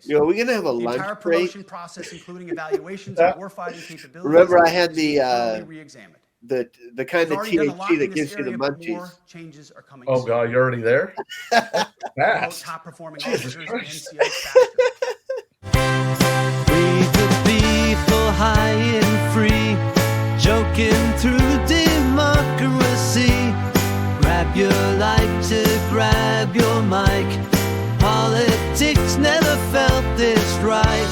we're going to have a lunch entire break. promotion process, incling evaluations of warfighting capabilities. Remember, I had the kind of THC that gives you the munchies. More changes are coming. Oh God, you're already there? Fast. Top performing officers and NCOs faster. We the people high and free, joking through democracy. Grab your lighter, grab your mic. Politics never felt this right.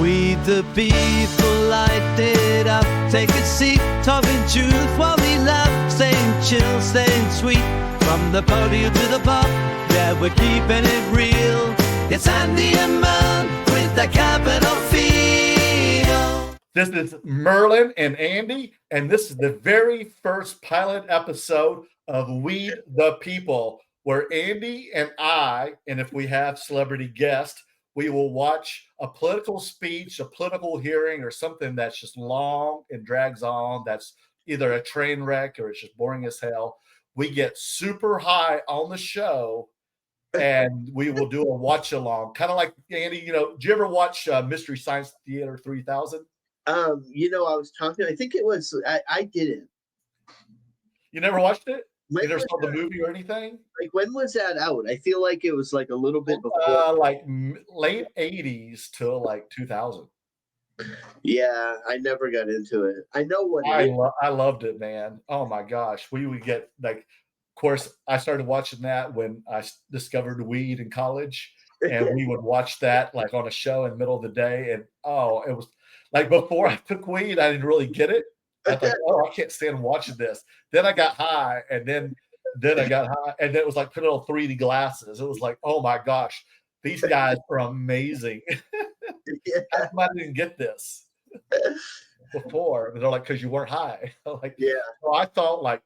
We the people light it up. Take a seat, talking truth while we laugh. Staying chill, staying sweet. From the podium to the pub, yeah, we're keeping it real. It's Andy and Merlin with the capital feel. This is Merlin and Andy, and this is the very first pilot episode of We the People, where Andy and I, and if we have celebrity guests, we will watch a political speech, a political hearing, or something that's just long and drags on, that's either a train wreck or it's just boring as hell. We get super high on the show, and we will do a watch along, kind of like Andy. Did you ever watch Mystery Science Theater 3000? I was talking. I think it was. I didn't. You never watched it? You never saw the movie or anything? Like, when was that out? I feel like it was like a little bit before. Like late 80s to like 2000. Yeah, I never got into it. I know what I loved it, man. Oh my gosh. We would get of course, I started watching that when I discovered weed in college, and we would watch that like on a show in the middle of the day. And it was like, before I took weed, I didn't really get it. I thought, I can't stand watching this. Then I got high, and then I got high, and then it was like putting on 3D glasses. It was like, oh my gosh, these guys are amazing. How come I didn't get this before? But they're like, because you weren't high. Like, yeah. So I thought,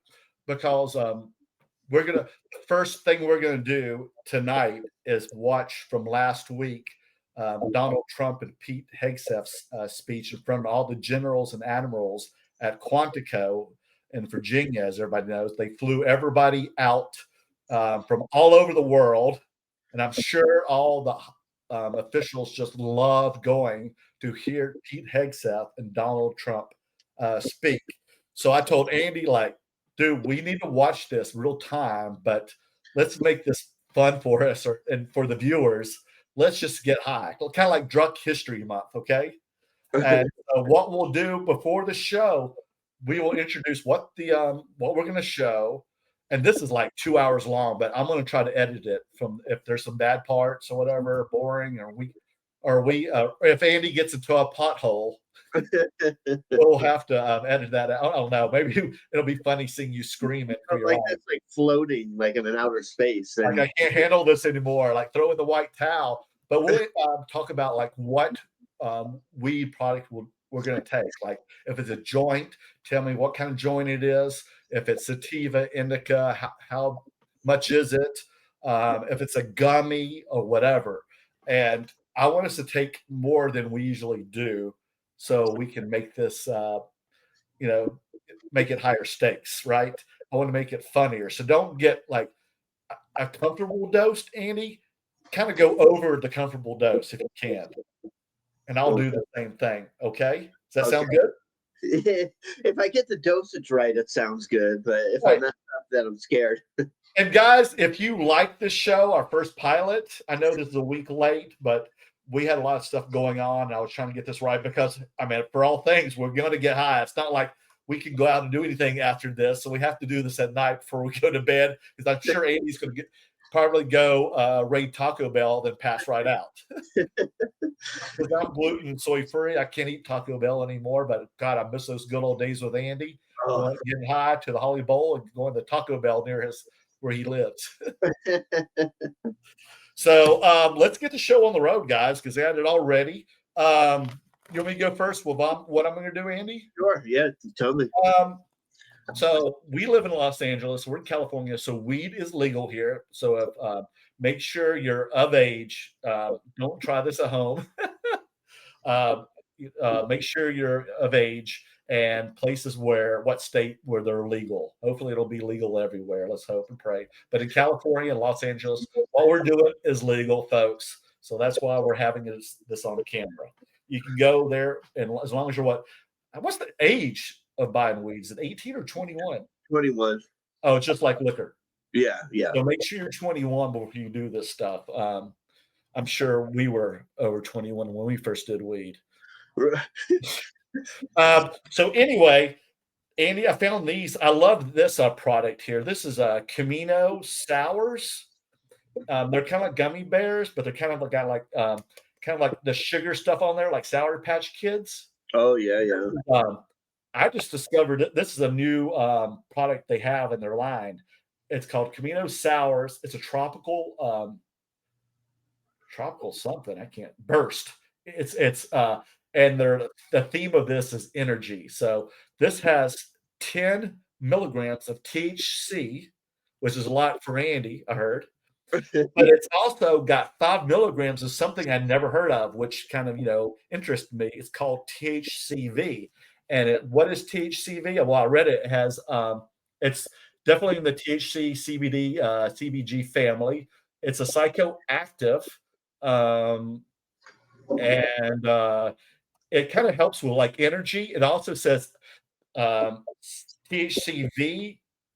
because the first thing we're gonna do tonight is watch from last week Donald Trump and Pete Hegseth's speech in front of all the generals and admirals at Quantico in Virginia. As everybody knows, they flew everybody out from all over the world, and I'm sure all the officials just love going to hear Pete Hegseth and Donald Trump speak. So I told Andy, dude, we need to watch this real time, but let's make this fun for us and for the viewers. Let's just get high, kind of like Drunk History Month, okay? And what we'll do before the show, we will introduce what we're going to show, and this is like 2 hours long, but I'm going to try to edit it from if there's some bad parts or whatever, boring, or if Andy gets into a pothole, we'll have to edit that out. I don't know. Maybe it'll be funny seeing you screaming. That's like floating like in an outer space. Like, I can't handle this anymore. Like, throw in the white towel. But we'll talk about what weed product we're going to take. Like, if it's a joint, tell me what kind of joint it is. If it's sativa, indica, how much is it? If it's a gummy or whatever. And I want us to take more than we usually do, so we can make this, make it higher stakes, right? I want to make it funnier. So don't get like a comfortable dose, Andy. Kind of go over the comfortable dose if you can. And I'll do the same thing. Okay? Does that sound good? If I get the dosage right, it sounds good. But if I mess up, then I'm scared. And guys, if you like this show, our first pilot, I know this is a week late, but we had a lot of stuff going on. And I was trying to get this right because, for all things, we're going to get high. It's not like we can go out and do anything after this. So we have to do this at night before we go to bed, because I'm sure Andy's going to probably go raid Taco Bell, then pass right out. Because I'm gluten and soy free. I can't eat Taco Bell anymore, but God, I miss those good old days with Andy. Getting high to the Holly Bowl and going to Taco Bell near where he lives. So let's get the show on the road, guys, because they had it all ready. You want me to go first with what I'm going to do, Andy? Sure. Yeah, tell me. So we live in Los Angeles. We're in California, so weed is legal here. So make sure you're of age. Don't try this at home. Make sure you're of age, and places what state where they're legal. Hopefully it'll be legal everywhere. Let's hope and pray. But in California and Los Angeles, what we're doing is legal, folks. So that's why we're having this on camera. You can go there, and as long as you're what's the age of buying weed? Is it 18 or 21? 21. Oh, it's just like liquor. Yeah. So make sure you're 21 before you do this stuff. I'm sure we were over 21 when we first did weed. So anyway, Andy, I found these. I love this product here. This is Camino Sours. They're kind of like gummy bears, but they're kind of like the sugar stuff on there, like Sour Patch Kids. Oh yeah. I just discovered it. This is a new product they have in their line. It's called Camino Sours. It's a tropical something. I can't burst. It's and the theme of this is energy. So this has 10 milligrams of THC, which is a lot for Andy, I heard. But it's also got 5 milligrams of something I never heard of, which kind of, interested me. It's called THCV. And what is THCV? Well, I read it. It has, it's definitely in the THC, CBD, CBG family. It's a psychoactive, and it kind of helps with like energy. It also says THCV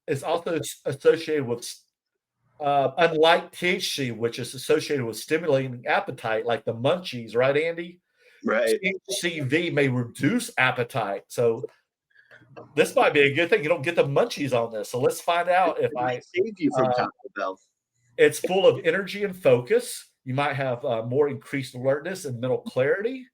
is also associated with, unlike THC, which is associated with stimulating appetite, like the munchies, right, Andy? Right. THCV may reduce appetite. So this might be a good thing. You don't get the munchies on this. So let's find out if I save you from Taco Bell. It's full of energy and focus. You might have more increased alertness and mental clarity.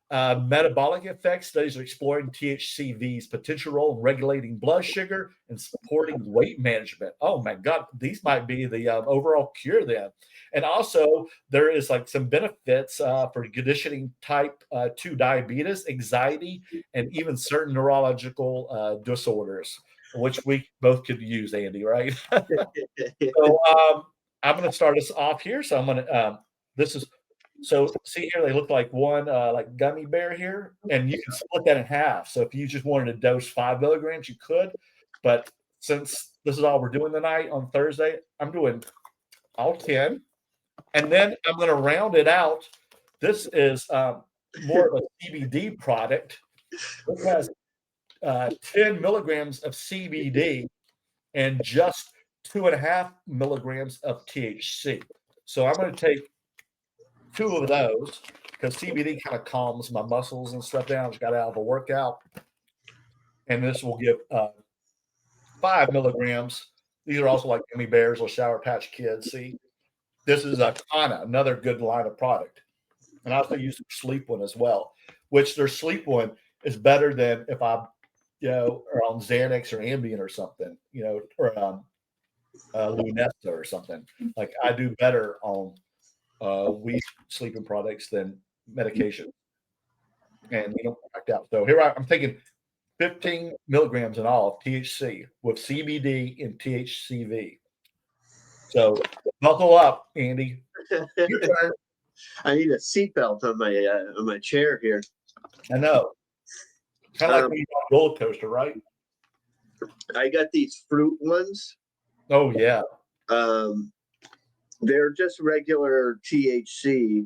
Metabolic effects. Studies are exploring THCV's potential role in regulating blood sugar and supporting weight management. Oh my God, these might be the overall cure then. And also, there is like some benefits for conditioning type 2 diabetes, anxiety, and even certain neurological disorders, which we both could use, Andy, right? So I'm going to start us off here. So I'm going to, so see here, they look like one like gummy bear here, and you can split that in half. So if you just wanted to dose 5 milligrams, you could. But since this is all we're doing tonight on Thursday, I'm doing all 10. And then I'm going to round it out. This is more of a CBD product. It has 10 milligrams of CBD and just 2.5 milligrams of THC. So I'm going to take 2 of those because CBD kind of calms my muscles and stuff down. Just got out of a workout. And this will give 5 milligrams. These are also like gummy bears or Sour Patch Kids. See, this is another good line of product. And I also use their sleep one as well, which their sleep one is better than if I, are on Xanax or Ambien or something, or Lunesta or something. Like I do better on weed sleeping products than medication, and you don't act out. So here I'm taking 15 milligrams in all of THC with CBD and THCV. So buckle up, Andy. Your turn. I need a seatbelt on my chair here. I know. Kind of like when you're on a roller coaster, right? I got these fruit ones. Oh yeah. They're just regular THC,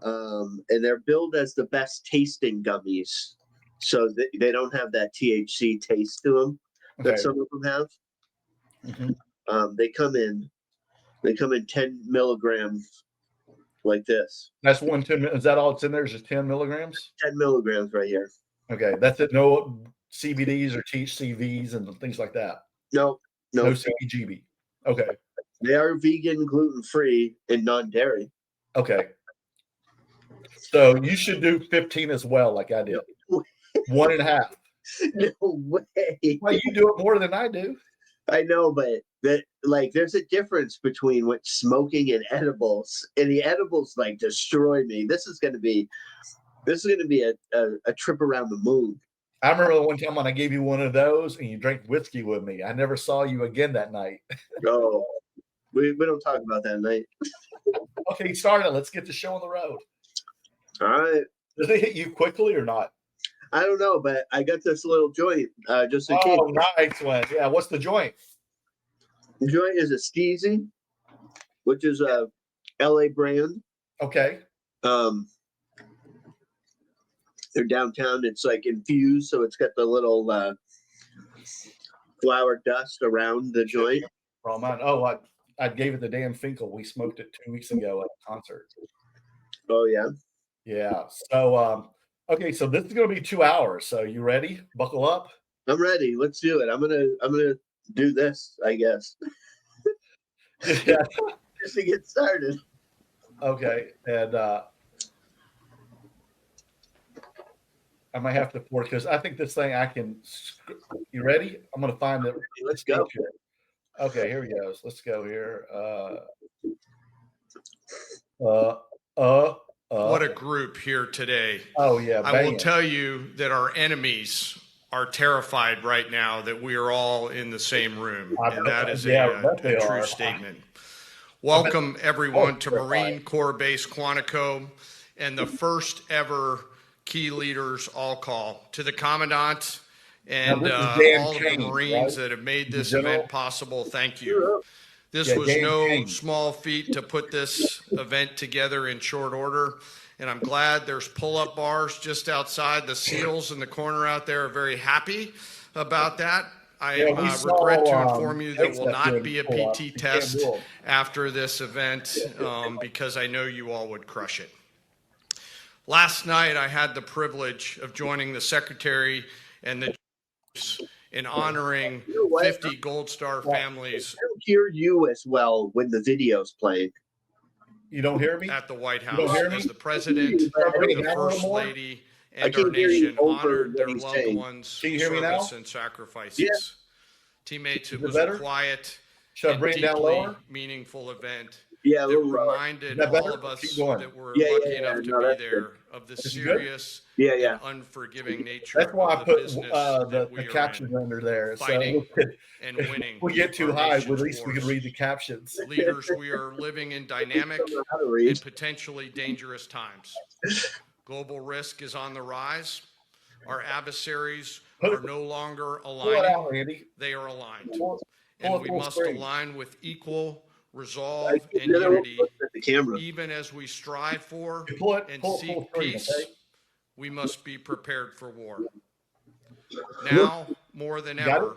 and they're billed as the best tasting gummies. So they don't have that THC taste to them that some of them have. Mm-hmm. They come in 10 milligrams like this. That's 10. Is that all it's in there? Is just 10 milligrams? 10 milligrams right here. Okay, that's it. No CBDs or THCVs and things like that. No CBGB. Okay. They are vegan, gluten-free, and non-dairy. Okay. So you should do 15 as well, like I did. 1.5. No way. Well, you do it more than I do. I know, but there's a difference between what smoking and edibles. And the edibles destroy me. This is gonna be a trip around the moon. I remember the one time when I gave you one of those and you drank whiskey with me. I never saw you again that night. Oh, we don't talk about that night. Okay, start it. Let's get the show on the road. All right. Does it hit you quickly or not? I don't know, but I got this little joint just in case. Oh, nice one. Yeah, what's the joint? The joint is a Steezy, which is a LA brand. Okay. They're downtown. It's like infused, so it's got the little flour dust around the joint. Oh, I gave it the Dan Finkel. We smoked it 2 weeks ago at a concert. Oh yeah. Yeah. So okay, so this is gonna be 2 hours. So you ready? Buckle up. I'm ready. Let's do it. I'm gonna do this, I guess. Yeah. Just to get started. Okay. And I might have to pour because I think this thing I can. You ready? I'm gonna find it. Let's go. Here. Okay, here he goes. Let's go here. What a group here today. Oh yeah. I will tell you that our enemies are terrified right now that we are all in the same room, and that is a true statement. Welcome everyone to Marine Corps Base Quantico and the first ever Key Leaders All Call. To the Commandant and all of the Marines that have made this event possible, thank you. This was no small feat to put this event together in short order, and I'm glad there's pull-up bars just outside. The SEALs in the corner out there are very happy about that. I regret to inform you there will not be a PT test after this event because I know you all would crush it. Last night, I had the privilege of joining the Secretary and the in honoring 50 Gold Star families. I don't hear you as well when the video's playing. You don't hear me? At the White House as the President, the First Lady, and our nation honored their loved ones' service and sacrifices. Yeah. Teammates, it was a quiet and deeply meaningful event. Yeah, that reminded all of us that were lucky enough to be there of the serious and unforgiving nature that's why of I put the captions under there. Fighting so and winning. We get too high, but at least we can read the captions. Leaders, we are living in dynamic and potentially dangerous times. Global risk is on the rise. Our adversaries are no longer aligning. They are aligned. And we must align with equal resolve and unity, even as we strive for and seek peace. We must be prepared for war. Now, more than ever,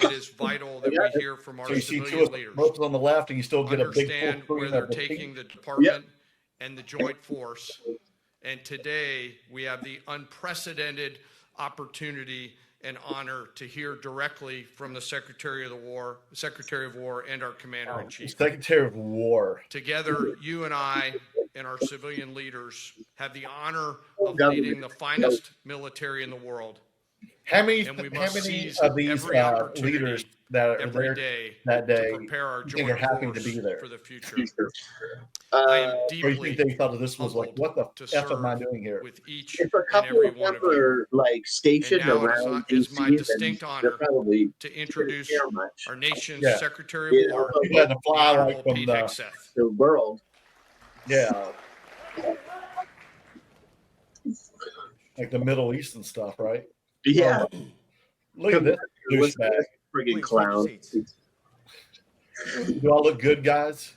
it is vital that we hear from our civilian leaders. On the left, and you still get understand where they're taking the department and the joint force. And today, we have the unprecedented opportunity and honor to hear directly from the Secretary of War, and our Commander-in-Chief. Secretary of War. Together, you and I and our civilian leaders have the honor of leading the finest military in the world. How many of these leaders that are there that day to prepare our joint are happy force to be there for the future? I am or you deeply think they thought this was like, what the F am I doing here? with each If a and couple every of one them of you. are like stationed And now around it is DC, my then distinct they're honor probably to introduce care much. our nation's Yeah. Secretary of War, You had to fly Honorable like from Pete the Hegseth. the world. like the Middle East and stuff, right? Yeah, Look at this douchebag. friggin' clown. Do all look good, guys?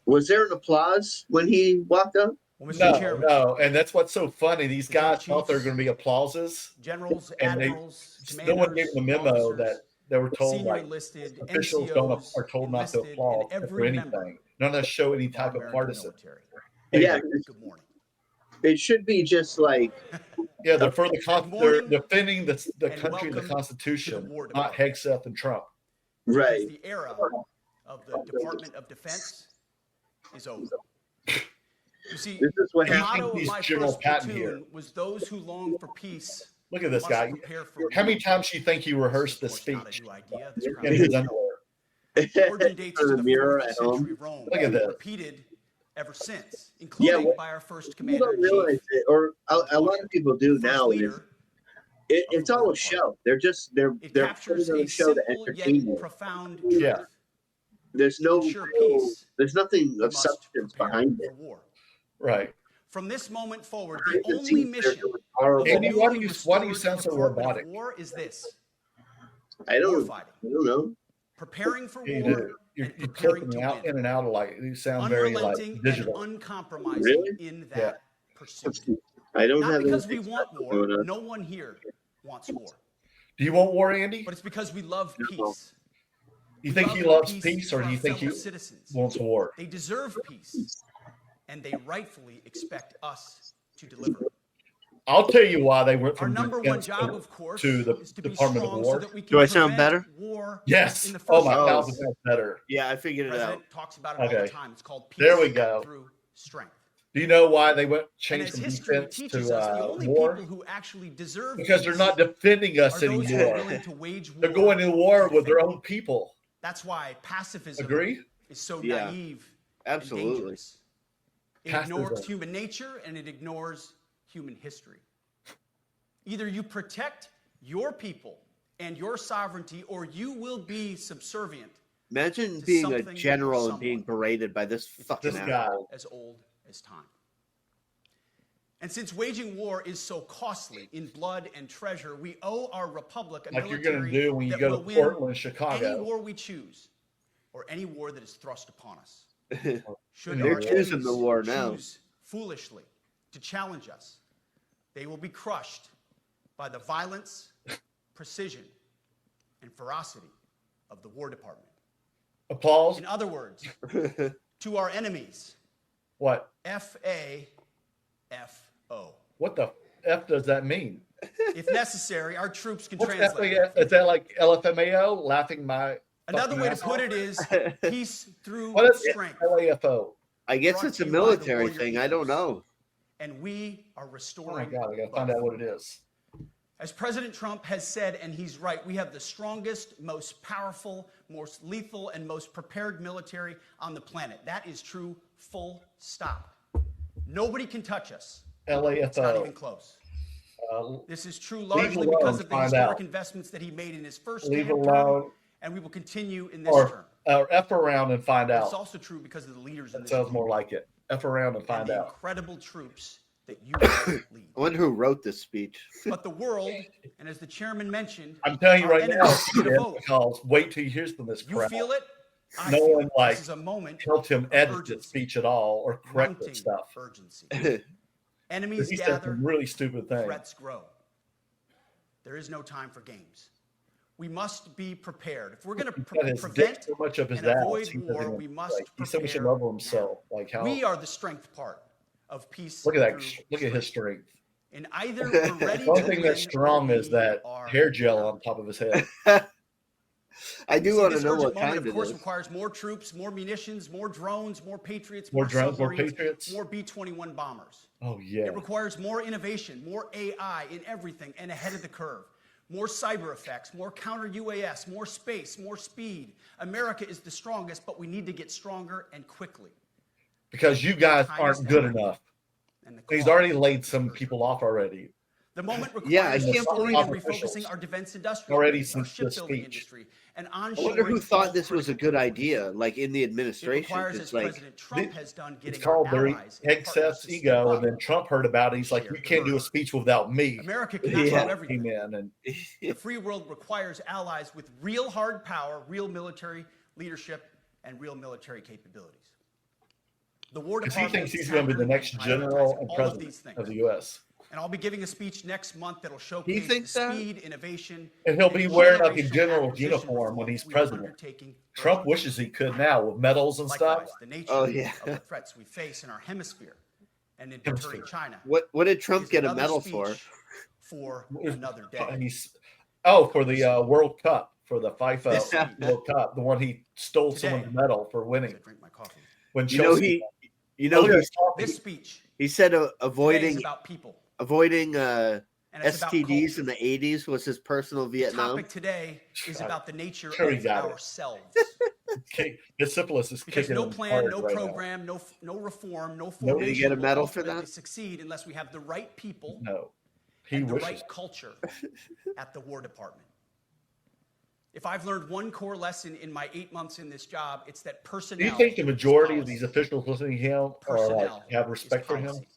Was there an applause when he walked up? Well, Mr. Chairman, No, and that's what's so funny. These guys thought there were going to be applauses, generals, and admirals, no one gave them the memo officers, that they were told senior like enlisted, officials NCOs, are told not to enlisted, applaud and for every member anything. None of us show any of our type of American partisan. military. Yeah, Good morning. it should be just like Yeah, they're for they're morning, defending the and country and the welcome Constitution, to the War not Department. Hegseth and Trump. right. The era of the Department of Defense is over. You see, This is what the happened. motto of He's my General first Patton platoon here. was those who long for peace Look at this must guy. prepare for How many war. times do you think he rehearsed the This is, of course, speech not a new idea. This in his underwear? origin dates For to the the mirror 4th at home. century Rome, Look at this. repeated ever since, including by our first People don't realize commander-in-chief. it, or a lot of people do First now. Is leader. it's all a show. They're It they're captures putting on a a show to simple entertain yet you. profound Yeah. truth. There's no Ensure peace. there's nothing We of must substance prepare behind for it. war. Right. From this moment forward, Behind the the only scenes, they're mission doing of horrible. the Andy, why do newly you restored sound so Department of robotic? War is this: I don't warfighting. know. Preparing for Yeah, you war do. you're and preparing clipping to out win. in and out of like you sound very like Unrelenting digital. and uncompromising Really? in that pursuit. I don't Not have because we anything want special war. going on. No one here wants war. Do you want war, Andy? But it's because we love No. peace. You We think love he loves peace peace, or for do our you think he fellow citizens. wants war? They deserve peace, and they rightfully expect us to deliver. I'll tell you why they went Our from number one defense job, of course, to the is to be Department of strong War. so that we can Do I sound prevent better? war Yes. in the Oh first my place. God, that's better. Yeah, I figured The it out. president talks about it all the Okay. time. It's called peace There we go. through strength. Do you know why they And changed as from history defense teaches to us, the only war? people who actually deserve Because they're peace not defending us are those who are anymore. willing to wage war. They're going to war to with their defend own people. That's why pacifism Agree? is so Yeah, naive absolutely. and dangerous. It ignores Pacifism. human nature and it ignores human history. Either you protect your people and your sovereignty, or you will be subservient Imagine to being a something or general and being someone. berated by this fucking This asshole. guy. as old as time. And since waging war is so costly in blood and treasure, we owe our republic a Like you're military going to do when you that go will to win Portland, any Chicago. war we choose, or any war that is thrust upon us. Should They're our choosing enemies the war now. choose foolishly to challenge us, they will be crushed by the violence, precision, and ferocity of the War Department. Applause. In other words, to our enemies, What? F-A-F-O. What the F does that mean? If necessary, our troops can What's translate. Is that like LFMAO? Laughing my Another fucking way to ass put off? it is peace through What is strength. LAFO? I guess Brought it's to a you by the military warrior thing. I don't ethos. know. And we are Oh my restoring God, I gotta both. find out what it is. As President Trump has said, and he's right, we have the strongest, most powerful, most lethal, and most prepared military on the planet. That is true, full stop. Nobody can touch us. It's not even LAFO. close. Uh, This is true Leave largely alone, because of the find historic out. investments that he made in his first Leave term, alone. and we will continue in this term. Or F around and find But it's out. also true because of the leaders in That this sounds team more like it. F around and and find the out. incredible troops that you will lead. I wonder who wrote this speech. But the world, and as the chairman mentioned, I'm telling you our right now, enemies need a Ed, vote. because wait till you hear from this You crap. feel it? I No feel one, it. like, This is a moment Helped him of edit the urgency, speech at all or correct mounting the stuff. urgency. Because Enemies he said gather, some really stupid things. threats grow. There is no time for games. We must be prepared. If we're going to He's got his dick prevent so much of his and ass, avoid he doesn't war, even- we must like, he's so much in prepare love with himself. Like how We are the strength part of peace. look at that through look at his strength. strength. And either we're ready One to thing that's win strong or is we that are hair gel not. on top of his head. I do See, want to this know urgent what moment, kind of it course, is. requires more troops, more munitions, more drones, more Patriots, More drones, more submarines, Patriots. more B-21 bombers. Oh yeah. It requires more innovation, more AI in everything and ahead of the curve. More cyber effects, more counter UAS, more space, more speed. America is the strongest, but we need to get stronger and quickly. Because you guys Time is aren't good now. enough. And the He's cause already laid is some urgent. people off already. The moment Yeah, I requires can't restoring believe and officials refocusing our defense industrial already base, our since the shipbuilding speech. industry, and I onshoring wonder who thought all this was a critical good components. idea, like in the It administration. requires, It's as like, President Trump has done, It's getting called our the allies and partners Hegseth's to step ego, up. and then Trump heard about it. He's like, Share "You the can't do a burden. speech without me." America cannot Yeah. do everything. Amen. And The free world requires allies with real hard power, real military leadership, and real military capabilities. The War because he Department thinks he's is going to be the tackling next and general prioritizing and all of president these things. of the U.S. And I'll be giving a speech next month that'll showcase the thinks that? speed, innovation, And he'll be wearing like a generational general's acquisition uniform when reforms he's we are president. undertaking Trump urgently. wishes he could now with medals and stuff. Likewise, the nature Oh, yeah. of the threats we face in our hemisphere and in deterring Hemisphere. China what did Trump is get a another medal speech for? for Is- another And day. he's for the World Cup, for the FIFA This World Cup, the one he stole Today. someone's medal for As I winning. drink my coffee. When You know Chelsea, you know This speech he said today is avoiding about people. avoiding And it's about STDs culture. in the 80s was his personal The Vietnam. topic today is about the nature Sure he of got it. ourselves. his syphilis is Because kicking no him plan, hard no right now. program, no reform, no Did formation he get a will medal for ultimately that? succeed unless we have the right people No, he and the wishes. right culture at the War Department. If I've learned one core lesson in my 8 months in this job, it's that Do personnel. you think the majority of is these policy. officials listening to him are Personnel like have is respect for him? policy.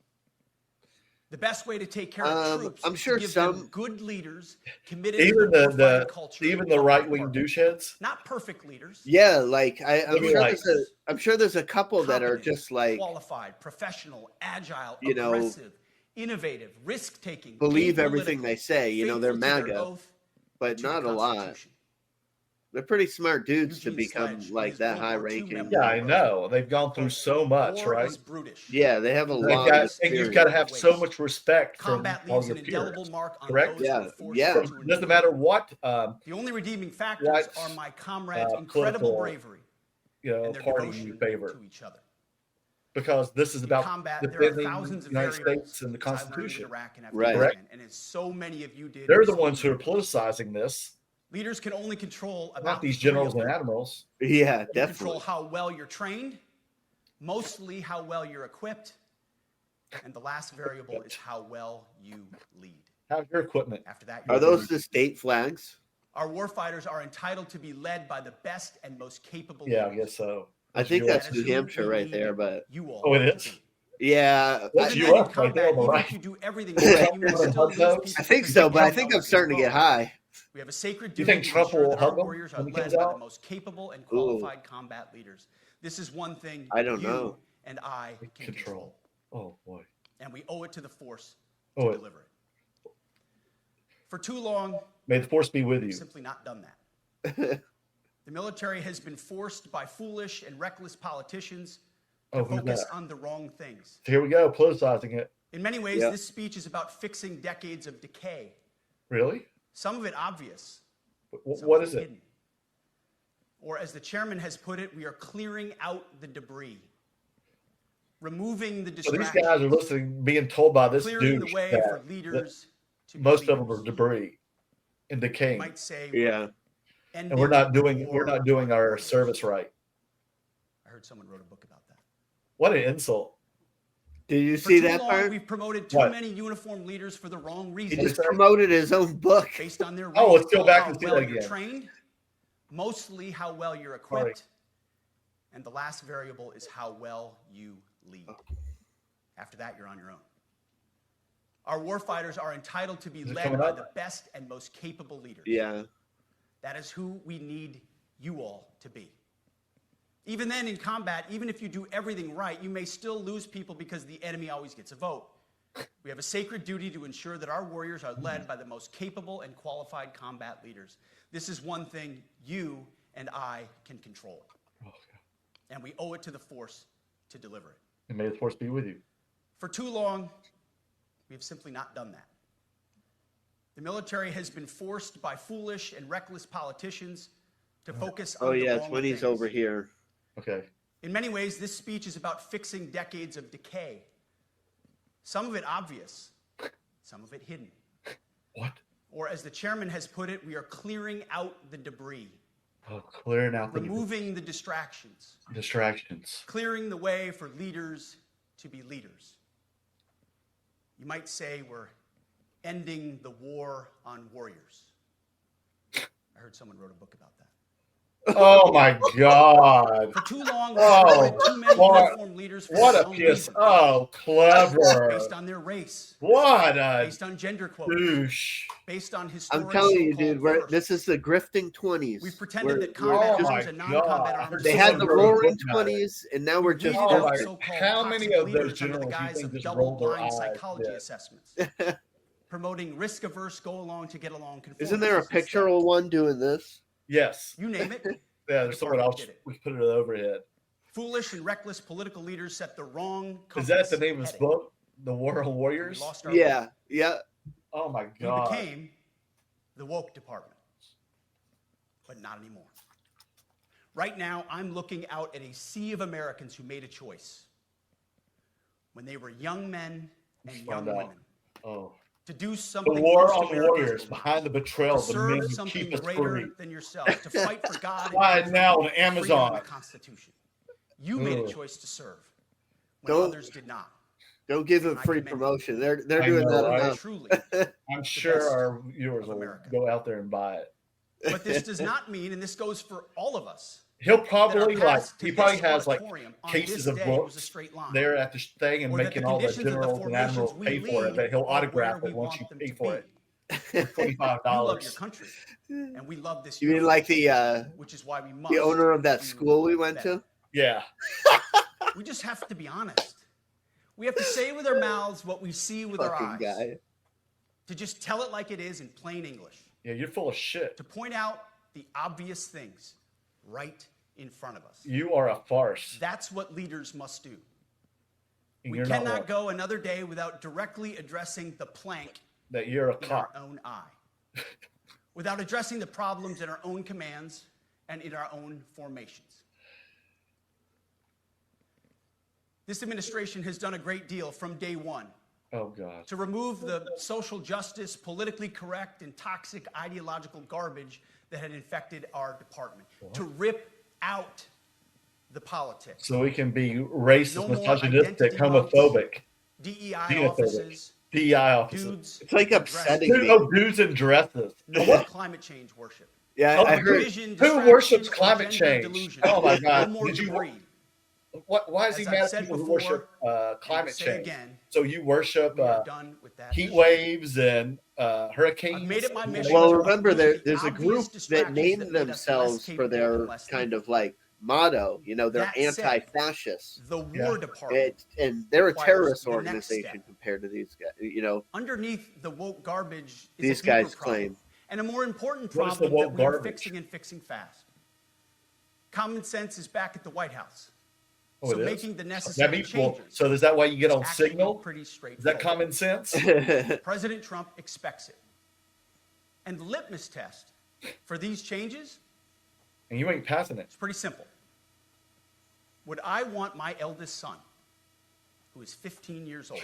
The best way to take care of troops I'm is sure to give some them good leaders committed Even to the warfighting culture. even the right wing doucheheads. Not perfect leaders. Yeah, like I'm sure there's a couple that are Competent, just like qualified, professional, agile, you know, aggressive, innovative, risk-taking, believe everything they say. You know, they're MAGA, but not a lot. They're pretty smart dudes to become like that high ranking. Yeah, I know. They've gone through so much, right? Yeah, they have a lot of and you've got to have so much respect from all your peers. Correct? Yeah. Doesn't matter what. The only redeeming factors are my comrades' incredible bravery and their party devotion you favor. to each other. Because this is about defending the United States and the I learned in Constitution. Iraq and Right. Afghanistan, and as so many of you did. They're the ones who are politicizing this. Leaders can only control about Not these generals and admirals. Yeah, You definitely. control how well you're trained, mostly how well you're equipped, and the last variable is how well you lead. How's your equipment? After that, Are those the state flags? our warfighters are entitled to be led by the best and most capable Yeah, I leaders. guess so. I think yours. that's New Hampshire right there, but You all. Oh, it is? yeah, That's Even you then, in up right there combat, on the even right. if you do everything right, you may still lose people I think because so. you But I don't think know I'm starting to your get role. high. We have a sacred You duty think to Trump ensure will that our hug him warriors are when he led comes by out? the most capable and qualified combat leaders. This is one thing I don't you know. and I can control. Oh boy. And we owe it to the force Owe to it. deliver it. For too long, May the force be with you. we've simply not done that. The military has been forced by foolish and reckless politicians to who's focus that? on the wrong things. So here we go, politicizing it. In many ways, Yeah. this speech is about fixing decades of decay. Really? Some of it obvious. Some What of is it? hidden. Or as the chairman has put it, we are clearing out the debris, removing the So these distractions, guys are listening, being told by this clearing douche the way that for leaders to be most of them leaders. are debris and You decaying, might say, Yeah. and we're not doing our warriors. service right. I heard someone wrote a book about that. What an insult! Did you For see too that long, part? we've promoted too What? many uniformed leaders for the wrong He reasons. just promoted his own book. Based on their Oh, let's go race, back how and see well that you're again. trained, mostly how well you're equipped, and the last variable is how well you lead. After that, you're on your own. Our warfighters are entitled to be Is it led coming by up? the best and most capable leaders. Yeah. That is who we need you all to be. Even then, in combat, even if you do everything right, you may still lose people because the enemy always gets a vote. We have a sacred duty to ensure that our warriors are led by the most capable and qualified combat leaders. This is one thing you and I can control. And we owe it to the force to deliver it. And may the force be with you. For too long, we have simply not done that. The military has been forced by foolish and reckless politicians to focus on Oh the yeah, wrong 20's things. over here. Okay. In many ways, this speech is about fixing decades of decay. Some of it obvious, some of it hidden. What? Or as the chairman has put it, we are clearing out the debris, Oh, clearing out the removing the distractions, distractions. clearing the way for leaders to be leaders. You might say we're ending the war on warriors. I heard someone wrote a book about that. Oh my God! For too long, we've Oh, promoted too many what- uniformed leaders for What the a wrong PS! reasons. Oh, clever! Based on their race, What a based on gender quotas, douche! based on historic I'm telling you, so-called dude. firsts. This is the grifting 20s. We've pretended We're- that combat oh my arms and non-combat God. arms they are had the Someone wrote a roaring book about it. 20s, and now we're just. weeded Oh out my- so-called how many toxic of those leaders under the generals do you guise think of just double rolled their blind eyes psychology at? assessments, promoting risk-averse, go-along to get along. Isn't there a conformists picture instead. of one doing this? Yes. You name it. Yeah. There's someone else. Did it. We put it in the overhead. Foolish and reckless political leaders set the wrong. Is that the compass name of his heading. book? The War on We Warriors. lost our Yeah, yeah. Oh my We God! became the woke department, but not anymore. Right now, I'm looking out at a sea of Americans who made a choice when they were young men and young Found out. women Oh. to do The something war most on Americans warriors, believe, behind the betrayal to of the serve men who something keep us greater free. than yourself, to fight for God Buy and it now on freedom Amazon. and the Constitution. You made a Ugh. choice to serve when Don't- others did not. Don't give them I free commend you. promotion. They're I doing know, that right? enough. Truly. I'm sure best our viewers of will America. go out there and buy it. But this does not mean, and this goes for all of us, He'll probably he probably has like on cases this of day was a books straight line. there at the thing and Or that making the all the conditions of the generals and admirals formations pay we for it, lead but he'll are autograph where it we once you want them pay to for be. it for You love $25. your country, and we love this. You mean uniform, like which is why we must. the owner of that do school we went better. to? Yeah. We just have to be honest. We have to say with our mouths what we see with our eyes. Guy. To just tell it like it is in plain English. Yeah, you're full of shit. To point out the obvious things right in front of us. You are a farce. That's what leaders must do. And We you're cannot go another day without directly addressing the plank that you're a in cop. our own eye. Without addressing the problems in our own commands and in our own formations. This administration has done a great deal from day one Oh, God. to remove the social justice, politically correct, and toxic ideological garbage that had infected our department. What? To rip out the politics. So we can be racist, No misogynistic, homophobic. DEI offices. DEI offices. Dudes. It's like upsetting me. Oh, dudes in dresses. No more climate change worship. Yeah, I heard. Who worships climate change? Oh, my God. No more debris. Why is he mad at people who worship climate change? Again, so you worship heat issue. waves and hurricanes? I've made it my mission. Well, remember, there's a group that named themselves for their kind of like motto. You know, they're anti-fascists. The War Department. And they're a terrorist organization compared to these guys. You know, underneath the woke garbage is these guys claim. And a more important problem that we're fixing fast. Common sense is back at the White House. Oh, so making the necessary changes. So is that why you get on Signal? Pretty is that common sense? President Trump expects it. And the litmus test for these changes, and you ain't passing it. It's pretty simple. Would I want my eldest son, who is 15 years old,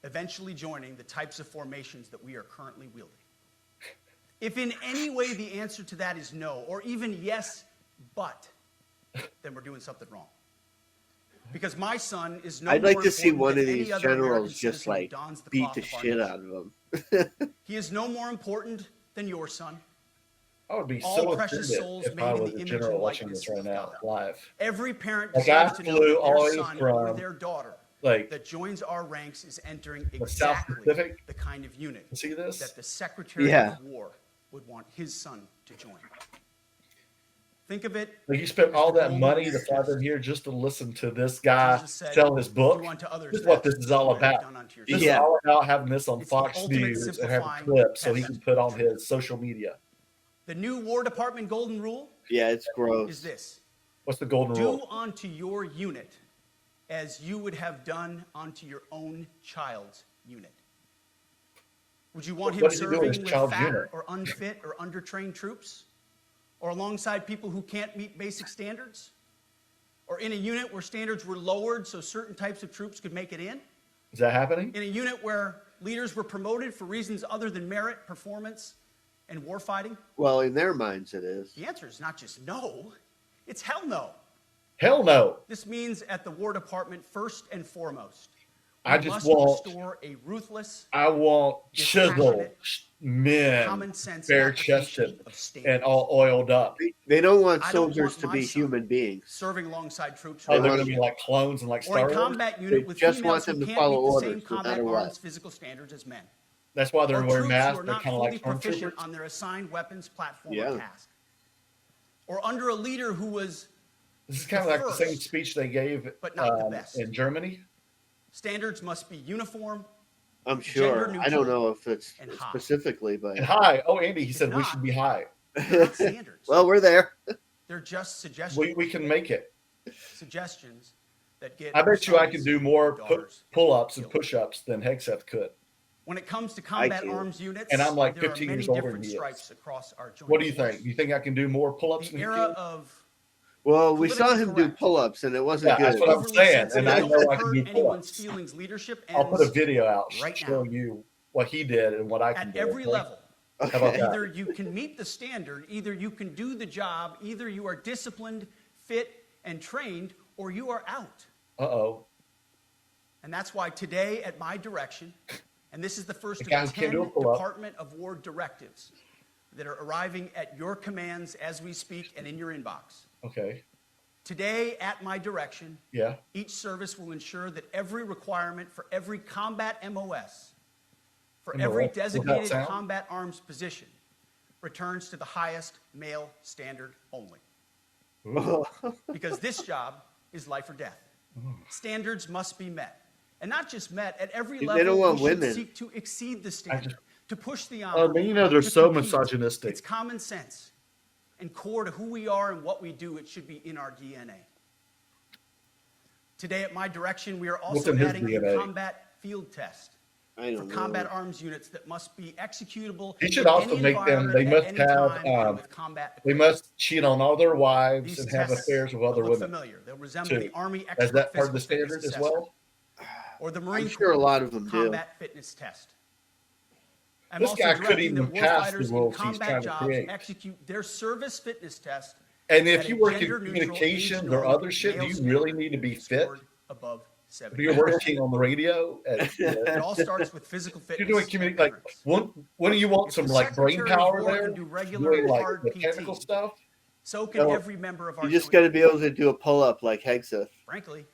eventually joining the types of formations that we are currently wielding? If in any way the answer to that is no, or even yes, but, then we're doing something wrong. Because my son is no I'd more like to see one of than these any other generals American just citizen who like dons the beat cloth the of our shit nation. out of him. He is no more important than your son. I would be All so precious offended souls if made I in was the a image general and watching likeness this right of now God. live. Every parent Like I deserves to know flew that all their the way son from, or their daughter like, that joins our ranks is entering South exactly Pacific. the kind of unit See this? that the Secretary of War would want his son to join. Think of it. Like you spent all that money to fly them here just to listen to this guy sell his book. This is what this is all about. This is all about having this on Fox News and having clips so he can put on his social media. The new War Department golden rule. Yeah, it's gross. Is this? What's the golden rule? Do onto your unit as you would have done onto your own child's unit. Would you want him serving with fat or unfit or undertrained troops? Or alongside people who can't meet basic standards? Or in a unit where standards were lowered so certain types of troops could make it in? Is that happening? In a unit where leaders were promoted for reasons other than merit, performance, and warfighting? Well, in their minds it is. The answer is not just no, it's hell no. Hell no. This means at the War Department, first and foremost, I just want restore a ruthless, chiseled men, bare-chested, and all oiled up. They don't want soldiers to be human beings. Serving alongside troops. Oh, they're going to be like clones and like Star Wars? Or a combat unit with just want females them who to can't follow meet the same orders, no combat matter what. arms physical standards as men. That's why they're wearing masks. Or They're troops kind who of are like not fully proficient stormtroopers. on their assigned weapons, platform, or task. Or under a leader who was This is kind of like the same speech they gave but not the best. in Germany. Standards must be uniform. I'm sure. I don't know if it's specifically, but and high. Oh, Andy, he said we should be high. Not standards. Well, we're there. They're just suggestions. We can make it. Suggestions that get. I bet you I could do more pull-ups and push-ups than Hegseth could. When it comes to combat arms units, and I'm like there 15 are many years older different than stripes across our joint What do you force. think? You think I can do more pull-ups The than era of Well, we saw him do pull-ups, and it wasn't good. That's what I'm saying, and I know I can do anyone's pull-ups. feelings. Leadership I'll put a video out right showing you what he did and what I can at do. every level. How about that? Either you can meet the standard, either you can do the job, either you are disciplined, fit, and trained, or you are out. Uh-oh. And that's why today, at my direction, and this is the first of guys 10 can't do a pull-up. Department of War directives, that are arriving at your commands as we speak and in your inbox. Okay. Today, at my direction, Yeah. each service will ensure that every requirement for every combat MOS, for MOS, every what's that designated sound? combat arms position, returns to the highest male standard only. Because this job is life or death. Standards must be met. And not just met, at every They level, don't want we should women. seek to exceed the standard, to push the Oh, envelope. man, you know they're to so compete. misogynistic. It's common sense. And core to who we are and what we do, it should be in our DNA. Today, at my direction, we are also in his adding a DNA? combat field test I for don't combat know. arms units that must be executable. He should in also any make them. environment They at must any have. time and with combat They equipment. must cheat on all their wives These and have tests affairs with other look women. familiar. They'll resemble too. the Army Is Expert that part of the Physical Fitness standard as Assessment well? or the Marine sure a Corps lot of them do. Combat Fitness Test. I'm This also guy couldn't directing even that pass the warfighters in rules he's combat trying to jobs create. execute their service fitness test. And if at you a work in gender-neutral, communications or age-normed other shit, do male you really standard need to be fit? scored above If 70. you're working on the radio, It all starts with physical fitness. you're doing and community. Like, endurance. when do you want If some the like brain Secretary of power War there? can do regular Doing like hard the PT, technical stuff. So can No, every member of our You just joint got to be able to do a pull-up like Hegseth. Frankly,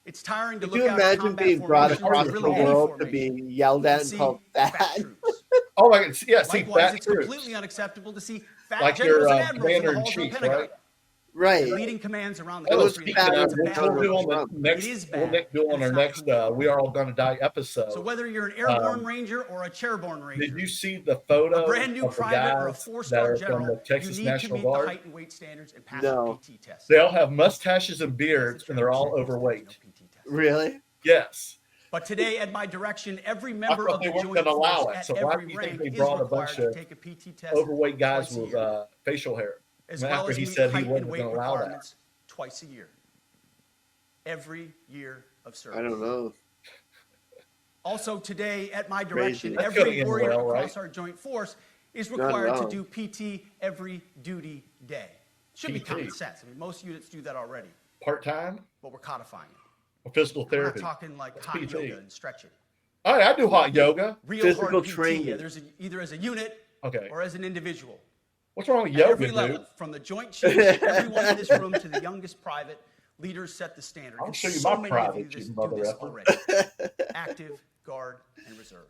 it's tiring to Could look you out at imagine combat being brought formations, across or the really any world to formation, be yelled at and see called fat fat? troops. Oh my God! Yeah, see, Likewise, fat it's troops. completely unacceptable to see fat Like generals your and admirals in the halls of the commander-in-chief, Pentagon. right? Right. Leading commands around the Well, was country. speaking fat of, It's a than which bad we'll Donald do on look. the Trump. next, It is we'll bad, do on and our it's not next who we are. We Are All Gonna Die episode. So whether you're an airborne ranger or a chairborne ranger, Did you see the photo a brand new of the private or a guys that four-star are from general, the you Texas need to National meet the Guard? height and weight standards and pass No. a PT test. They all have mustaches and beards, and they're all No overweight. PT test. Really? Yes. But today, at my direction, every I member thought of they the weren't joint going to allow force it. at So why every do you think rank they is brought a required bunch to of take a PT test overweight guys twice a with year, facial hair? as And well after as he meet said he height and wasn't weight going to allow that. requirements twice a year. Every year of service. I don't know. Also today, at my Crazy. direction, That's gonna every end warrior well, across right? our joint force is Not required at to all. do PT every duty day. Should be PT. common sense. I mean, most units do that already, Part-time but we're codifying it. or physical We're not therapy? talking like That's hot PT. yoga and stretching. All right, I do hot yoga. Real Physical hard PT, training. either as a unit Okay. or as an individual. What's wrong with At yoga, every dude? level, from the joint chiefs, everyone in this room, to the youngest private, leaders set the standard. I'll And show you so my many private, of you you just mother do this effer. already. Active, guard, and reserve.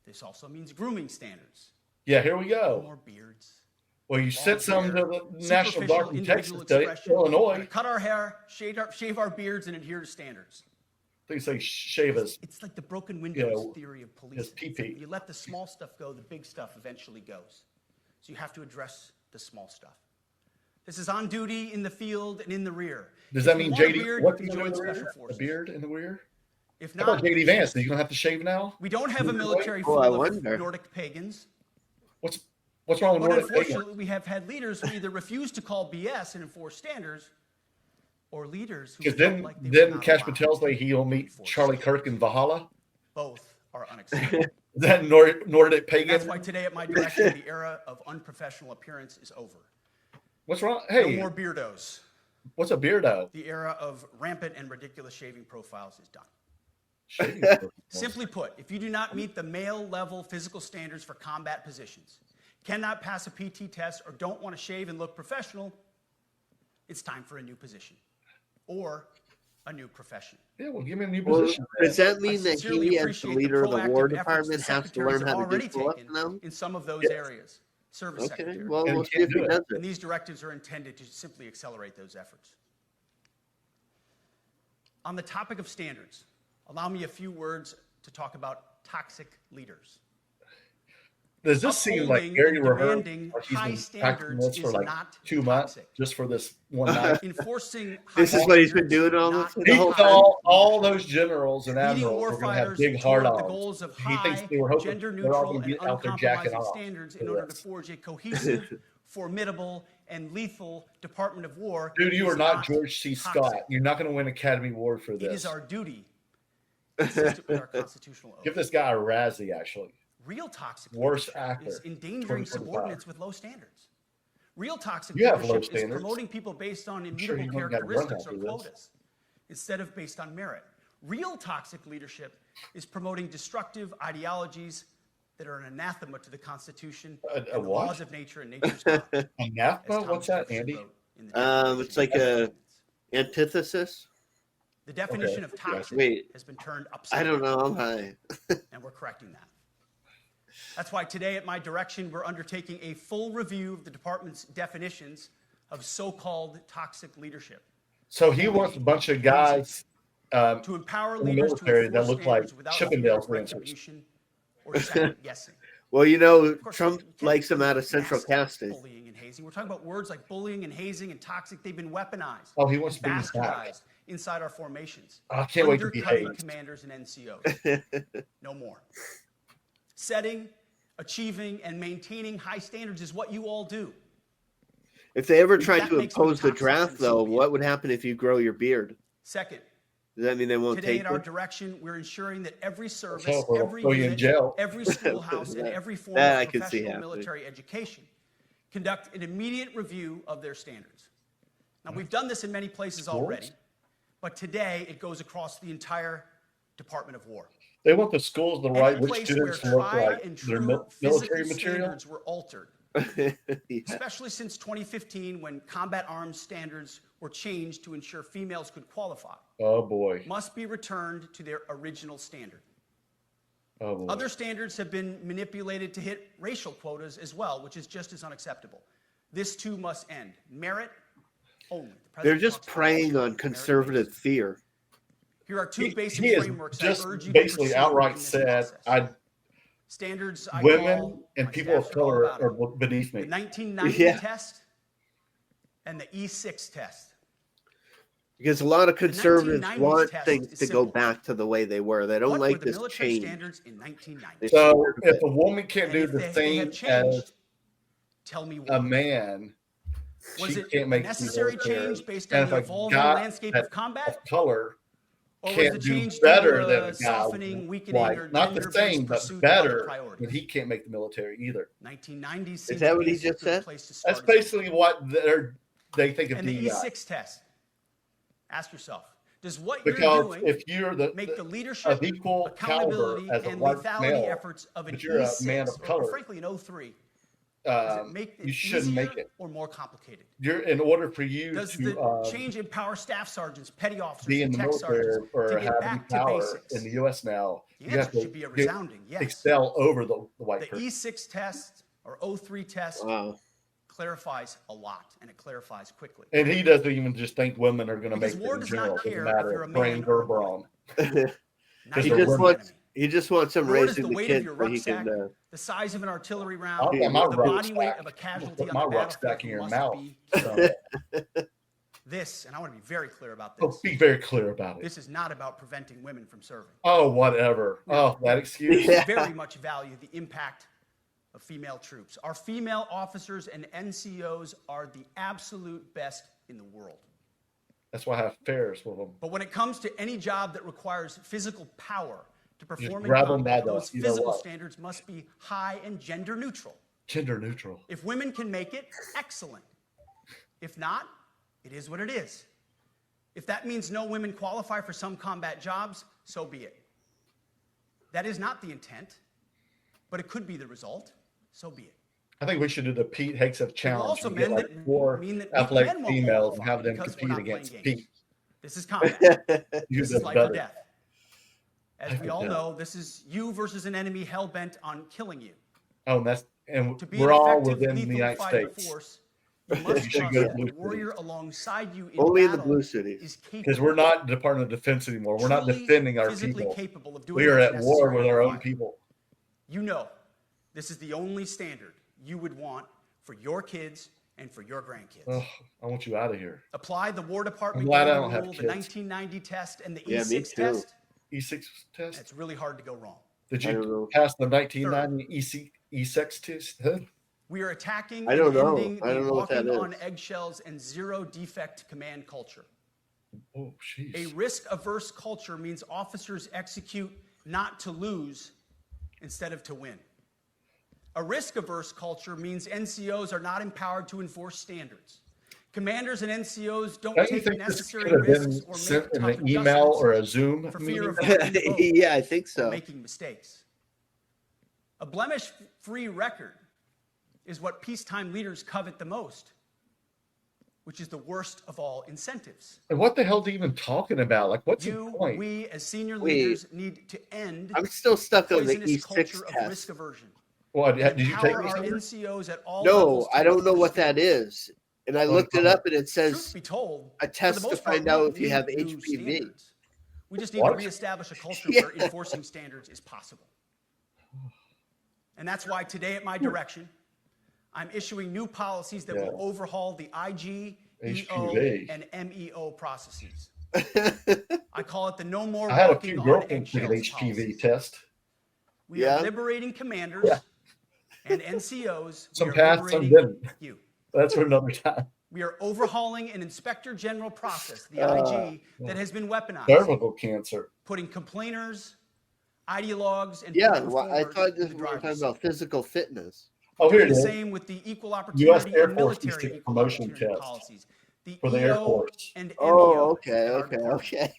This also means grooming standards. Yeah, here we No go. more beards. Well, you sent some to the National Superficial Guard from individual Texas to expression. We're Illinois. gonna cut our hair, shave our beards, and adhere to standards. They say shave us. It's like the broken windows Yeah, theory of his policing. pee-pee. You let the small stuff go, the big stuff eventually goes. So you have to address the small stuff. This is on duty in the field and in the rear. Does If that you mean want a JD? beard, What's you in can join the Special rear? A Forces. beard in the rear? If How about not, JD Vance? Are you gonna have to shave now? we don't have a military Oh, full I of wonder. Nordic pagans. What's wrong with But Nordic pagan? unfortunately, we have had leaders who either refuse to call BS and enforce standards, or leaders who Because felt then, like they were then not Cash allowed Patel's to way he'll meet enforce Charlie standards. Kirk in Valhalla. Both are unacceptable. Is that Nordic pagan? That's why today, at my direction, the era of unprofessional appearance is over. What's wrong? No Hey, more beardos. what's a beardo? The era of rampant and ridiculous shaving profiles is done. Shaving. Simply put, if you do not meet the male level physical standards for combat positions, cannot pass a PT test, or don't want to shave and look professional, it's time for a new position or a new profession. Yeah, well, give me a new Well, position. does that I mean that sincerely he, as the appreciate leader of the proactive War efforts Department, the has to secretaries learn have how to already do pull-ups taken now? in some of those Yes. areas. Service Okay, secretaries. well, And we'll he see if can't he do it. does And it. these directives are intended to simply accelerate those efforts. On the topic of standards, allow me a few words to talk about toxic leaders. Does this seem like Upholding Gary and Reher? demanding Like he's high been practicing standards this for is like not 2 months toxic. just for this one night. Enforcing This high is what he's been standards, doing all not this- the He whole thought all those generals and leading admirals were going to have warfighters big hard toward the ons. goals of He thinks high, they were hoping they're all gender-neutral, going to and be out there jacking uncompromising off. standards for in order to this. forge a cohesive, formidable, and lethal Department of War. Dude, you is are not George C. toxic. Scott. You're not going to win Academy Award for It this. is our duty, consistent with our constitutional oath. Give this guy a Razzie, actually. Real toxic Worst leadership actor, is endangering 2025. subordinates with low standards. Real toxic You have low leadership is standards. promoting people based on I'm sure immutable you wouldn't gotta run characteristics or after this. quotas instead of based on merit. Real toxic leadership is promoting destructive ideologies that are an anathema to the Constitution A and the what? laws of nature and nature's God. as Anathema? Thomas What's that, Jefferson Andy? wrote in the Declaration It's like of a Independence. antithesis. The definition Okay. of toxic Wait. has been turned upside I don't down. know. Hi. And we're correcting that. That's why today, at my direction, we're undertaking a full review of the department's definitions of so-called toxic leadership So he wants a bunch of guys to empower in the leaders to military that enforce look like standards without Chippendale fear of dancers. retribution or second guessing. Well, you know, Of course, Trump you can't likes them use out of central nasty casting. Bullying and hazing. We're talking about words like bullying and hazing and toxic. They've been weaponized. Oh, he wants and to bring us back. bastardized inside our formations. I can't wait to be Undercutting hazed. commanders and NCOs. No more. Setting, achieving, and maintaining high standards is what you all do. If they ever tried That to makes me impose the toxic draft, and though, Soviet. what would happen if you grow your beard? Second, Does that mean they won't today take in our it? direction, we're ensuring that every service, So we'll every throw you in unit, jail. every schoolhouse, and every form That I of could see professional happening. military education conduct an immediate review of their standards. Now, we've done this in many places already, but today it goes across the entire Department of War. They want the schools to write Any which place students where look tried like and their true military physical material. standards were altered, Yeah. especially since 2015 when combat arms standards were changed to ensure females could qualify, Oh boy. must be returned to their original standard. Oh boy. Other standards have been manipulated to hit racial quotas as well, which is just as unacceptable. This too must end. Merit only. The They're president just talks about preying on merit-based. conservative fear. Here are two basic He has frameworks just I urge you to basically pursue outright in this said, process. Standards I women call, and my people of staff's all color about it. are beneath me. The 1990 Yeah. test and the E6 test. Because a lot of conservatives 1990s want test things is to go simple. back to the way they were. They don't What like were the this military change. standards in 1990? So if a woman can't And do if the they have same changed, as tell me a what. man, Was she it can't make necessary the military. change based And on the if a evolving guy landscape that- of combat? of color Or was can't the do change better due to than a a guy softening, weakening, or like not the gender-based same, but pursuit of other better, priorities? but he can't make the military either. 1990s Is seems that to what be he a just good said? place to start That's as well. basically what they think of And the DEI. E6 test. Ask yourself, does what Because you're doing if you're make the of leadership, equal caliber accountability, as a and white lethality male, efforts of an but you're a E6 man of or color, frankly an O3, does it make it you shouldn't easier make it. or more complicated? In order for you Does to the change empower staff sergeants, petty officers, be in and the tech military sergeants or to get have any back to power basics? in the U.S. now, The you have answer to should be a resounding yes. excel over the white The person. E6 test or O3 test Wow. clarifies a lot, and it clarifies quickly. And he doesn't even just think women are going to Because make war it in does general. not It doesn't care if matter you're a if man brain or or a brawn. Neither He is just the wants enemy. he just wants them Nor does raising the the weight of kids your so he rucksack, can. the size of an artillery round, I'll Yeah, put my the rucksack. body weight of a casualty Put on my the rucksack battlefield in your must mouth. be So, this, and I want to be very clear about oh, this. be very clear about it. This is not about preventing women from serving. Oh, whatever. Oh, that excuse. Yeah. We very much value the impact of female troops. Our female officers and NCOs are the absolute best in the world. That's why I have affairs with them. But when it comes to any job that requires physical power to perform in grab 'em combat, by the- those you know physical what? standards must be high and gender neutral. Gender neutral. If women can make it, excellent. If not, it is what it is. If that means no women qualify for some combat jobs, so be it. That is not the intent, but it could be the result, so be it. I think we should do the Pete Hegseth challenge. also and get mean like that- 4 mean that athletic men won't females and qualify have them because we're compete not against playing games. Pete. This is combat. You This do is life better. or death. As we all know, this is you versus an enemy hell-bent on killing you. Oh, and To be we're an all effective, within the lethal United fighter States force, you must You should trust go to that blue the warrior alongside you in Only in the battle blue cities. is capable, because we're not Department of Defense anymore. We're not truly defending our physically people. capable of doing We are what's at war necessary with to our own fight. people. You know, this is the only standard you would want for your kids and for your grandkids. Ugh, I want you out of here. Apply the War Department I'm glad I golden don't have rule, the kids. 1990 test, and the Yeah, me E6 too. test. E6 test. It's really hard to go wrong. Did I don't you know. pass the 1990 E6 test? Huh? We are attacking I don't and know. ending I don't the know what that walking on is. eggshells and zero defect command culture. Oh, A jeez. risk-averse culture means officers execute not to lose instead of to win. A risk-averse culture means NCOs are not empowered to enforce standards. Commanders and NCOs don't Don't you take think this necessary could have been risks or sent make in tough an email or a adjustments Zoom for meeting? fear of rocking the boat Yeah, I think or so. making mistakes. A blemish-free record is what peacetime leaders covet the most, which is the worst of all incentives. And what the hell are you even talking about? Like, what's the point? We, as senior leaders, need to end I'm still stuck on the poisonous E6 culture of test. risk aversion. What, did you take Empower me our somewhere? NCOs at all No, levels to I don't know work what for that is. And I looked it up and it Truth says be told, a for the test to most part, find we out don't if you have need new HPV. standards. We just need What? to reestablish a culture Yeah. where enforcing standards is possible. And that's why today at my direction, I'm issuing new policies that will overhaul the IG, EO, HPV. and MEO processes. I call it the no more I had a walking few on girlfriends take an eggshells HPV policies. test. We Yeah. are liberating commanders and NCOs. Some We are passed, some liberating didn't. you. That's for another time. We are overhauling an inspector general process, the IG, that has been weaponized, Cervical cancer. putting complainers, ideologues, and Yeah, poor well, I performers thought in this the we were talking driver's about seat. physical fitness. Oh, here Doing it the is. same with the equal U.S. opportunity Air and Force needs military to equal promotion opportunity test policies. The for the Air EO Force. and MEO Oh, okay, in our okay, department.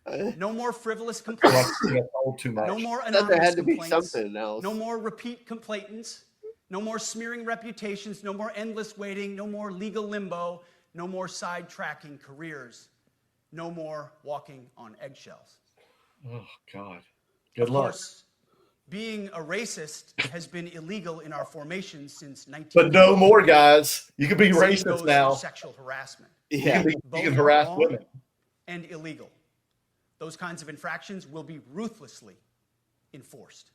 okay. No more frivolous Like, complaints. you get told too much. No more I thought there anonymous had to be complaints. something else. No more repeat complainants. No more smearing reputations. No more endless waiting. No more legal limbo. No more sidetracking careers. No more walking on eggshells. Oh, God. Good Of luck. course, being a racist has been illegal in our formation since 19. But no more, guys. You can be Same racist goes now. for sexual harassment. Yeah. You Both can are harass wrong women. and illegal. Those kinds of infractions will be ruthlessly enforced.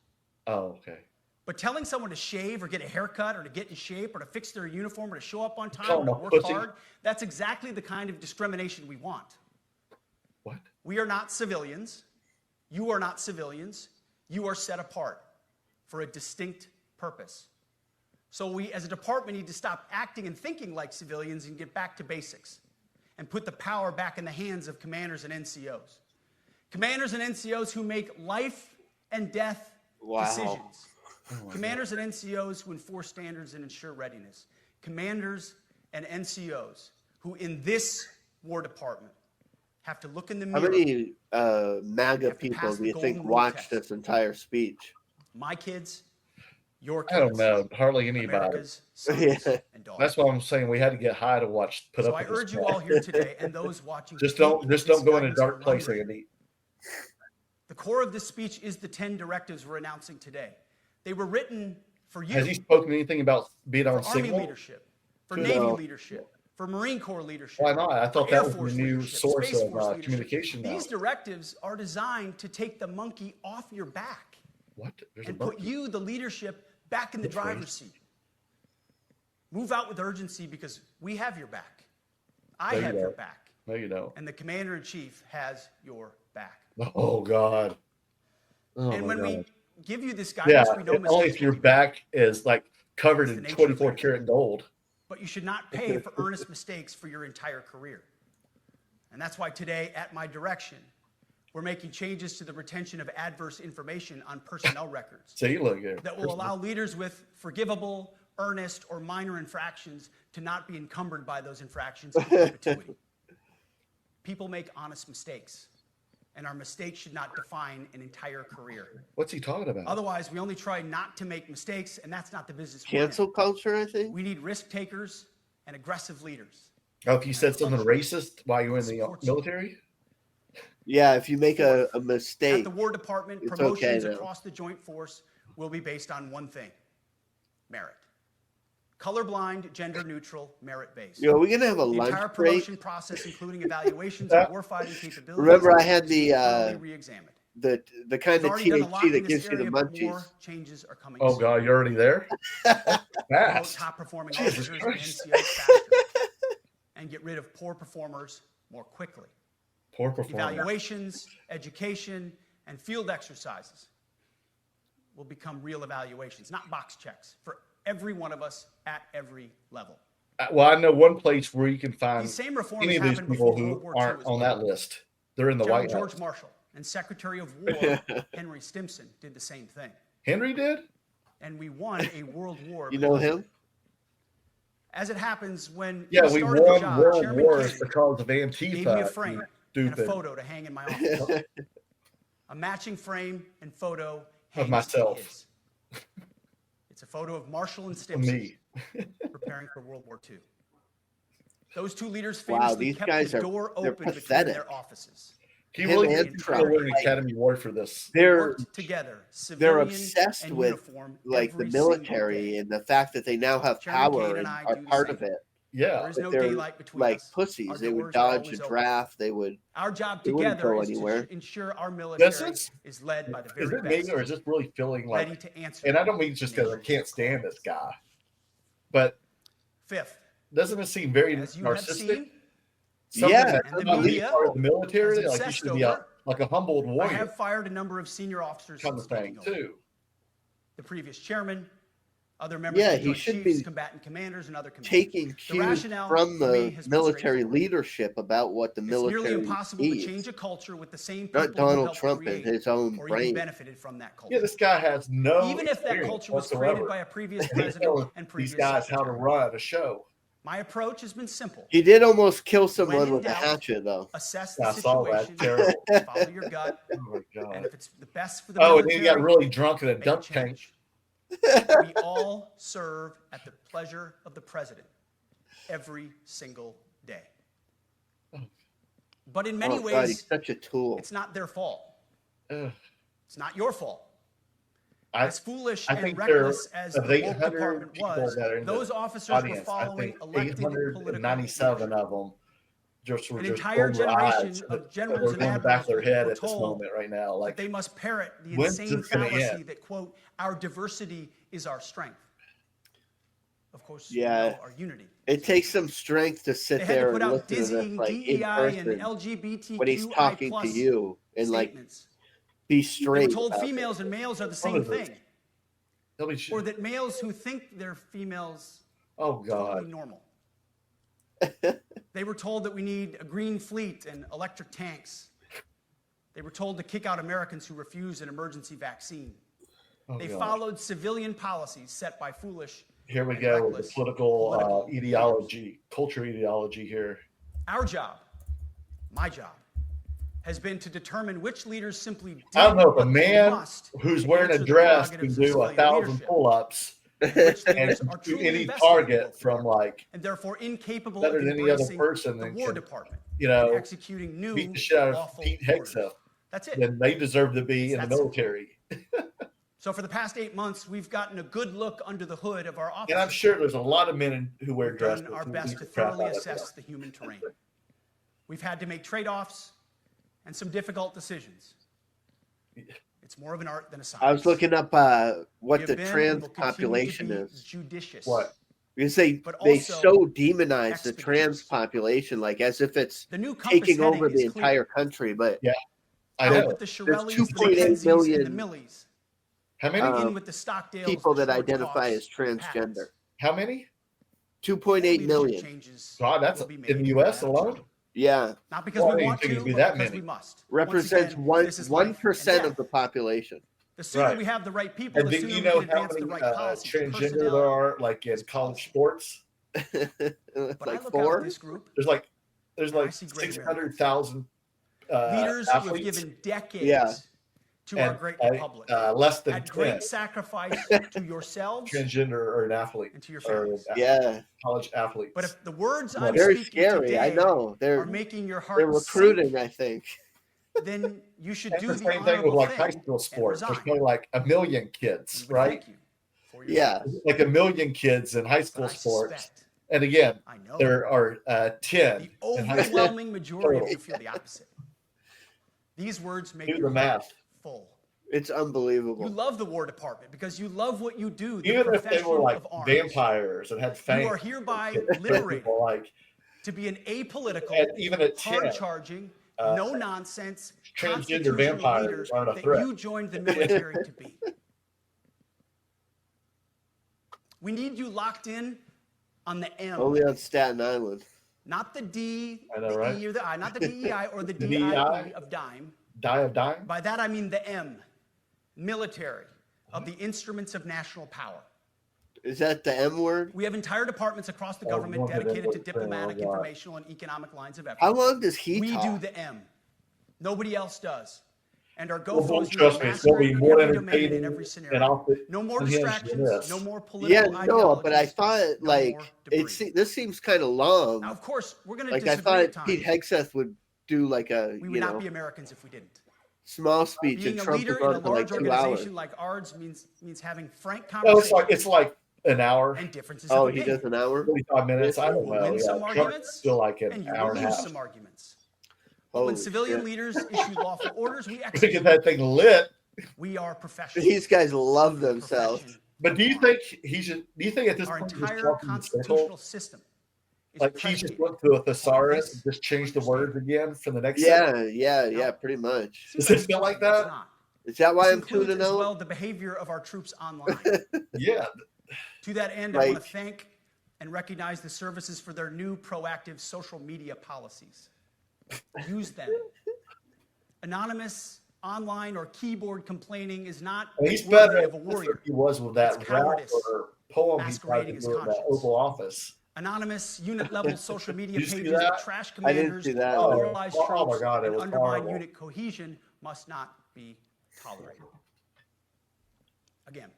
Oh, okay. But telling someone to shave or get a haircut or to get in shape or to fix their uniform or to show up on time Call or them to a work pussy. hard, that's exactly the kind of discrimination we want. What? We are not civilians. You are not civilians. You are set apart for a distinct purpose. So we, as a department, need to stop acting and thinking like civilians and get back to basics and put the power back in the hands of commanders and NCOs. Commanders and NCOs who make life and death decisions. Commanders and NCOs who enforce standards and ensure readiness. Commanders and NCOs who, in this War Department, have to look in the How mirror. many MAGA have to people pass do the you think golden rule watched test. this entire speech? My kids, your kids. I don't know. Hardly anybody. America's sons Yeah. and daughters. That's what I'm saying. We had to get high to put So up I with this urge you crap. all here today and those watching. Just to don't take this go in a guidance dark and place, run with it. Andy. The core of this speech is the 10 directives we're announcing today. They were written for you. Has he spoken anything about being on for Army signal? leadership, for No. Navy leadership, for Marine Corps leadership. Why not? I thought for Air that was Force the new leadership, source Space of Force leadership. communication now. These directives are designed to take the monkey off your back What? There's and a put monkey. you, the leadership, back in the driver's seat. Move out with urgency because we have your back. I No, you have your don't. back. No, you don't. And the commander-in-chief has your back. Oh, God. Oh, And my when we God. give you this Yeah, guidance, we know only if your back is like covered It's the in nature of 24 leadership. karat gold. But you should not pay for earnest mistakes for your entire career. And that's why today, at my direction, we're making changes to the retention of adverse information on personnel records See, look here. that will allow leaders with forgivable, earnest, or minor infractions to not be encumbered by those infractions in perpetuity. People make honest mistakes, and our mistakes should not define an entire career. What's he talking about? Otherwise, we only try not to make mistakes, and that's not the business we're in. Cancel culture, I think. We need risk takers and aggressive leaders. Oh, if you said something racist while you were in the military? Yeah, if you make a At mistake, the War Department, It's promotions okay, though. across the Joint Force will be based on one thing: merit. Colorblind, gender-neutral, merit-based. are we gonna have a The lunch entire break? promotion process, including evaluations of warfighting capabilities, Remember, I had the thoroughly re-examined. the kind We've of already done a lot THC in that this gives you the area, but munchies. more changes are coming. Oh, soon. God, you're already there? Promote Fast. top-performing Jesus officers and Christ. NCOs faster, and get rid of poor performers more quickly. Poor performance. Evaluations, education, and field exercises will become real evaluations, not box checks, for every one of us at every level. Well, I know one place where you can find These same reforms any of these happened people before who World War II aren't as on well. that list. They're in the General White George House. Marshall and Secretary of War Henry Stimson did the same thing. Henry did? And we won a world war. You know because of him? it. As it happens, when Yeah, he we started the won job, world Chairman wars King because of gave me a Antifa. frame you and a stupid. photo to hang in my office. A matching frame and photo hangs myself. in his. It's a photo of Marshall and Stimson Me. preparing for World War II. Those two leaders Wow, famously these kept guys the are door they're open between pathetic. their offices. He really Him did and try to Trump, win an Academy Award for this. They're Worked together, they're civilian obsessed and with uniform, like the every single military day. and the fact that they now have Chairman power Kane and and I are do the part same. of it. Yeah. There is But no they're daylight between like us. pussies. Our They would doors are dodge always a open. draft. They would. Our job They wouldn't together go is anywhere. to ensure our Does military this? is led by the Is very it best, me, or is this really feeling like? ready to answer. And I don't mean just because I can't stand this guy, but Fifth, doesn't it seem very as you have narcissistic? seen, Something Yeah, that and the should be media part of the military, has like you obsessed should be over, like a humbled I warrior have fired a number of senior officers kind of since thing taking over. too. The previous chairman, other members Yeah, of the he Joint should Chiefs, be combatant commanders, and other commanders. taking cues rationale from for me the has been military straightforward. leadership about what the It's military nearly impossible to needs. change a culture with the same people Not who Donald helped Trump create and his own or even brain. benefited from that culture. Yeah, this guy has no. Even if that experience culture was whatsoever. created by a previous And he's president telling and these previous guys how to secretary. run a show. My approach has been simple. He did almost kill When someone in with a doubt, hatchet, though. assess I the saw that. situation, Terrible. follow your gut, Oh my and god. if it's the best for the Oh, and military, then he got really drunk in a make a dunk tank. change. We all serve at the pleasure of the president every single day. But in many Oh, God, ways, he's such a tool. it's not their fault. Ugh. It's not your fault. I- As foolish I and think reckless there as of the woke 800 department people was, that are in the those officers audience, were following I think elected political 897 leadership. of them just were An just entire rolled their eyes generation of that generals were and going in the back of their admirals head were at this told moment right now. that Like, they must parrot the when's insane this gonna fallacy end? that, quote, our diversity is our strength. Of course, Yeah. we know our unity. It takes some strength to They sit had to there put and out listen to this dizzying like in DEI and person LGBTQI+ when he's talking to you and like statements. be They were straight. told about females it. and males are the What same is this? thing, nobody should- or that males who think they're females oh are god. totally normal. They were told that we need a green fleet and electric tanks. They were told to kick out Americans who refuse an emergency vaccine. Oh, They God. followed civilian policies set by foolish. Here we and go with the reckless political ideology, culture ideology here. Our job, my job, has been to determine which leaders simply did I don't know if a what they man must who's to wearing a answer the dress can prerogatives of do civilian 1,000 leadership, pull-ups and which and leaders can are do truly any invested in target warfare, from like and therefore incapable better of than any other embracing person the and War can, Department you and know, executing new beat the shit out of lawful Pete orders. Hegseth. That's it. Then they deserve to be in the That's it. military. So for the past 8 months, we've gotten a good look under the hood of our office. And I'm sure there's a lot of men who wear We've dresses. done our who best beat to the crap thoroughly out of assess them. the human terrain. We've had to make trade-offs and some difficult decisions. It's more of an art than a science. I was looking up We what have the been and trans will continue to population be is. Judicious. What? Because they But they also so demonize the expeditious. trans population, like as if it's The new compass taking over heading the is clear. entire country. But Yeah. I Out know. with the Shirelles, the 2.8 Mackenzies, million, and the Millies. How many? In with the Stockdales, people the that identify Schwarzkopfs, as transgender. Pattons. How many? 2.8 Leadership million. changes God, that's will be made in the U.S. without alone. trouble. Yeah, Not because Well, I we didn't want think to, it'd be but that because many. we must. represents Once again, this is life and 1% of death. the population. The sooner Right. we have the right people, And the then sooner you we know can how advance many the right policies, transgender personnel. there are, like in It's college policy. sports. But I Like look out 4. at this group, There's like and I see great 600,000 leaders who have athletes, given decades Yeah. to our and great republic, less than at 10 great sacrifice to yourselves transgender or an athlete and to your or families. Yeah, college athletes. But if the words I'm very speaking scary. today I know are they're making your heart recruiting. sink, I think. then you should and do the the same thing with honorable like thing high school and sports. There's resign. probably like a million We kids, would right? thank you for your Yeah, service. Like a million kids in high But school I sports. suspect, And again, I know, there are 10 the in high school. overwhelming majority of total. you feel the opposite. These words make Do your the heart math. full. it's You unbelievable. love the War Department because you love what you do, the Even if they profession were like of arms. vampires and had fangs, You are hereby people liberated like to be an apolitical, and even at 10, hard-charging, no-nonsense, transgender constitutional vampires leader aren't a that threat. you joined the military to be. We need you locked in on the M, Only on Staten Island. not the D, I know, the right? E, or the I, not the DEI or the The DIE DEI? of dime. Die of dime. By that I mean the M, military, of the instruments of national power. Is that the M word? We have entire departments across the Oh, government one of them dedicated to was diplomatic, saying, oh, God. informational, and economic lines of effort. How long does he We talk? do the M. Nobody else does. And our GoFos trust me, it's going to be more entertaining in every scenario. No more distractions, no more political ideologies. No, but I thought this seems kind of long. Now, of course, we're going to I thought Pete Hegseth would do like a we would not be Americans if we didn't. Small speech. Being and a Trump leader in a large organization like ours means having frank conversation. conversation. It's like an hour and differences. Oh, he does an hour, 45 minutes. I don't know. Win some arguments, still like an and you hour will and a lose half. some arguments. But when civilian leaders issue lawful orders, we To execute. get that thing lit. We are professionals. These guys love themselves. But do you think he should? Do you think at this our point entire constitutional system? Like he just went to a thesaurus and just changed the words again for the next? Yeah, pretty much. Does it feel like that? Is that why this I'm tuning as out? well, the behavior of our troops online. Yeah. To that end, I want to thank and recognize the services for their new proactive social media policies. Use them. Anonymous, online, or keyboard complaining is not he's better of a warrior. He was with that rap or poem he tried to do in the Oval Office. Anonymous unit-level social media pages that? that trash commanders, demoralize troops, oh my God, and undermine horrible. unit cohesion must not be tolerated. Again,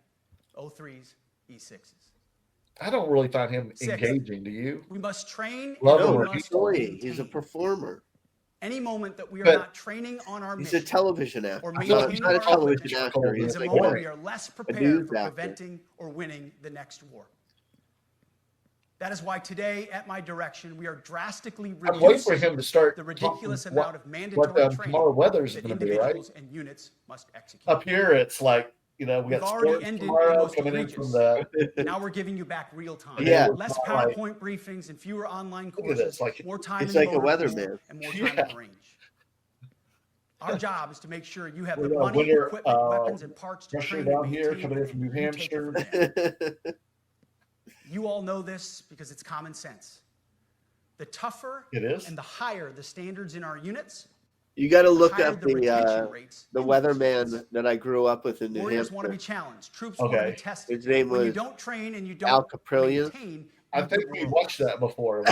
O3s, E6s. I don't really find him engaging. Do you? We must train. He's a performer. Any moment that we are not training on our mission, he's a television actor. Or maintaining not a television actor. Is a moment we are less prepared for preventing or winning the next war. That is why today, at my direction, we are drastically reducing the ridiculous amount of mandatory training weather's that going to be, right? and units must execute. Up here, it's like, we got sports tomorrow coming in from the. Now we're giving you back real time. Yeah. Less PowerPoint briefings and fewer online courses. More time it's in like a weatherman. And more time in the range. Our job is to make sure you have the money, equipment, weapons, and parts to train down here coming in from New Hampshire. You all know this because it's common sense. The tougher and the higher the standards in our units, you got to look up the weatherman that I grew up with in New Hampshire. Warriors want to be challenged. Troops want to be tested. His name was when you don't train and you don't Al Caprillion. maintain, I think we watched that before. And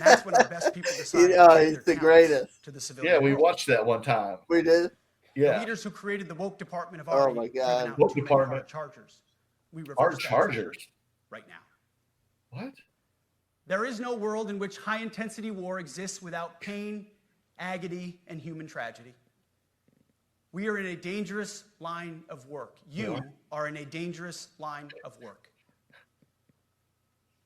that's when the best people decide he's the greatest. To the civilian we watched that one time. We did? Yeah. The leaders who created the woke department of already my God. Woke department. Chargers. We Our Chargers. Right now. What? There is no world in which high-intensity war exists without pain, agony, and human tragedy. We are in a dangerous line of work. You are in a dangerous line of work.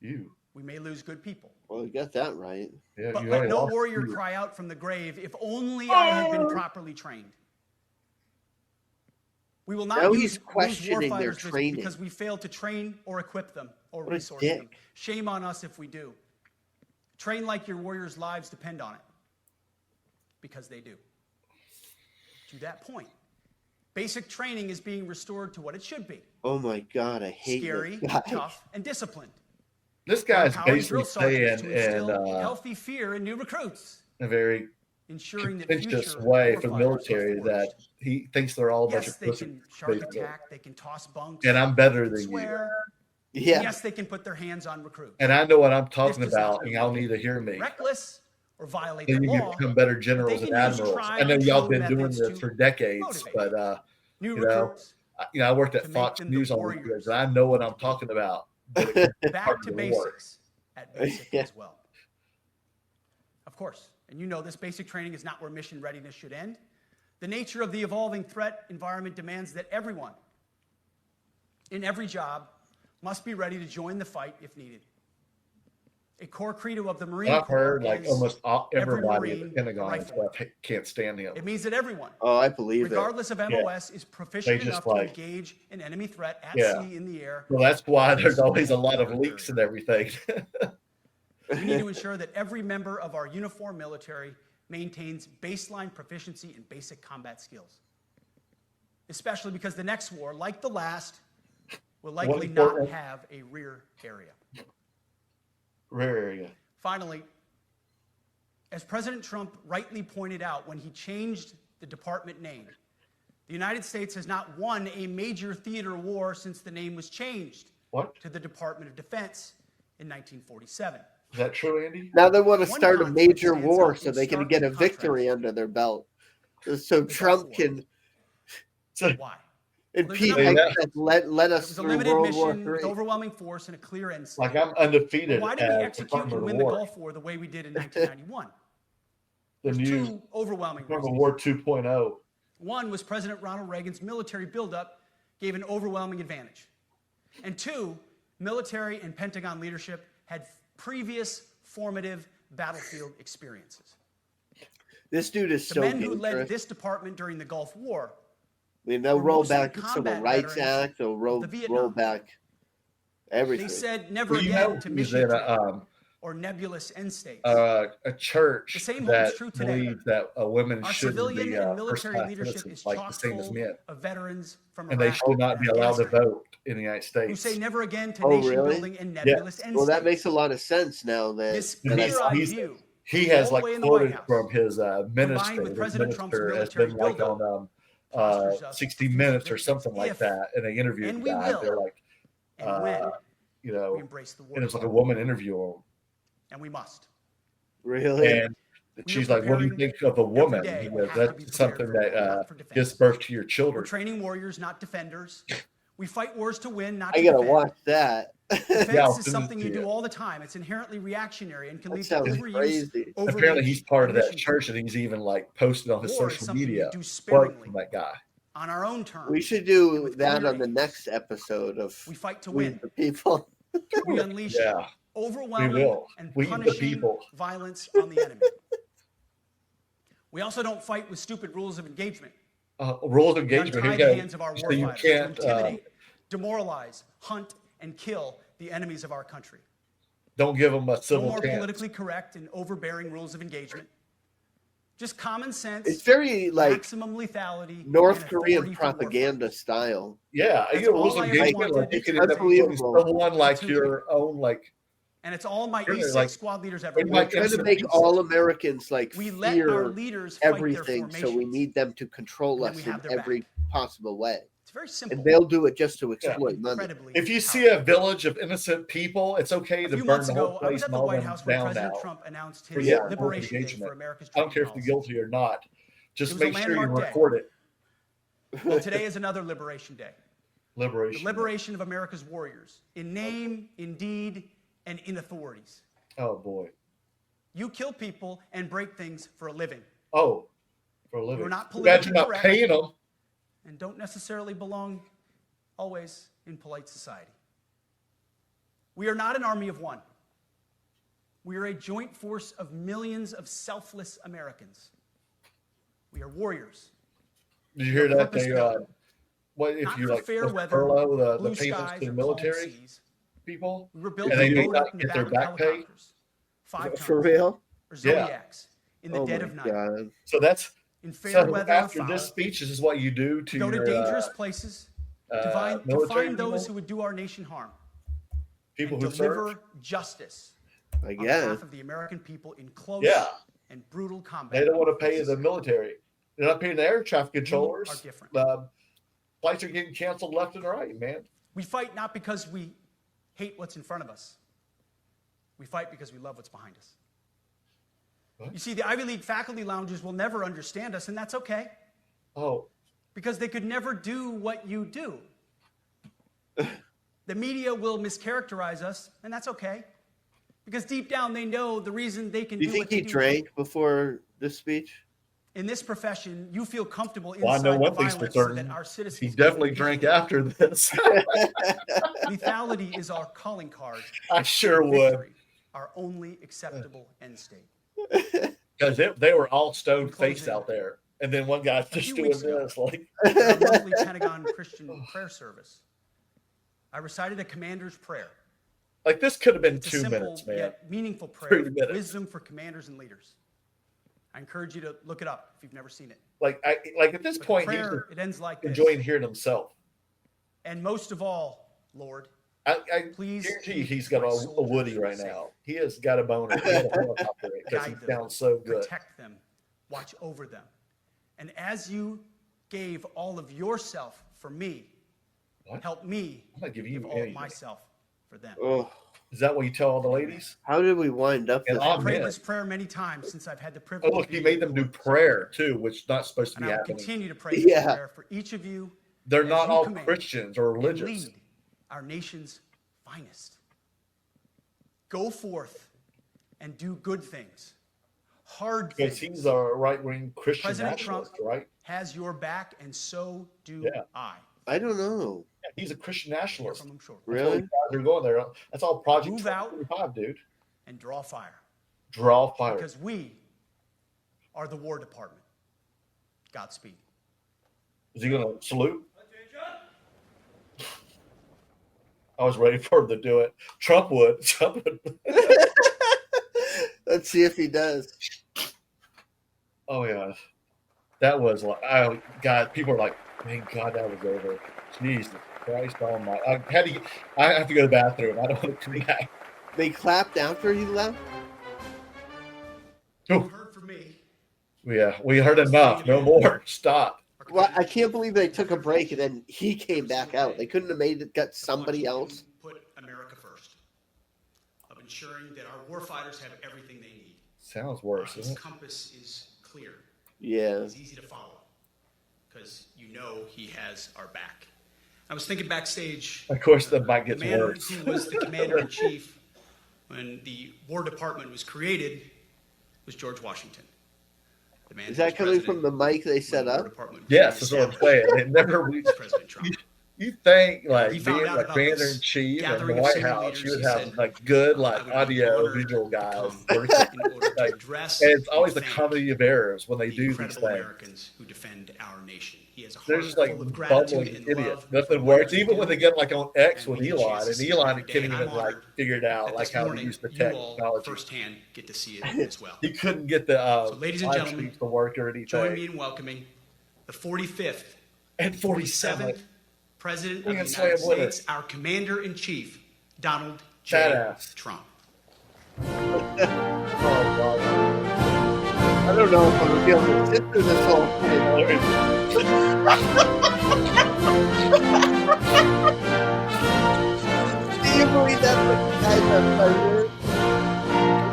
We may lose good people. Well, you got that right. Yeah, but let no warrior cry out from the grave, if only I had been properly trained. We will not use questioning their warfighters training because we failed to train or equip them or resource them. Shame on us if we do. Train like your warriors' lives depend on it. Because they do. To that point, basic training is being restored to what it should be. Oh my God, I hate scary, tough, and disciplined. This guy's basically saying in healthy fear in new recruits. A very ensuring that contentious way for the military that he thinks they're all a bunch of they can sharp attack, they can toss bunks, and I'm better than you. Yeah. Yes, they can put their hands on recruits. And I know what I'm talking about, and y'all need to hear me. Reckless or violate the law. You can become better generals and admirals. I know y'all been doing this for decades, but I worked at Fox News on the years, and I know what I'm talking about. Back to basics at basic as well. Of course, and you know this basic training is not where mission readiness should end. The nature of the evolving threat environment demands that everyone in every job must be ready to join the fight if needed. A core credo of the Marine Corps. I've heard almost everybody at the Pentagon can't stand him. It means that everyone, I believe regardless of MOS, is proficient enough to engage in enemy threat at sea, in the air. Well, that's why there's always a lot of leaks and everything. We need to ensure that every member of our uniformed military maintains baseline proficiency in basic combat skills, especially because the next war, like the last, will likely not have a rear area. Rear area. Finally, as President Trump rightly pointed out when he changed the department name, the United States has not won a major theater war since the name was changed to the Department of Defense in 1947. Is that true, Andy? Now they want to start a major war so they can get a victory under their belt. So Trump can So, Why? And Well, Pete there's a number of Hegseth reasons. led It us was a through limited World War mission with III. overwhelming force and a clear end state. like I'm undefeated. But why did we as execute Department and of win the War. Gulf War the way we did in 1991? The There's new two overwhelming Department of reasons. War 2.0. One was President Ronald Reagan's military buildup gave an overwhelming advantage. And two, military and Pentagon leadership had previous formative battlefield experiences. This dude is The so men who dangerous. led this department during the Gulf War, I mean, they'll were roll mostly back the Civil combat Rights veterans Act. They'll roll the Vietnam back everything. they said never Well, you again know, to he's mission in trip or nebulous end states. a church The same that holds true today. believes that women Our shouldn't civilian be and military first-class leadership citizens is like the chock same as full men, of veterans from and they Iraq should not and be allowed to Afghanistan vote in the United who States. say never again to Oh, nation really? building and nebulous end Well, that states. makes a lot of sense now. This That I clear-eyed he's- view, He has all the like way in the White quoted House, from his minister. combined with His President Trump's minister has military been like buildup, on postures us 60 for Minutes future or something victories like if that, and they interviewed and the we guy. will, They're like, and when you we know, embrace the war, and it was like a woman interviewing him, and we must. really. and We she's are like, "What do you preparing think of a woman?" day He we goes, have to be "That's prepared something for war, that not for defense. gives birth to your We're children." training warriors, not defenders. We fight wars to win, not I to gotta defend. watch that. Defense Yeah, I'll is send it something to you do you. all the time. It's inherently reactionary and can That lead to sounds overuse, crazy. Apparently, he's overreach, part of and that mission church, and he's even like posted on his War is social something you media. do Quote sparingly. from that guy. on our own terms. We should and do with that clear on the aims. next episode of We fight to We win. the People. We unleash Yeah, overwhelming will. and We the punishing people. violence on the enemy. We also don't fight with stupid rules of engagement. rules of We engagement. untie Here the you hands of our go. So you warfighters to can't intimidate, demoralize, hunt, and kill the enemies of our country. don't give them a No civil more chance. politically correct and overbearing rules of engagement. Just common sense, It's very like maximum lethality, North and Korean authority for propaganda warfighters. style. Yeah, That's you know, rules all of I ever engagement. Like wanted. you can It's end up killing unbelievable. someone like It's your own, like And it's all my Really, E6 like, squad leaders ever pretty We're much did. trying to innocent make people. all Americans like We let our fear leaders fight their everything, so we formations. need them to control And then us we in have their every back. possible way. It's very simple. And they'll do it just to Yeah. exploit money. Incredibly if you see powerful. a village of innocent people, it's okay A to few burn months the whole ago, I was place at and the all White them House when down President now. Trump announced For his yeah, rules of Liberation Day engagement. for America's I don't care if training you're policy. guilty or not. Just It was a make sure you landmark day. record it. Well, today is another Liberation Day. The Liberation. liberation of America's warriors, in name, in deed, and in authorities. Oh boy. You kill people and break things for a living, Oh, for a living. You're not Too bad you're politically not correct. paying them. and don't necessarily belong always in polite society. We are not an army of one. We are a joint force of millions of selfless Americans. We are warriors. Did you hear that? They Purpose-built. what if Not you for like fair supposed to weather, furlough the blue payments skies, to the or calm military seas. people? We were built And to they be may loaded not up in the get their back of back pay? helicopters, 5 For tons, real? or Yeah. Zodiacs in the Oh dead my of night. god. So that's In fair so weather or after foul. this speech, this is what you do to Go to your dangerous places to military find those people? who would do our nation harm. people and who deliver serve. justice I on guess. behalf of the American people in close Yeah. and brutal combat. They don't want to pay with the ISIS. military. They're not paying the air traffic You controllers. are different. Flights are getting canceled left and right, man. We fight not because we hate what's in front of us. We fight because we love what's behind us. What? You see, the Ivy League faculty lounges will never understand us, and that's okay, Oh, because they could never do what you do. The media will mischaracterize us, and that's okay, because deep down they know the reason they can Do you do think what they he do. drank before this speech? In this profession, you feel comfortable well, I inside know the one thing's for violence so certain. that our citizens He can definitely live drank peacefully. after this. Lethality is our calling card. I sure would. Victory, our only acceptable end state. Because they were all stone In closing, faced out there. And then one guy's just few doing weeks ago, this. Like, In our monthly Pentagon Christian prayer service, I recited a commander's prayer. like this could have been It's a 2 simple minutes, man. yet meaningful prayer 3 of minutes. wisdom for commanders and leaders. I encourage you to look it up if you've never seen it. Like at this But the point, he's prayer, it ends like this. enjoying hearing himself. And most of all, Lord, I Please guarantee you keep he's got my a soldiers Woody right safe. now. He has got a boner. He had a helicopter because he guide them, sounds so good. protect them, watch over them. And as you gave all of yourself for me, What? help me I'm not giving you give all of anything. myself for them. Oh, Is that what you tell all the ladies? How did we wind up And this? I've I'm prayed in. this prayer many times since I've had the privilege. Oh, look, he made them do prayer too, which is not supposed to And be I will happening. continue to pray this prayer for each of you. They're as not you all command Christians or and religious. lead our nation's finest. Go forth and do good things. Hard Because things. he's a right-wing Christian President Trump nationalist, right? has your back, and so do I. I don't know. Yeah, he's a Christian nationalist. From him shortly. Really? They're going there. That's all Project Move out 2025, dude. and draw fire. Draw fire. Because we are the War Department. Godspeed. Is he going to salute? I was ready for him to do it. Trump would. Let's see if he does. Oh yeah, that was like, God, people are like, thank God that was over. Jesus Christ, oh my! I have to go to the bathroom. I don't want to come back. They clapped after he left. You heard from me. Yeah, we heard enough. No more. Stop. Well, I can't believe they took a break and then he came back out. They couldn't have got somebody else. Put America first. Of ensuring that our warfighters have everything they need. Sounds worse. His Isn't it? compass is clear. Yeah. It's easy to follow because you know he has our back. I was thinking backstage. Of course, the mic gets the man worse. who was the commander in chief when the War Department was created was George Washington. The man Is who was that coming president from the mic they set when the War up? Department was Yes, that's what I'm saying. It never. President Trump. You think like He being found out like about commander this in chief in the gathering of White senior House, leaders. you would He have said, like good I like would be audio honored visual to guys come working. in order to Like, address and it's always the and thank comedy of errors when they the do these incredible things. Americans who defend our nation. He has a They're heart just like full of gratitude bumbling and idiots. love for Nothing what works. you Even do. when they get like on X And with we get a Elon, chance to and see Elon every day, couldn't and even I'm like honored figure it out that like this how to morning use the you all technology. firsthand get to see it as well. He couldn't get the So, ladies and live gentlemen, streams to work or anything. Join me in welcoming the 45th And 47th 47th. President of We the can say United it with it. States, our Commander-in-Chief, Donald J. Badass. Trump. Oh God. I don't know if I'm gonna be able to sit through this whole thing. Do you believe that's what you guys are president?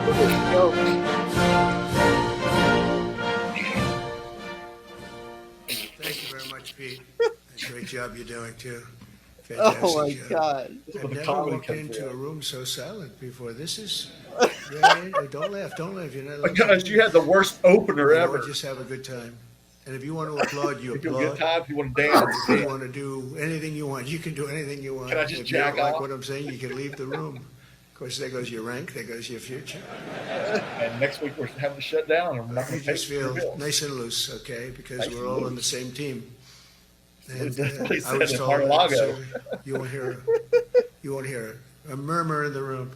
What a joke. Thank you very much, Pete. Great job you're doing, too. Oh my job. God. I've the never comedy walked comes into in. a room so silent before. This is really, don't laugh. You're not allowed Because to. you had the worst opener You know ever. what, just have a good time. And if you want to applaud, you If you have a good applaud. time, if you want to dance, If you want to do anything you want, you can do anything you want. Can I just If you don't jack like off? what I'm saying, you can leave the room. Of course, there goes your rank, there goes your future. and next week we're having to shut down and we're not You going to just pay for feel your bills. nice and loose, okay? Because Nice we're and all on loose. the same team. And, That's what he I said was in told Mar-a-Lago. that, you won't hear a murmur in the room.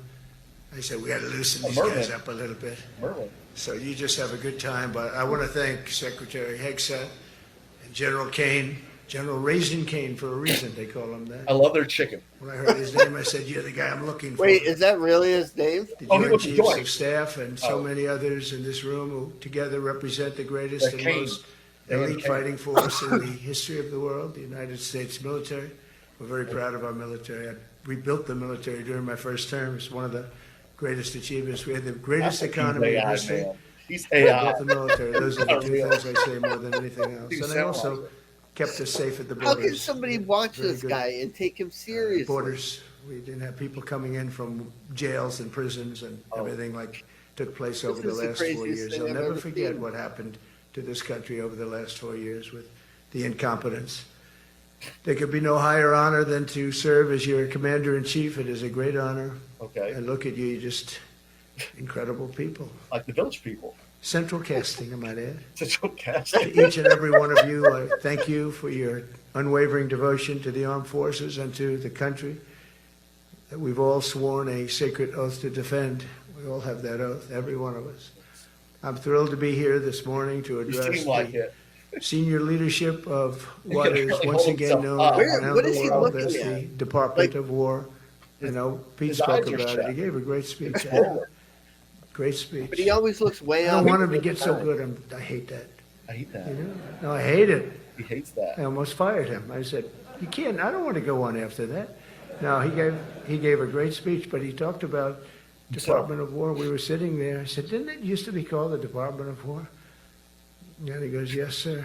I said we got to loosen A these murmur. guys up a little bit. Merlin. So you just have a good time. But I want to thank Secretary Hegseth and General Kane, General Raisin Kane for a reason they call him I that. love their chicken. When I heard his name, I said, "You're the guy I'm looking for." Wait, is that really his name? The Oh, he Joint was a Chiefs joint. of Staff and so Oh. many others in this room who together represent the greatest The and Kane. most Dan elite Kane. fighting force in the history of the world, the United States military. We're very proud of our military. I rebuilt the military during my first term. It's one of the greatest achievements. We had the greatest I think he's economy in AI, history. man. He's I AI. built the military. Those are the two Unreal. things I say more than anything else. You And I sound also like it. kept us safe at the How borders. can somebody watch Very this good. guy and take him seriously? Borders. We didn't have people coming in from jails and prisons and everything like took place over the is the last 4 craziest years. thing I'll I've never ever forget seen. what happened to this country over the last 4 years with the incompetence. There could be no higher honor than to serve as your commander-in-chief. It is a great honor. Okay. And look at you, you're just incredible people. Like the village people. Central casting, I might add. Central To casting. each and every one of you, I thank you for your unwavering devotion to the armed forces and to the country that we've all sworn a sacred oath to defend. We all have that oath, every one of us. I'm thrilled to be here this morning to You address seem like the it. senior leadership of He what can is really once hold again himself known up. Where- around what the is he world looking as at? the Department Like- of War. You know, Pete his spoke eyes are about it. shut. He gave a great speech. Great speech. But he always looks way I out. don't want him to get so good. I hate that. I hate that. You know? No, I hate it. He hates that. I almost fired him. I said, "You can't. I don't want to go on after that." No, he gave a great speech, but he talked about Department of War. We were sitting there. I said, didn't it used to be called the Department of War? And he goes, yes, sir.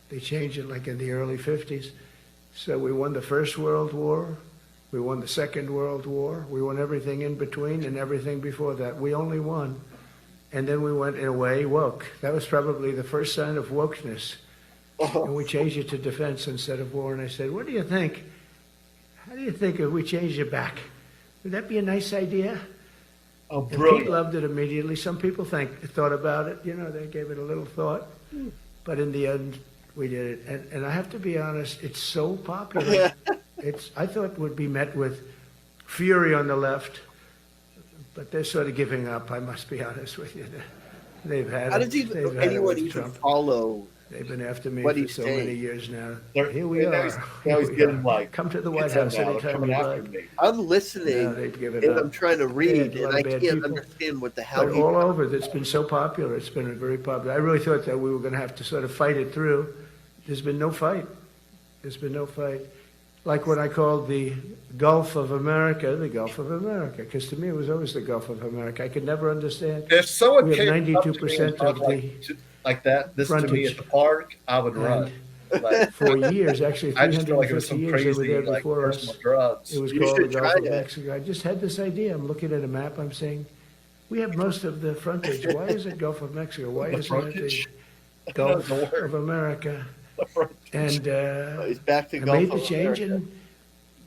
They changed it like in the early 50s. So we won the First World War. We won the Second World War. We won everything in between and everything before that. We only won. And then we went, in a way, woke. That was probably the first sign of wokeness. And we changed it to defense instead of war. And I said, what do you think? How do you think if we changed it back? Would that be a nice idea? Oh, and brilliant. Pete loved it immediately. Some people thought about it. You know, they gave it a little thought. But in the end, we did it. And I have to be honest, it's so popular. I thought it would be met with fury on the left, but they're sort of giving up, I must be honest with you. They've had How does anyone even Trump. Follow? They've been after me what for he's so saying? many years now. They're- Here we now are. he's- now he's Here we getting, are. like, Come to the White hits on House now, anytime coming you after like. me. I'm listening, No, they've given and up. I'm trying to read, They had a and lot I of bad can't people. understand what the hell But he. all over, it's been so popular. It's been very popular. I really thought that we were going to have to sort of fight it through. There's been no fight. There's been no fight. Like when I called the Gulf of America, the Gulf of America, because to me it was always the Gulf of America. I could never understand. If someone We have came up to me 92% and talked of like that, this to me frontage. at the park, I would run. Like, For years, actually I just feel like it was 350 some years they were crazy there like before personal us. drugs. It was You called the should Gulf try of that. Mexico. I just had this idea. I'm looking at a map. I'm saying, we have most of the frontage. Why is it Gulf of Mexico? Why The isn't it frontage? the Gulf The word. of America? And He's back to I Gulf made the of change America. and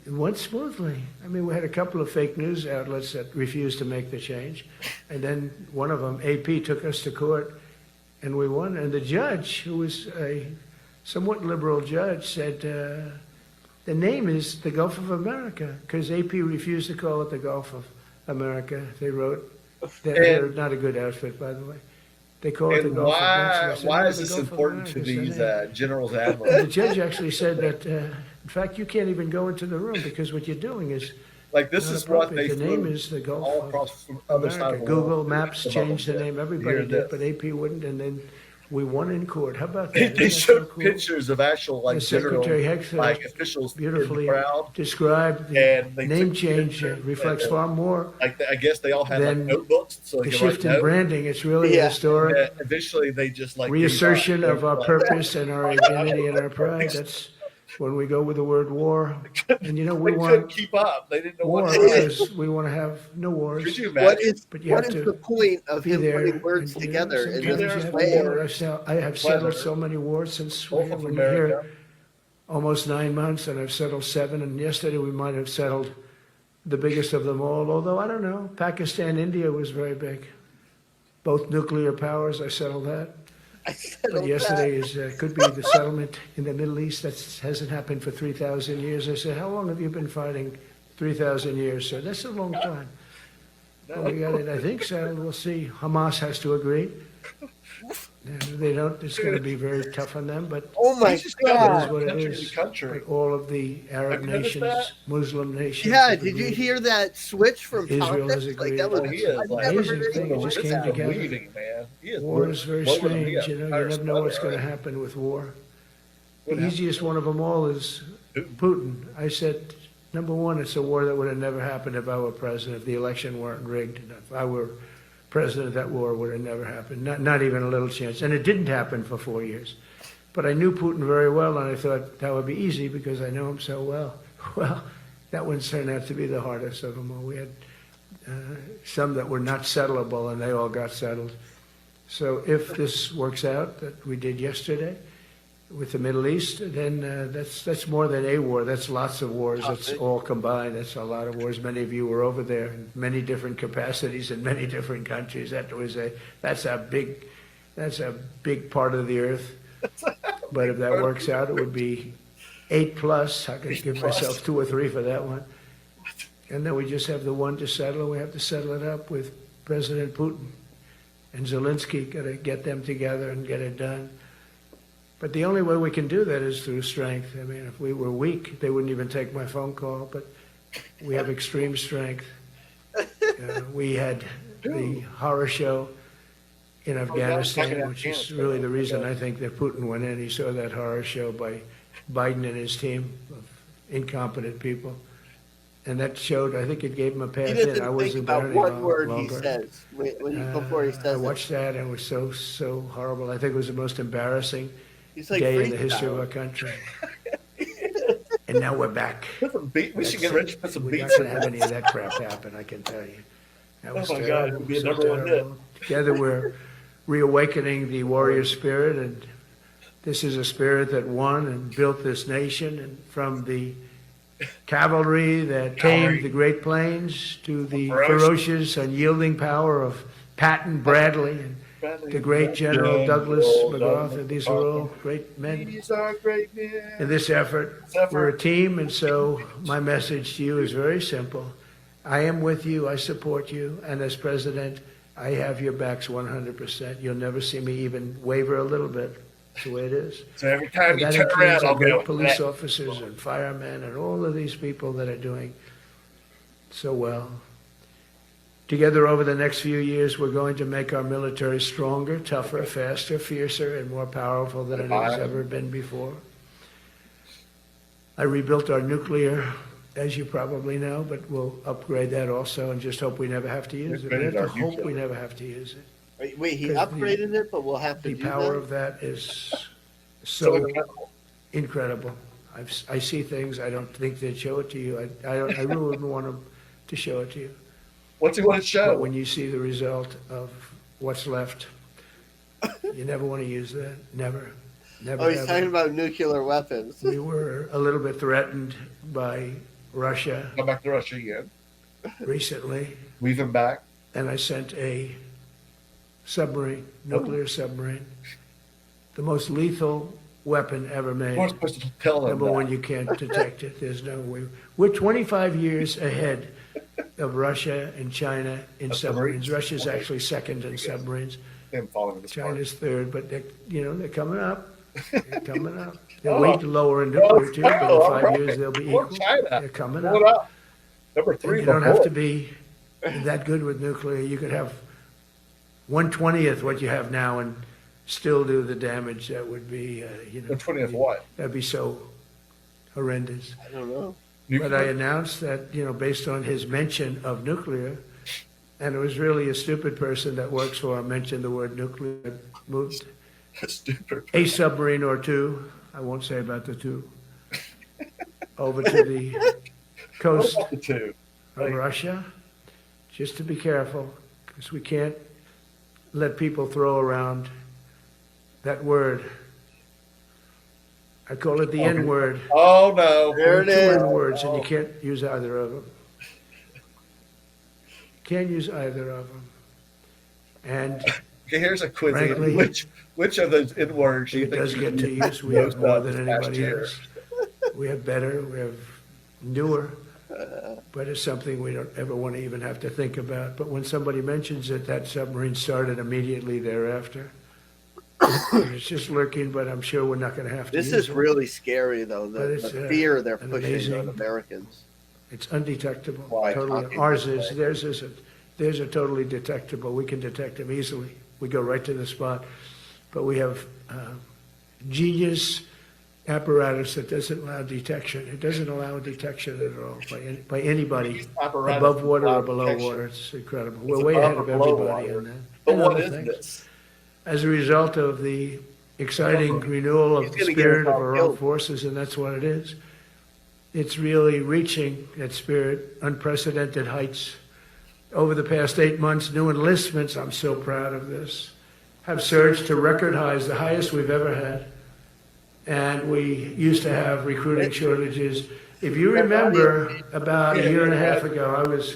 it went smoothly. I mean, we had a couple of fake news outlets that refused to make the change. And then one of them, AP, took us to court and we won. And the judge, who was a somewhat liberal judge, said the name is the Gulf of America because AP refused to call it the Gulf of America. They wrote, they're not a good outfit, by the way. They call it the And Gulf of Mexico. I said, why "No, is the this Gulf of important to America," these said they. generals, And the admirals? judge actually said that, in fact, you can't even go into the room because what you're doing is Like this not is what they appropriate. The name flew is the Gulf all of across the other side America. of the Google world. Maps Some of them changed the did. name. Everybody Hear did, this. but AP wouldn't. And then we won in court. How about They that? Isn't that showed so cool? pictures of actual like The general Secretary Hegseth like officials in the beautifully crowd. described the And they name took change pictures reflects and, far more Like I guess they all had like Then notebooks, so they the could shift write in notes. branding. It's really Yeah. historic. And eventually, they just like Reassertion gave up. of our Like, purpose and our identity and our pride. That's when we go with the word war. And you know, we They couldn't want keep up. They didn't know war what to do. because we want to have no wars. Could you What imagine? is But you what have is to the point of Be him there putting words and, you know, together in sometimes there you this have way? I have settled Weather. so many wars since Both we've of been America. here almost 9 months, and I've settled 7. And yesterday we might have settled the biggest of them all. Although I don't know, Pakistan, India was very big. Both nuclear powers. I settled that. I settled But yesterday that. is could be the settlement in the Middle East. That hasn't happened for 3,000 years. I said, how long have you been fighting? 3,000 years. So that's a long time. Well, we got it, I think, settled. We'll see. Hamas has to agree. And if they don't, it's going to be very tough on them. But Oh my He's just got it God! is what it country is. to country. But all of the Arab Have you noticed nations, that? Muslim nations. Yeah, have did you agreed. hear that switch from Israel has politics? Like that agreed. was Well, he is I've like never amazing heard thing. anything It just like came that. together. Weaving, man. He is War is very blowing them strange. up. You know, you First never know what's weather, going to right? happen with war. What The happened? easiest one of them all is Putin. I said, number one, it's a war that would have never happened if I were president, if the election weren't rigged. If I were president, that war would have never happened. Not even a little chance. And it didn't happen for 4 years. But I knew Putin very well, and I thought that would be easy because I know him so well. Well, that one turned out to be the hardest of them all. We had some that were not settleable, and they all got settled. So if this works out, that we did yesterday with the Middle East, then that's more than a war. That's lots of wars. That's all combined. That's a lot of wars. Many of you were over there in many different capacities in many different countries. That's a big part of the earth. But if that works out, it would be 8+. I could give myself 2 or 3 for that one. And then we just have the one to settle. We have to settle it up with President Putin and Zelensky. Got to get them together and get it done. But the only way we can do that is through strength. I mean, if we were weak, they wouldn't even take my phone call. But we have extreme strength. We had the horror show in Afghanistan, which is really the reason I think that Putin went in. He saw that horror show by Biden and his team of incompetent people. And that showed, I think it gave him a pass He in. doesn't I think wasn't there about any one word he longer. says before he I says it. watched that and it was so horrible. I think it was the most embarrassing He's like day in the history of freestyle. our country. And now we're back. We should get rich with some We're beats not in going to have that. any of that crap happen, I can tell you. That was Oh my God, terrible, it would be a so number one hit. terrible. Together we're reawakening the warrior spirit, and this is a spirit that won and built this nation, and from the cavalry that tamed the Great Plains to the ferocious, unyielding power of Patton Bradley and the great General Douglas MacArthur. These are all great men. These are great men. In this effort, we're a team, and so my message to you is very simple. I am with you, I support you, and as president, I have your backs 100%. You'll never see me even waver a little bit. That's the way it is. So every time you That turn around, includes our I'll great go. police officers and firemen and all of these people that are doing so well. Together over the next few years, we're going to make our military stronger, tougher, faster, fiercer, and more powerful than it has ever been before. I rebuilt our nuclear, as you probably know, but we'll upgrade that also and just hope we never have to use it. We have to hope we never have to use it. Wait, he 'Cause upgraded it, but we'll have to The do power that? of that is so incredible. I see things, I don't think they'd show it to you. I really wouldn't want them to show it to you. What's he want to show? But when you see the result of what's left, you never want to use that. Never. Never. Oh, he's ever. talking about nuclear weapons. We were a little bit threatened by Russia Come back to Russia again. recently, Weave him back. and I sent a submarine, nuclear submarine, the most lethal weapon ever made. We're supposed to tell him Number that. one, you can't detect it. There's no way. We're 25 years ahead of Russia and China in submarines. Russia's actually second in submarines. Him following the smart. China's third, but they're coming up. They're coming up. They're way lower in nuclear too, but in 5 years they'll be Poor equal. China. They're coming Pull it up. up. Number 3. And you don't have to be that good with nuclear. You could have 1/20th what you have now and still do the damage that would be, 1/20th what? That'd be so horrendous. I don't know. But I announced that, based on his mention of nuclear, and it was really a stupid person that works for him mentioned the word nuclear, moved Stupid. a submarine or two, I won't say about the two, over to the coast The two. of Russia, just to be careful, because we can't let people throw around that word. I call it the N-word. Oh no. There it Two is. N-words, and you can't use either of them. Can't use either of them. And Okay, here's a quiz. Frankly, which of those N words do you it think does you get to used use. We have most more of than this past anybody year? else. We have better, we have newer, but it's something we don't ever want to even have to think about. But when somebody mentions it, that submarine started immediately thereafter. It's just lurking, but I'm sure we're not going to have to This use is it. really scary, though. But The it's, fear they're an pushing amazing- on Americans. It's undetectable. Why? Totally. Ours is. Theirs are totally detectable. We can detect them easily. We go right to the spot. But we have genius apparatus that doesn't allow detection. It doesn't allow detection at all by anybody Apparatus above water without or below detection. water. It's incredible. It's We're way above ahead of or below everybody water. on that. But And what other is things. this? As a result of the exciting renewal of He's the gonna get spirit of us all our killed. armed forces, and that's what it is. It's really reaching that spirit, unprecedented heights. Over the past 8 months, new enlistments, I'm so proud of this, have surged to record highs, the highest we've ever had. And we used to have recruiting shortages. If you remember, about a year and a half ago, I was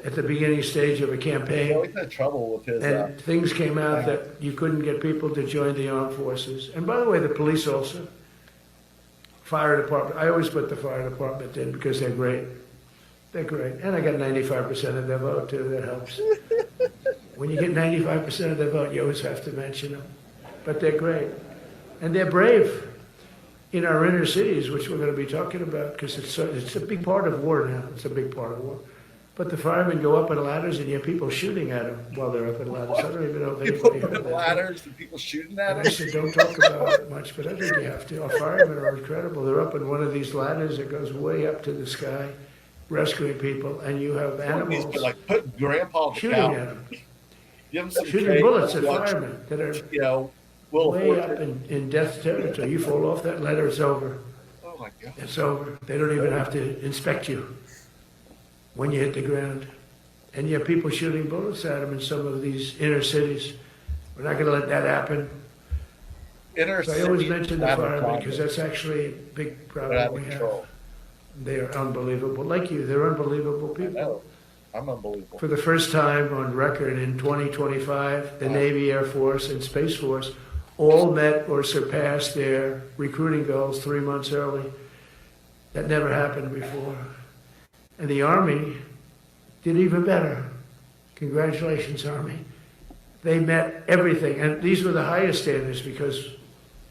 at the beginning stage of a He campaign, always had trouble with his. and things came out that you couldn't get people to join the armed forces. And by the way, the police also. Fire department, I always put the fire department in because they're great. They're great. And I got 95% of their vote too, that helps. When you get 95% of their vote, you always have to mention them. But they're great. And they're brave in our inner cities, which we're going to be talking about, because it's a big part of war now. It's a big part of war. But the firemen go up in ladders, and you have people shooting at them while they're up in ladders. I don't even know if People anybody heard put that. ladders and people shooting at And I him. said, don't talk about it much, but I think you have to. Our firemen are incredible. They're up in one of these ladders that goes way up to the sky, rescuing people, and you have animals like put Grandpa on the shooting couch. at them, Give him some shooting cake, bullets at watch, firemen that are you know, Will way Forte. up in death territory. You fall off that ladder, it's over. Oh my God. It's over. They don't even have to inspect you when you hit the ground. And you have people shooting bullets at them in some of these inner cities. We're not going to let that happen. Inner So I always city mention the firemen because that's actually a big they're problem out we of have. control. They are unbelievable. Like you, they're unbelievable I people. know. I'm unbelievable. For the first time on record in 2025, the Navy, Air Force, and Space Force all met or surpassed their recruiting goals 3 months early. That never happened before. And the Army did even better. Congratulations, Army. They met everything. And these were the highest standards because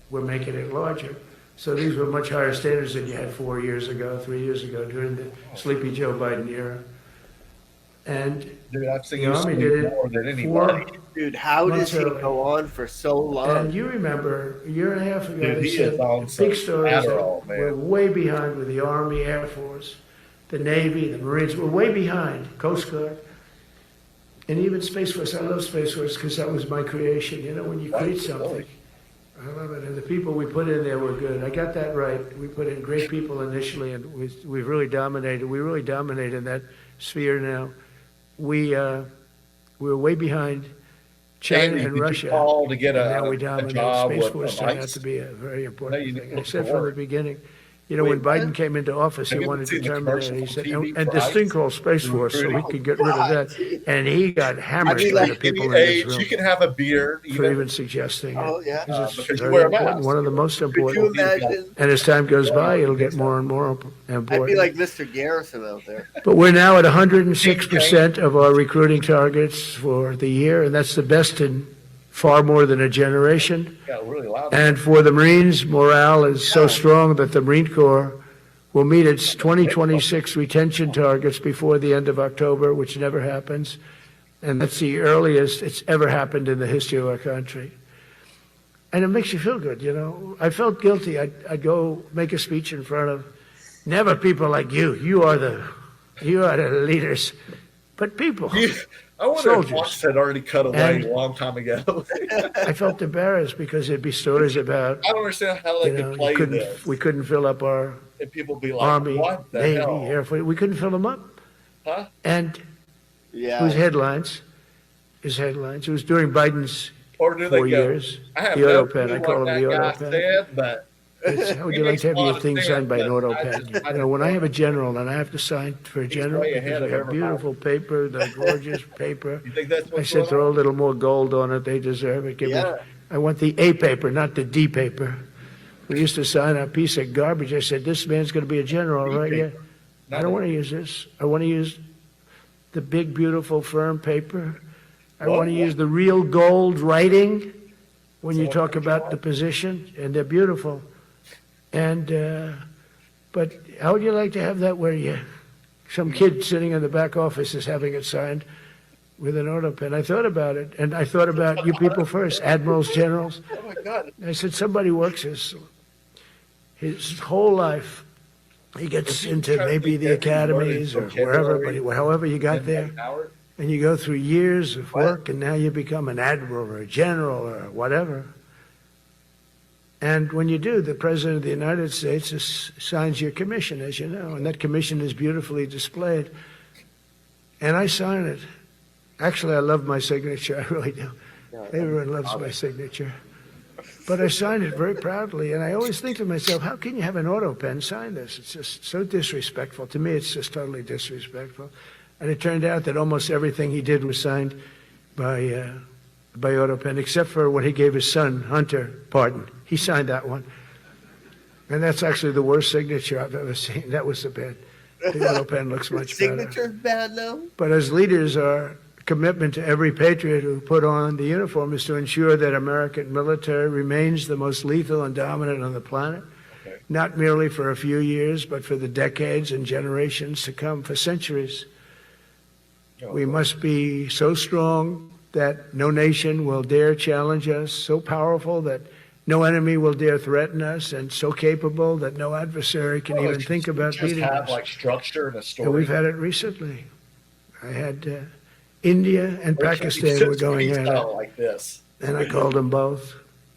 we're making it larger. So these were much higher standards than you had 4 years ago, 3 years ago, during the Sleepy Joe Biden era. And Dude, I've seen the you Army sleep did more it than anybody. 4 Dude, how does months he early. go on for so long? And you remember, a year and a half ago, Dude, they he said is on some big stories Adderall, that we're man. way behind with the Army, Air Force, the Navy, the Marines. We're way behind, Coast Guard. And even Space Force. I love Space Force because that was my creation. You know, when you create something, I love it. And the people we put in there were good. I got that right. We put in great people initially, and we've really dominated. We really dominate in that sphere now. We're way behind China Andy, and did Russia. you call to get And now we a dominate. job Space with Force a turned out vice? to be a very important you thing. look I said for from the work. beginning, you know, when Biden came into office, he Have you wanted seen to the terminate it. He commercials said, on TV and for this thing ICE? called Space Force, so we Recruiting. could get rid of that. And he got hammered mean, by like, the people Any in his age, room you can have a beard. for even suggesting it. Oh, yeah. Because it's Because you very wear a important, mask. one of the most Could you important. imagine? And as time goes by, it'll get more and more I'd be important. like Mr. Garrison out there. But we're now at 106% of our recruiting targets for the year, and that's the best in far more than a generation. Got really loud. And for the Marines, morale is so strong that the Marine Corps will meet its 2026 retention targets before the end of October, which never happens. And that's the earliest it's ever happened in the history of our country. And it makes you feel good, you know. I felt guilty. I'd go make a speech in front of never people like you. You are the leaders. But people. I wonder soldiers. if Fox had already cut away And- a long time ago. I felt embarrassed because there'd be stories about, I don't understand how they you know, could play this. we couldn't fill up our And people be like, Army, what the Navy, hell? Air Force. We couldn't fill them up. Huh? And it Yeah. was headlines. It was during Biden's Or do they 4 go, years. I have The no auto pen. clue I call what it the that auto guy pen. said, but How would It you like makes to have a lot your of thing sense, signed by an but auto I pen? just- I You know, when I don't have a general and I have to sign for a general, way because ahead we of have everybody. beautiful paper, the gorgeous paper. you think that's I what's said going throw a on? little more gold on it. They deserve it. Give me. Yeah. I want the A paper, not the D paper. We used to sign a piece of garbage. I said, this man's going to be a general, right? Yeah. I don't want to use this. I want to use the big, beautiful, firm paper. I want to use the real gold writing when you talk about the position, and they're beautiful. And, but how would you like to have that where some kid sitting in the back office is having it signed with an auto pen? I thought about it, and I thought about you people first, admirals, generals. Oh my God. I said, somebody works his whole life. He gets into maybe the academies or wherever, but however you got there, Howard? and you go through years of work, and now you become an admiral or a general or whatever. And when you do, the President of the United States signs your commission, as you know, and that commission is beautifully displayed. And I sign it. Actually, I love my signature. I really do. Everyone loves my signature. But I signed it very proudly, and I always think to myself, how can you have an auto pen sign this? It's just so disrespectful. To me, it's just totally disrespectful. And it turned out that almost everything he did was signed by auto pen, except for when he gave his son, Hunter, pardon. He signed that one. And that's actually the worst signature I've ever seen. That was the bad. The auto pen looks much better. Signature's bad now? But as leaders, our commitment to every patriot who put on the uniform is to ensure that American military remains the most lethal and dominant on the planet, not merely for a few years, but for the decades and generations to come, for centuries. We must be so strong that no nation will dare challenge us, so powerful that no enemy will dare threaten us, and so capable that no adversary can even think about beating have us. like structure and a story. And we've had it recently. I had India and Pakistan were going at it, like this. and I called them both.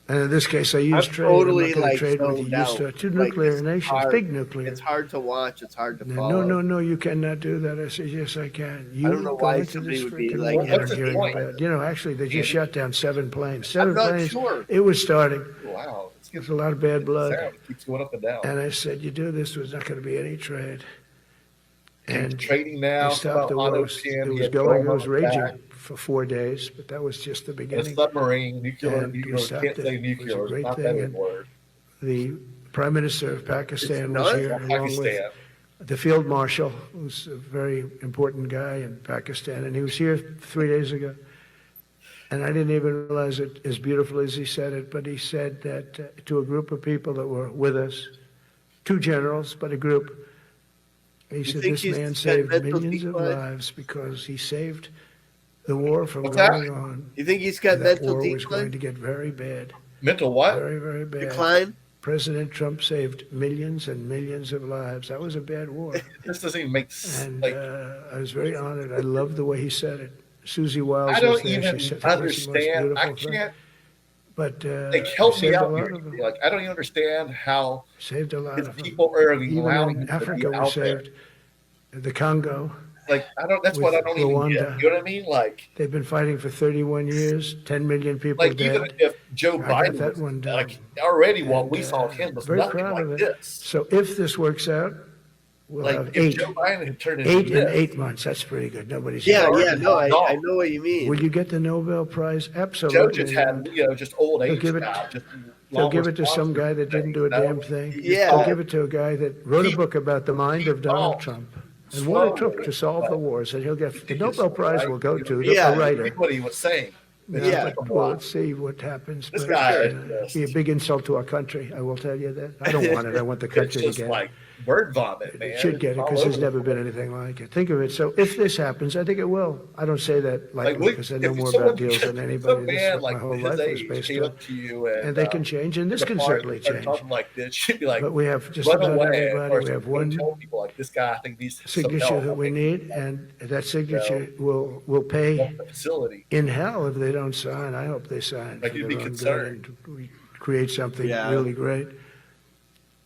And in this case, I used trade. Totally I'm not like trade with you. Two nuclear nations, big nuclear. It's hard to watch. It's hard to follow. No, you cannot do that. I said, yes, I can. You I don't know why somebody would be like, what's the point? Actually, they just shot down 7 planes. I'm 7 not planes. sure. It was starting. Wow. There's a lot of bad blood. It keeps going up and down. And I said, you do this, there's not going to be any trade. And trading now. They stopped the war. It was raging for 4 days, but that was just the beginning. A submarine, nuclear, And you we stopped can't it. say It was a nuclear, great not thing, that and word. The Prime Minister of Pakistan was not here, along with Pakistan. the Field Marshal, who's a very important guy in Pakistan, and he was here 3 days ago. And I didn't even realize it as beautiful as he said it, but he said that to a group of people that were with us, 2 generals, but a group, he said think this he's man got saved mental millions of decline? lives because he saved the war from What's going that? on. You think he's got That mental war was going decline? to get very bad, Mental what? very, very bad. Decline? President Trump saved millions and millions of lives. That was a bad war. This doesn't even make sense. And Like, I was very honored. I loved the way he said it. Susie Wiles I was don't there. even She said that was the most understand. I beautiful thing. can't. But Like, help he me saved a out lot here. of them. Like, I don't even understand how Saved a lot his of them. people are Even allowing in him to Africa be was out there. saved. The Congo, Like, I don't. That's what I with don't even Rwanda. get. You know what I mean? Like, they've been fighting for 31 years, 10 million people like even dead. if Joe I got Biden that was one done. like already what And, we saw of him was very nothing proud like of it. this. So if this works out, we'll Like have if 8. Joe Biden had turned into 8 in this, 8 months. That's pretty good. Nobody's Yeah, done it. yeah, no, I know what you mean. Will you get the Nobel Prize? Joe Absolutely. just had just old They'll age give it- now. Just They'll long give it to some guy that didn't do a damn thing. Yeah. They'll give it to a guy that wrote a book about the mind of Donald Trump and what it took to solve the wars. And he'll get the Nobel Prize will go to Yeah. the writer. What he was saying. Yeah. But well, let's see what happens. This But, guy it'd be a big insult to our country. I will tell you that. I don't want it. I want the It's country to just get it. like bird vomit, man. It should get it All because there's over never the been anything like it. Think of it. So if this happens, I think it will. I don't say that lightly Like, because I know if more someone- about deals than if anybody. some This is man what my like whole his life was age based came on. up to you And they can change, and this the can bar certainly and started change. talking like this, she'd be like, But we have just run about away. everybody. Or We have go one tell people like this guy. I think needs some signature help. that we need, and that signature will pay Help the facility. in hell if they don't sign. I hope they sign. Like, for you'd their be own good concerned. and we create something Yeah. really great.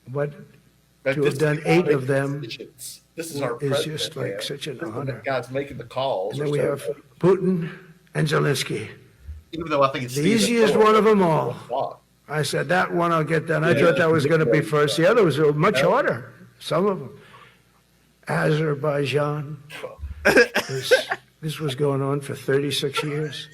But Like, to this have done is the guy 8 of making them decisions. This is our is president, just like man. such an This is the honor. guy's making the calls. And then or we have something. Putin and Zelensky. Even though I think it's The Stephen easiest Miller. one of them all. Fuck. I said, that one I'll get done. I thought that was going to be first. The others were much harder, some of them. Azerbaijan. This was going on for 36 years.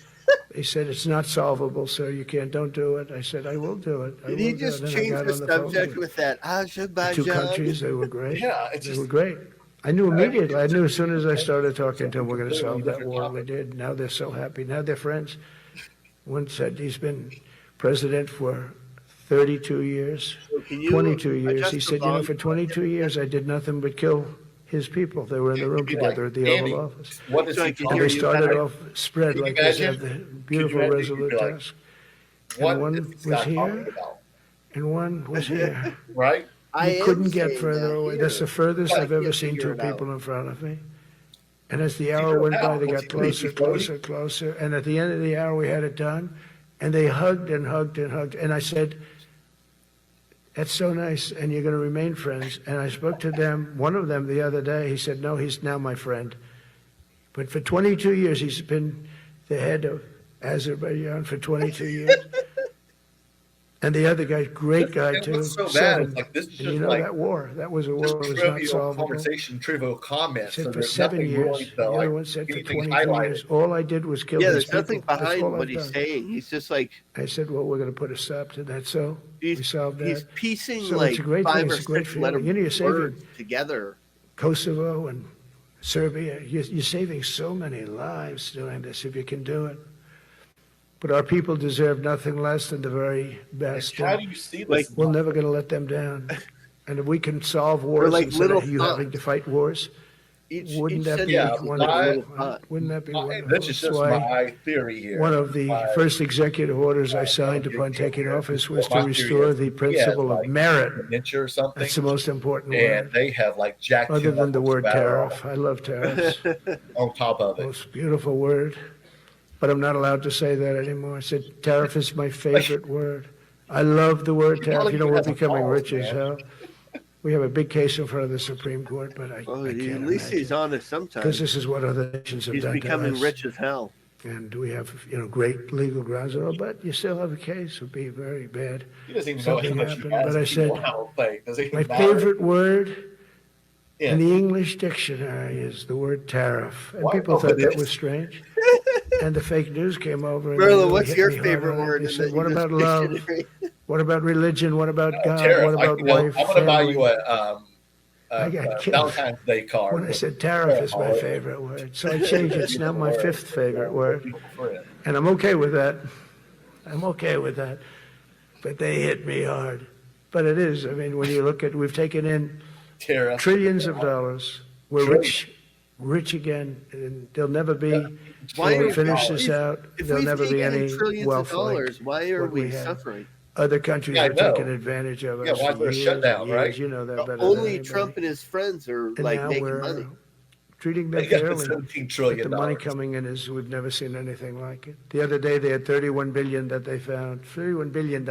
They said, it's not solvable, sir. You don't do it. I said, I will do it. Did he just change the subject with that Azerbaijan? 2 countries, they were great. Yeah, it's They just- were great. I knew immediately. I knew as soon as I started talking to them, we're going to solve that war. We did. Now they're so happy. Now they're friends. One said he's been president for 32 years, So can you 22 years. adjust He the said, for 22 years, I did nothing but kill his people. They were in the room You'd be like, together at the Andy, Oval Office. What is So I he can And talking hear they you started better. off spread Can you like this, imagine? have the beautiful imagine? resolute You'd be like, task. What one is this was guy here. talking about? And one was here. Right? I You am couldn't get saying further that away. here. That's the furthest But I I've ever can't seen figure 2 it out. people in front of me. And as the hour went by, they got closer, closer, closer. And at the end of the hour, we had it done. And they hugged and hugged and hugged. And I said, that's so nice, and you're going to remain friends. And I spoke to them, one of them the other day. He said, no, he's now my friend. But for 22 years, he's been the head of Azerbaijan for 22 years. And the other guy, great guy And too. what's so bad 7. is, like, this is And just you know like- that war, that was a war Just that was not trivial solvable. conversation, trivial comments. Said So for there's 7 nothing years. really The to, other like, one said for anything 22 highlighted. years. All I did was kill Yeah, these there's nothing people. That's behind all what I've he's done. saying. He's just like I said, well, we're going to put a stop to that. So we solved he's that. piecing So like it's a great 5 thing. or It's a great 6 letter feeling. You know, you're saving words together. Kosovo and Serbia. You're saving so many lives doing this if you can do it. But our people deserve nothing less than the very best. How do you see this? Like, We're never going to let them down. And if we can solve wars like instead of little you thoughts. having to fight wars, Wouldn't that be wonderful? Wouldn't that be wonderful? This is just my theory here. One of the first executive orders I signed upon taking office was to restore the principle of merit. Or something. That's the most important And word. they have like jacked Other than the word barrel tariff. I love tariffs. on top of it. Most beautiful word. But I'm not allowed to say that anymore. I said tariff is my favorite word. I love the word tariff. You know, we're becoming rich as hell. We have a big case in front of the Supreme Court, but I can't at least he's honest sometimes. because this is what other nations have He's done becoming to us. rich as hell. And we have, great legal grounds, but you still have a case. It would be very bad. He doesn't even know how Something much happened, he has. but I said, Does it my even matter? favorite word Yeah. in the English dictionary is the word tariff. And Why? people Oh, thought it that is. was strange. And the fake news came over. And Merlin, they really what's hit your me hard favorite on it. word? They in said, the what English about love? dictionary? What about religion? What about God? Tariff. What about wife? I'm going to buy family? you I got killed Valentine's Day card. when I said tariff is my favorite word. So I changed it. It's now my fifth favorite word. And I'm okay with that. I'm okay with that. But they hit me hard. But it is. I mean, when you look at, we've taken in Tariff. trillions of dollars. We're rich again. And there'll never be, Why when we are- finish this out, If there'll we've never be taken in any trillions wealth of dollars, like why are what we we have. suffering? Other countries Yeah, I are know. taking advantage of us Yeah, why for we're years shut and down, years. right? You know that better than Only anybody. Trump and his friends are And like now making we're money. treating them They got fairly. $17 But trillion. the money coming in is, we've never seen anything like it. The other day, they had $31 billion that they found, $31 billion.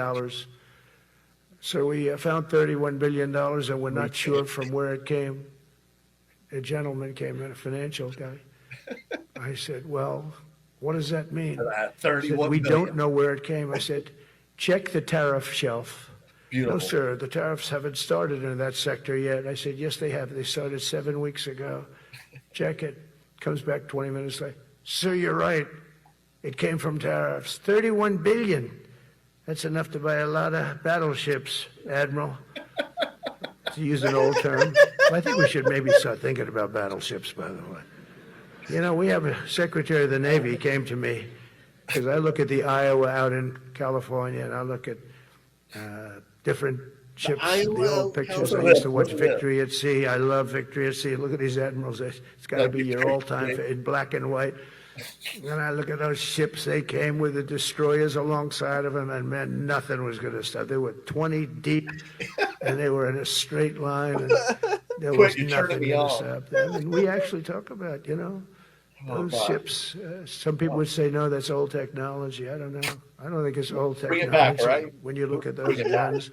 So we found $31 billion, and we're not sure from where it came. A gentleman came in, a financial guy. I said, well, what does that mean? He said, 31 we billion. don't know where it came. I said, check the tariff shelf. Beautiful. No, sir, the tariffs haven't started in that sector yet. I said, yes, they have. They started 7 weeks ago. Check it. Comes back 20 minutes later. Sir, you're right. It came from tariffs. 31 billion. That's enough to buy a lot of battleships, Admiral. To use an old term. I think we should maybe start thinking about battleships, by the way. You know, we have a Secretary of the Navy came to me because I look at the Iowa out in California, and I look at different ships, the old pictures. I used to watch Victory at Sea. I love Victory at Sea. Look at these admirals. It's got to be your all-time in black and white. And I look at those ships. They came with the destroyers alongside of them, and man, nothing was going to stop. They were 20 deep, and they were in a straight line, and there was nothing going to stop them. And we actually talk about, those ships. Some people would say, no, that's old technology. I don't know. I don't think it's old technology. Bring it back, right? When you look at those guns.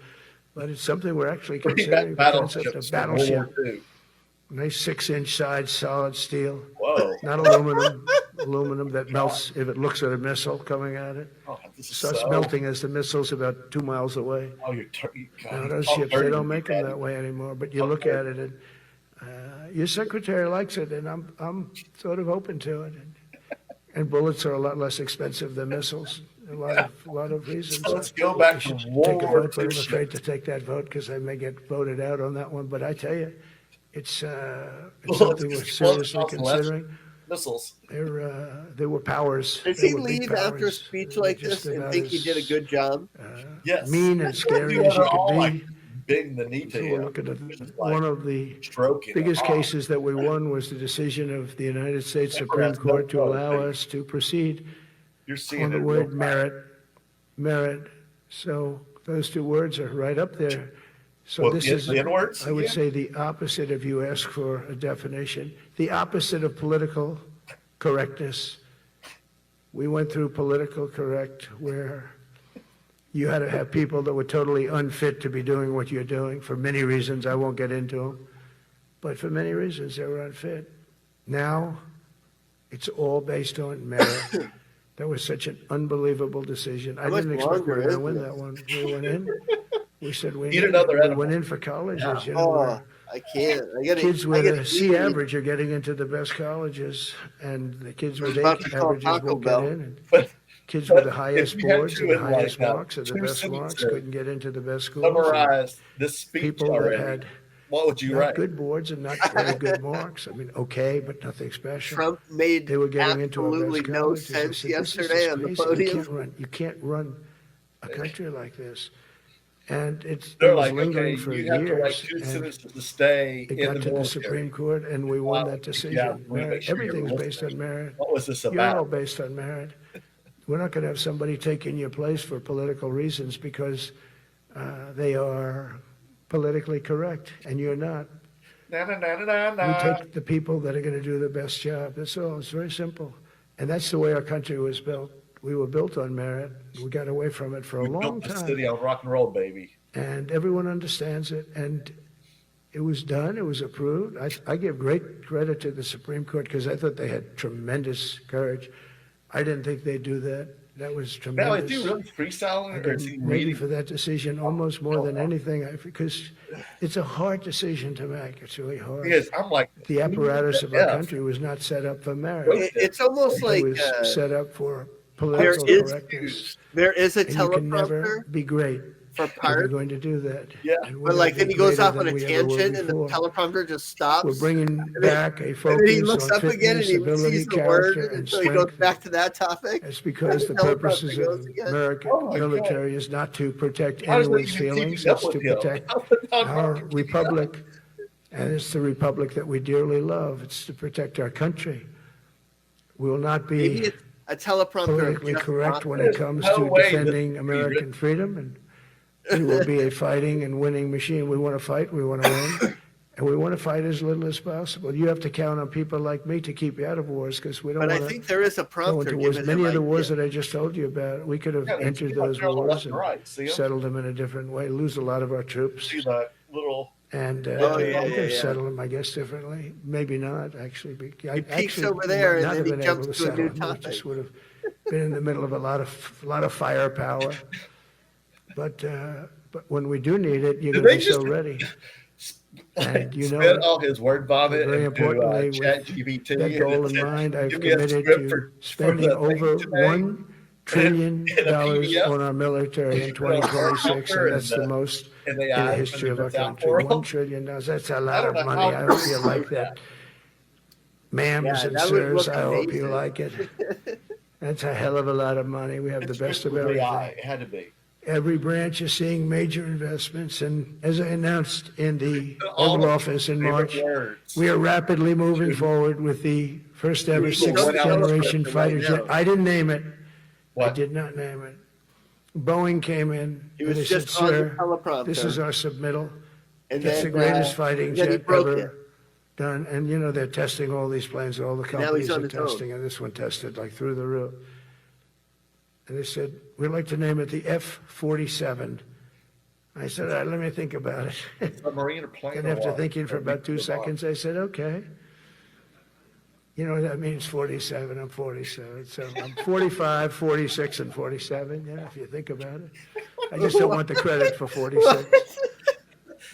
But it's something we're actually Bring considering. back The concept of battleships. battleship. World War II. Nice 6-inch side, solid steel. Whoa. Not aluminum. Aluminum that melts if it looks at a missile coming at it. Oh, this is Starts so- melting as the missile's about 2 miles away. Oh, you're Now, those ships, they don't make them that way anymore, but you look at it, and your secretary likes it, and I'm sort of open to it. And bullets are a lot less expensive than missiles. A lot of reasons. Let's go back to Take World a War vote, but I'm II. afraid to take that vote because I may get voted out on that one. But I tell you, it's something we're seriously considering. Missiles. They were powers. Does They he were big leave after a powers. speech They were like just this and about think he did a as, good job? Yes. mean and scary Yeah, as you they're all could like be. big the knee to So you. we're looking at Just like one of the stroking biggest them. Oh, cases that we won was the decision of the United States Never Supreme has no Court to vote. allow us to proceed You're seeing on the it word real merit. So those two words are right up there. So Well, this the is, N-words I would again? say, the opposite of you ask for a definition, the opposite of political correctness. We went through political correct where you had to have people that were totally unfit to be doing what you're doing for many reasons. I won't get into them, but for many reasons they were unfit. Now it's all based on merit. That was such an unbelievable decision. I much didn't expect we were longer going to is win it? that one. We went in. We said we Eat another edible. went in for colleges. You know, Oh, where I can't. I gotta. kids I with gotta a C eat. average are getting into the best colleges, and the kids with about A to call averages Taco won't get Bell. in. And But kids but with the if highest you had boards to and the in, like, highest marks and the two best marks sentences, couldn't get into the best schools. summarize this speech People that already. had What would you not write? good boards and not very good marks. I mean, okay, but nothing special. Trump made They were getting into our absolutely best no colleges. I sense said, this is yesterday just on the crazy. podium. You can't run a country like this. And it They're was like, lingering okay, for you have to write years. 2 And citizens to stay it in got the to the military. Supreme Court, and we won that Yeah, decision. we make sure you're Everything's based listening. on merit. What was this You're all about? based on merit. We're not going to have somebody taking your place for political reasons because they are politically correct, and you're not. Na, na, na, na, na, We na. take the people that are going to do the best job. That's all. It's very simple. And that's the way our country was built. We were built on merit. We got away from it for a We long built the time. city on rock and roll, baby. And everyone understands it. And it was done. It was approved. I give great credit to the Supreme Court because I thought they had tremendous courage. I didn't think they'd do that. That was Now, tremendous. is he really freestyling I or is he give maybe reading? for that decision almost more than anything because it's a hard decision to make. It's really hard. Because I'm like, The apparatus of our F. country was not set up for merit. It's almost like It was set up for there political is correctness. there is a And you can never teleprompter be great for if you're parts, going to do that. Yeah. And we're but like gonna then be he goes greater off on than a we ever were tangent and the before. teleprompter just stops. We're bringing then- back a and then he focus looks on up again and fitness, he ability, sees the word character, and until he goes strength. back to that topic. It's because the The teleprompter purposes goes of again. American Oh my God. military is not to protect How is that anyone's even feelings. keeping up It's to with him? protect How is that our keeping up? republic, and it's the republic that we dearly love. It's to protect our country. We will not Maybe be it's a teleprompter. politically just correct when opposite. it comes No to way defending this- American freedom, and we will be a fighting and winning machine. We want to fight, we want to win, and we want to fight as little as possible. You have to count on people like me to keep you out of wars because we don't But I want think to there is a go prompter into wars. given Many him of the wars idea. that I just told you about, we could have Yeah, they entered seem like those they're on the wars left and and right. See 'em? settled them in a different way, lose a lot of our troops. See that little. And Oh, yeah, we could yeah, have yeah. settled them, I guess, differently. Maybe not, actually. He peeks over there and not then have he been jumps able to a settle new them. We topic. just would have been in the middle of a lot of firepower. But when we do need it, you're Did going to they be so just- ready. And you know spit it. all his word vomit Very into importantly, with ChatGPT. that goal in mind, I've Give me a committed script to for spending the thing over today. $1 trillion In a PDF. on our military in 2026, and that's the most in the in the AI history of our for the country. world. $1 trillion. That's a lot I of don't know money. how I hope you to like do that. Ma'ams Yeah, and that would sirs, look I hope you amazing. like it. That's a hell of a lot of money. We have the best of everything. AI. It had to be. Every branch is seeing major investments, and as I announced in the All Oval of Office in favorite March, words. we are rapidly moving forward with the first ever You sixth went out generation right fighter now. jet. I didn't name it. I What? did not name it. Boeing came in. He and was they just said, on the "Sir, teleprompter. this is our submittal. And It's the then, greatest fighting and then he jet broke ever it. done." And you know, they're testing all these planes, all the he's companies on are his own. testing, and this one tested like through the roof. And they said, "We'd like to name it the F-47. I said, "All right, let me think about it." Submarine or plane? And or after what? thinking for about 2 Or what? seconds, I said, "Okay." You know what that means, 47, I'm 47. So I'm 45, 46, and 47, yeah, if you think about it. I just don't want the credit for 46.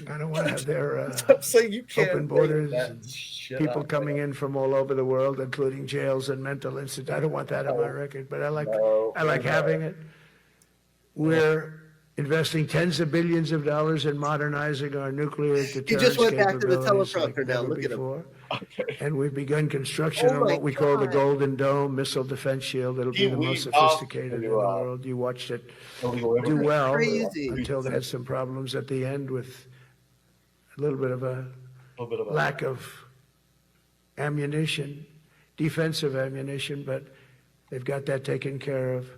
I don't want to have their I'm saying you can't open make borders that and shit people up. coming in from all over the world, including jails and mental institutes. I don't want that on my record, but I like having it. We're investing tens of billions of dollars in modernizing our nuclear deterrence just went back to the capabilities like teleprompter now. never Look at him. before. And we've begun construction Oh on my what we call the God. Golden Dome missile defense shield. It'll be Gee the most whiz, off sophisticated in the you, world. You watched it Illegal do immigrant. well Crazy. until they had some problems at the end with a little bit of a A little bit of a lack of ammunition, defensive ammunition, but they've got that taken care of.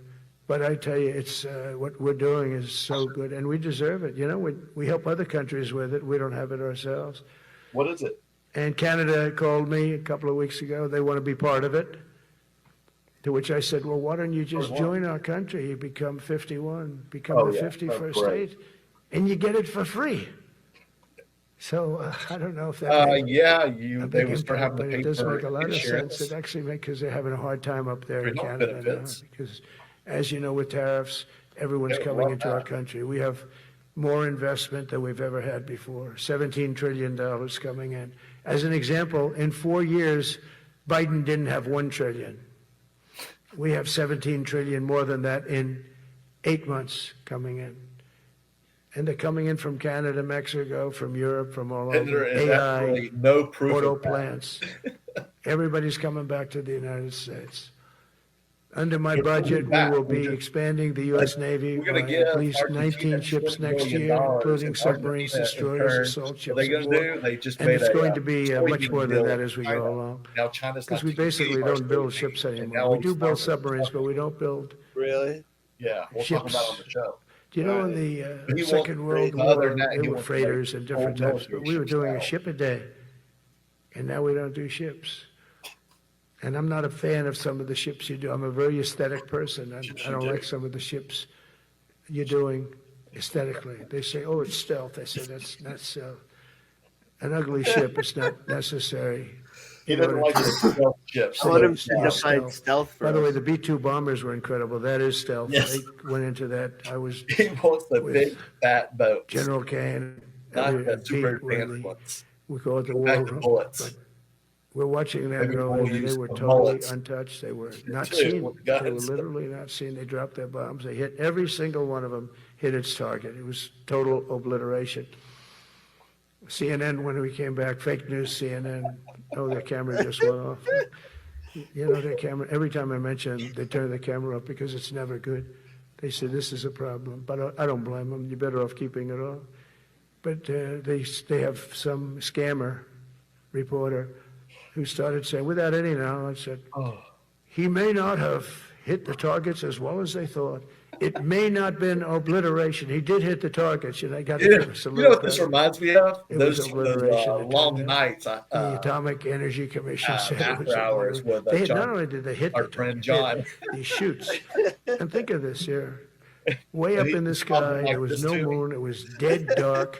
But I tell you, it's what we're doing is so good, and we deserve it. You know, we help other countries with it. We don't have it ourselves. What is it? And Canada called me a couple of weeks ago. They want to be part of it. To which I said, well, why don't you just join our country? You become 51, become Oh, the yeah. 51st Oh, great. state, and you get it for free. So I don't know if that made Yeah, a they big would start impact, having to but pay it does for make a lot of insurance. sense. It actually makes, because they're having a hard time up there in Freedom Canada now. benefits. Because as you know, with tariffs, everyone's Yeah, coming love into our that. country. We have more investment than we've ever had before, $17 trillion coming in. As an example, in 4 years, Biden didn't have $1 trillion. We have 17 trillion more than that in 8 months coming in. And they're coming in from Canada, Mexico, from Europe, from all And there over. is AI, absolutely no proof auto of that. plants. Everybody's coming back to the United States. Under my budget, we will be expanding the U.S. Navy we're gonna by give at least Argentina 19 ships $20 next million, year, including and submarines, Argentina, in destroyers, turn, assault what ships, they and gonna more. do? They just And made it's going to be much soybean more than deal that with as we China. go along. Now China's Because not we taking basically any of our don't build soybeans, ships and anymore. now We these do build farmers are submarines, but suffering. we don't build Really? Yeah, we'll talk about it on the ships. show. Do you know in But he the wants Second World but other War, than that, they he were wants to make freighters and different old types, but military we were ships doing now. a ship a day, and now we don't do ships. And I'm not a fan of some of the ships you do. I'm a very aesthetic person, and Ships I you don't do. like some of the ships you're doing aesthetically. They say, oh, it's stealth. I say, that's not stealth. An ugly ship is not necessary. He in doesn't order like to- the stealth ships. I want him Yes, to yes, define stealth. stealth for By the way, us. the B-2 bombers were incredible. That is stealth. Yes. They went into that. I was He wants the with big fat boats, General Kane. not we the beat super where advanced the- ones. We call it the Go war back to room. bullets. But we're watching them Maybe go we'll in, and they use were the totally bullets. untouched. They were not Too, seen. with They were guns. literally not seen. They dropped their bombs. They hit every single one of them. Hit its target. It was total obliteration. CNN, when we came back, fake news CNN. Oh, their camera just went off. You know, their camera. Every time I mention, they turn the camera up because it's never good. They say this is a problem, but I don't blame them. You're better off keeping it off. But they have some scammer reporter who started saying, without any knowledge, that he may not have hit the targets as well as they thought. It may not been obliteration. He did hit the targets, and I got to give us a You know little what this credit. reminds me of? It was Those obliteration, it long turned out. nights. The Atomic Energy Commission said it after was hours obliteration. with They John, not only did they hit our the friend target, John. these shoots. And think of this here. Way And up he in the was talking sky, like there was this no to me. moon. It was dead dark.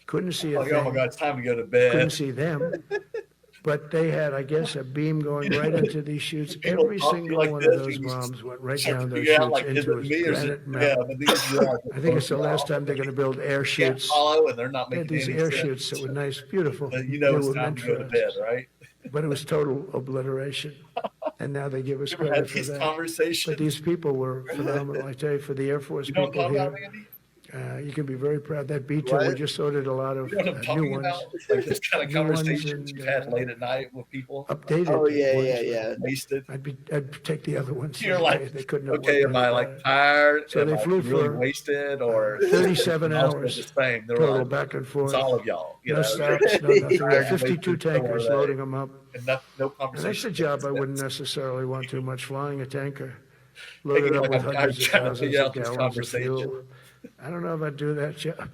Couldn't see a Like, oh my thing. God, it's time to go to Couldn't bed. see them. But they had, I guess, a beam going right into these chutes. People Every talk to you single like one this, of those you just bombs went right start down to those figure out, chutes like, is into it a me or is it granite them? mountain. And these are I think it's the last time they're going to build air can't chutes. follow, and they're not They had making these any air sense. chutes that were nice, beautiful. But you know They it's were time meant to go for to us. bed, right? But it was total obliteration. And now they give us You ever had credit for these that. conversations? But these people were phenomenal. I tell you, for the Air Force You know what people I'm talking about, here, Andy? you can be very proud. That B-2, we What? just ordered a lot of You know what I'm new talking ones. about? Like this kind of New ones conversations and, you've had late at night with people. Updated. Oh, yeah, ones, yeah, but yeah. Wasted. I'd take the other ones. You're Okay, like, they couldn't have okay, worked am I any like better. tired? So Am they I flew really for, wasted? Or 37 also hours the same? They're total like, back and it's forth. all of y'all. You No know, stops, no nothing. We Tired had and 52 wasted, so tankers are they. loading them up. And no And conversation. that's a job I wouldn't necessarily want too much, flying a tanker, loaded Thinking up with like I'm hundreds of trying to thousands figure of out this gallons of conversation. fuel. I don't know if I'd do that job.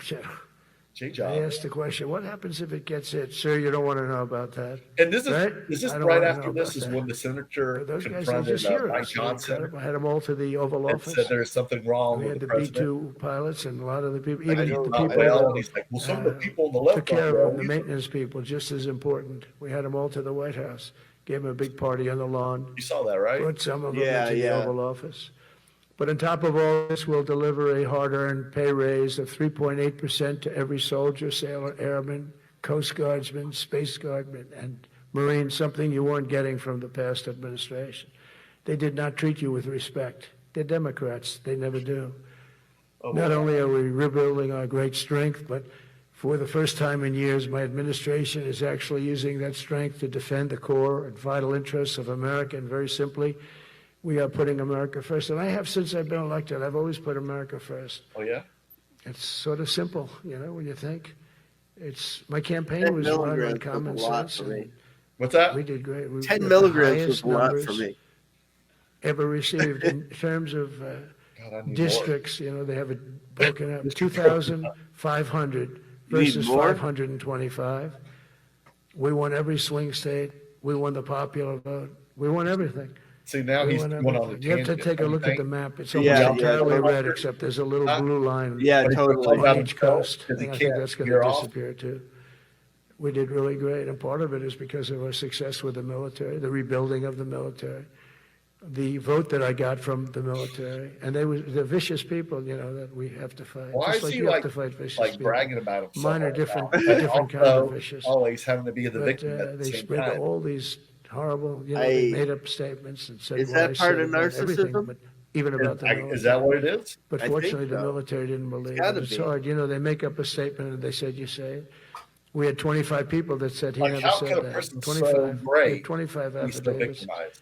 J I job. asked the question, what happens if it gets hit? Sir, you don't want to know about that. And this is Right? is this I don't right wanna after know this about is that. when the senator But those guys, they confronted just hear Mike us. Johnson I had them all to the Oval and Office. said there's something wrong We with had the the president. B-2 pilots and a lot of the people, Like, even he's the not people well, that and he's like, well, some of the people on the left took care aren't of well them, the either. maintenance people, just as important. We had them all to the White House, gave them a big party on the lawn, You saw that, right? brought some of them Yeah, into the yeah. Oval Office. But on top of all this, we'll deliver a hard-earned pay raise of 3.8% to every soldier, sailor, airman, Coast Guardsman, Space Guardman, and Marine, something you weren't getting from the past administration. They did not treat you with respect. They're Democrats. They never do. Not only are we rebuilding our great strength, but for the first time in years, my administration is actually using that strength to defend the core and vital interests of America. And very simply, we are putting America first. And I have since I've been elected. I've always put America first. Oh yeah. It's sort of simple, you know, when you think. My campaign 10 was run on milligrams common was a lot sense. for me. And What's that? we did great. We 10 got the milligrams was highest a lot numbers for me. ever received in terms of God, I need more. districts. You know, they have it broken up, 2,500 You need versus more? 525. We won every swing state. We won the popular vote. We won everything. See, now We he's won going on the everything. You have to tangent. take a look at the Thing. map. It's Yeah, almost yeah, entirely totally. red, except there's a little blue line Yeah, But he totally. talks about on each himself coast, because he and I think can't that's going veer to off. disappear too. We did really great, and part of it is because of our success with the military, the rebuilding of the military, the vote that I got from the military, and they're vicious people, you know, that we have to fight. Why Just is like he you like have to fight vicious like people. bragging about himself? Mine are all the different- time? a different kind of Also, vicious. always having to be the But victim at the they same spread time. all these horrible, you know, they made up statements and said Is what that I part said of about everything, narcissism? but even about the military. Is that what it is? But I think fortunately, the so. military didn't believe gotta it. It's be. hard. You know, they make up a statement and they said, you say it. We had 25 people that said he Like, never how said could a that. person 25, so we great had 25 be still affidavits. victimized?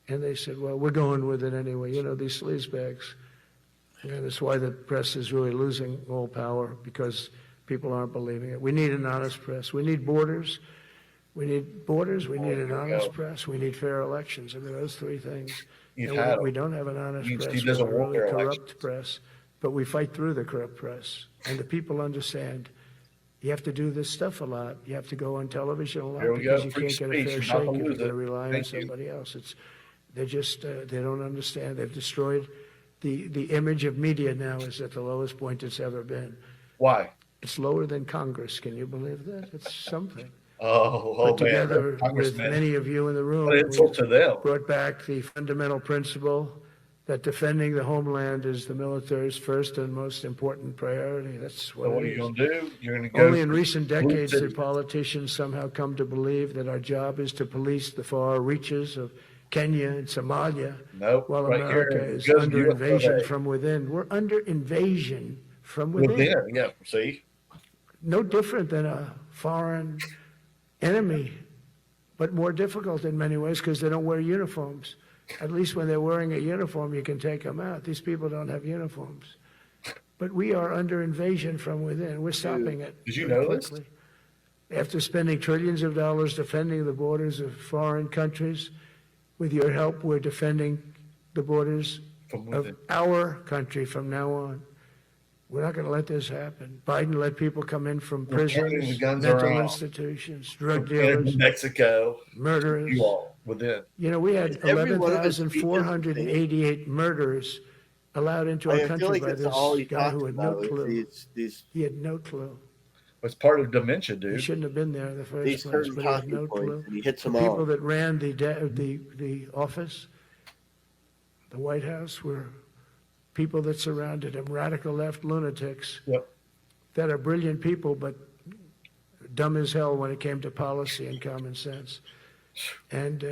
And they said, well, we're going with it anyway. You know, these sleazebags. And that's why the press is really losing all power, because people aren't believing it. We need an honest press. We need borders. We need borders. We need an honest press. We need fair elections. I mean, those three things. We don't have an honest press. We have a really corrupt press, but we fight through the corrupt press. And the people understand you have to do this stuff a lot. You have to go on television a lot because you can't get a fair shake if you're going to rely on somebody else. They don't understand. They've destroyed the image of media now is at the lowest point it's ever been. Why? It's lower than Congress. Can you believe that? It's something. But together with many of you in the room, we brought back the fundamental principle that defending the homeland is the military's first and most important priority. That's what are you going to do? You're going to go. Only in recent decades did politicians somehow come to believe that our job is to police the far reaches of Kenya and Somalia, while America is under invasion from within. We're under invasion from within. Yeah, see? No different than a foreign enemy, but more difficult in many ways because they don't wear uniforms. At least when they're wearing a uniform, you can take them out. These people don't have uniforms. But we are under invasion from within. We're stopping it. Did you know this? After spending trillions of dollars defending the borders of foreign countries, with your help, we're defending the borders of our country from now on. We're not going to let this happen. Biden let people come in from prisons, mental institutions, drug dealers, Mexico, murderers. You all within. You know, we had 11,488 murders allowed into our country by this guy who had no clue. He had no clue. It's part of dementia, dude. He shouldn't have been there in the first place, but he had no clue. He hits them the all. people that ran the office, the White House, were people that surrounded him, radical left lunatics that are brilliant people, but dumb as hell when it came to policy and common sense. And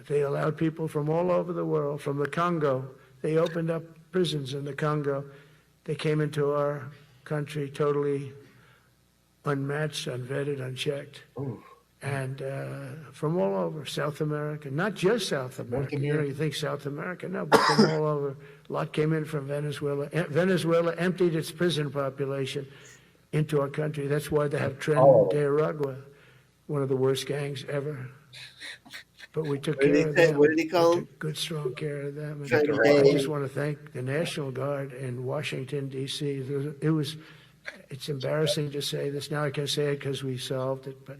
they allowed people from all over the world, from the Congo. They opened up prisons in the Congo. They came into our country totally unmatched, unvetted, unchecked. Ooh. And from all over South America, not just South America. You know, you think South America, no, but from all over. A lot came in from Venezuela. Venezuela emptied its prison population into our country. That's why they have Tren de Aragua, one of the worst gangs ever. But we took care of them. What did he call them? Good, strong care of them. And I just want to thank the National Guard in Washington, D.C. It's embarrassing to say this. Now I can say it because we solved it. But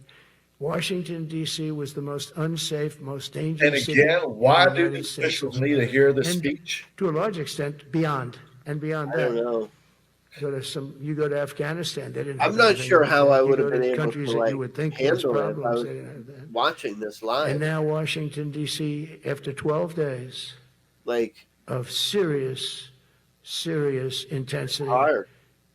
Washington, D.C. was the most unsafe, most dangerous city. And again, why do the officials need to hear this speech? To a large extent, beyond that. I don't know. You go to Afghanistan, they didn't have I'm not sure how I would have been able countries to that you would think handle problems, it. I was they didn't have that. Watching this live. And now Washington, D.C., after 12 days of serious intensity,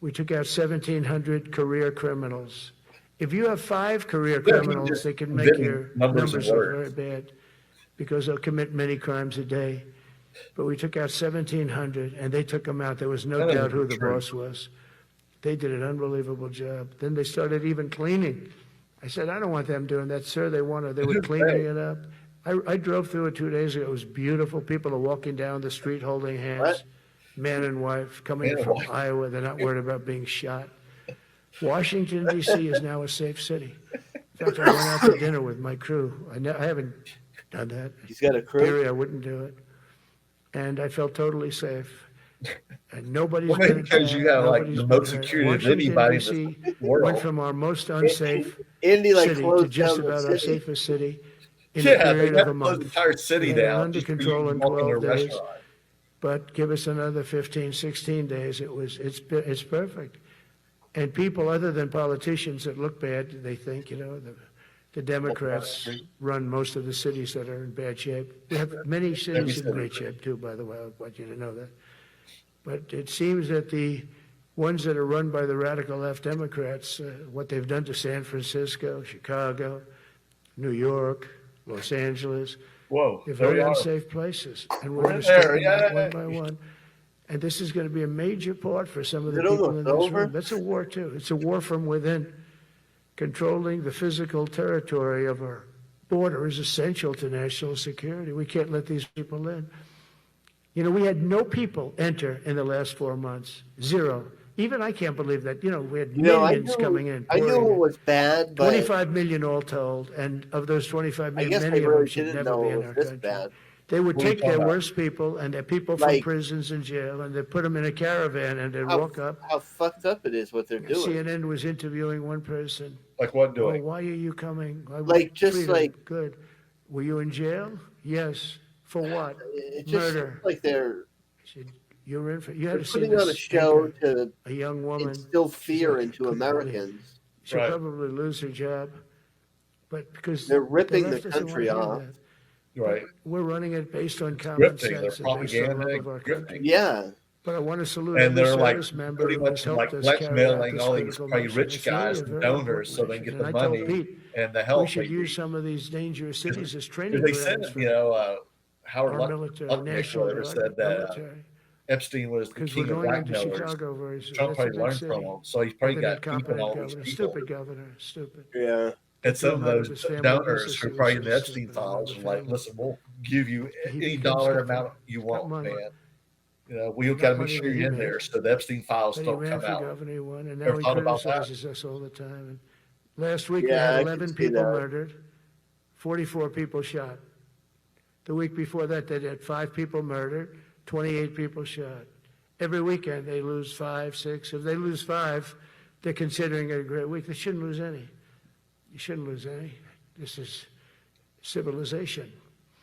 we took out 1,700 career criminals. If you have 5 career criminals, they can make your numbers look very bad because they'll commit many crimes a day. But we took out 1,700, and they took them out. There was no doubt who the boss was. They did an unbelievable job. Then they started even cleaning. I said, I don't want them doing that, sir. They were cleaning it up. I drove through it 2 days ago. It was beautiful. People are walking down the street holding hands, man and wife, coming in from Iowa. They're not worried about being shot. Washington, D.C. is now a safe city. In fact, I went out to dinner with my crew. I haven't done that. He's got a crew? I wouldn't do it. And I felt totally safe. And nobody's well, maybe because you have like the most security of anybody in the world. Went from our most unsafe Andy, city to just about our safest city in a period of a month. The entire city down. Under control in 12 days. But give us another 15, 16 days. It's perfect. And people other than politicians that look bad, they think, the Democrats run most of the cities that are in bad shape. We have many cities in great shape too, by the way. I want you to know that. But it seems that the ones that are run by the radical left Democrats, what they've done to San Francisco, Chicago, New York, Los Angeles, they're very unsafe places. And we're going to start them one by one. And this is going to be a major part for some of the people in this room. That's a war, too. It's a war from within, controlling the physical territory of our border is essential to national security. We can't let these people in. You know, we had no people enter in the last 4 months. Zero. Even I can't believe that. You know, we had millions coming in. I knew it was bad, but 25 million all told, and of those 25 million, guess many they of them really should didn't never know be it in was our this country. bad. They would What are you take their talking about? worst people and their people from Like- prisons and jail, and they'd put them in a caravan, and they'd walk up. How fucked up it is what they're doing. CNN was interviewing one person. Like what Oh, doing? why are you coming? I would Like, just treat 'em like- good. Were you in jail? Yes. For what? It just Murder. seems like they're I said, you were in for. You had to see putting on a this show anchor, to a young woman. instill She's fear like, into "Couldn't believe it." Americans. She'll Right. probably lose her job, but because They're ripping the left doesn't country wanna hear off. that. Right. We're running it based on common Grifting. They're sense and based on love propaganda. of our Grifting. country. Yeah. But I want to salute And every they're like service member pretty who has much helped like us carry out blackmailing this all these critical probably mission. rich It's really guys a and very donors so important they can mission. get the And I told money Pete, and the we help. should Maybe. use some of these dangerous cities as training They grounds said, for you know, Howard our military, National Lucknick Guard, said that military. Epstein was the Because we're king of going into blackmailers. Chicago very soon. Trump That's a probably big learned city. from him, so he's probably With got an people incompetent all these governor. people. Stupid governor. Stupid. Yeah. And some of Drove out those his family donors business. who He are probably was in the so Epstein stupid. files The are like, family. listen, we'll give you He any became dollar stupid. amount you Got want, money. man. You know, we've Got got to make money sure that he you're in made. there so the Epstein files But he don't ran come for out. governor, he won, and now Ever he thought about that? criticizes us all the time. And last week we Yeah, I had can 11 see people that. murdered, 44 people shot. The week before that, they had 5 people murdered, 28 people shot. Every weekend they lose 5, 6. If they lose 5, they're considering it a great week. They shouldn't lose any. You shouldn't lose any. This is civilization.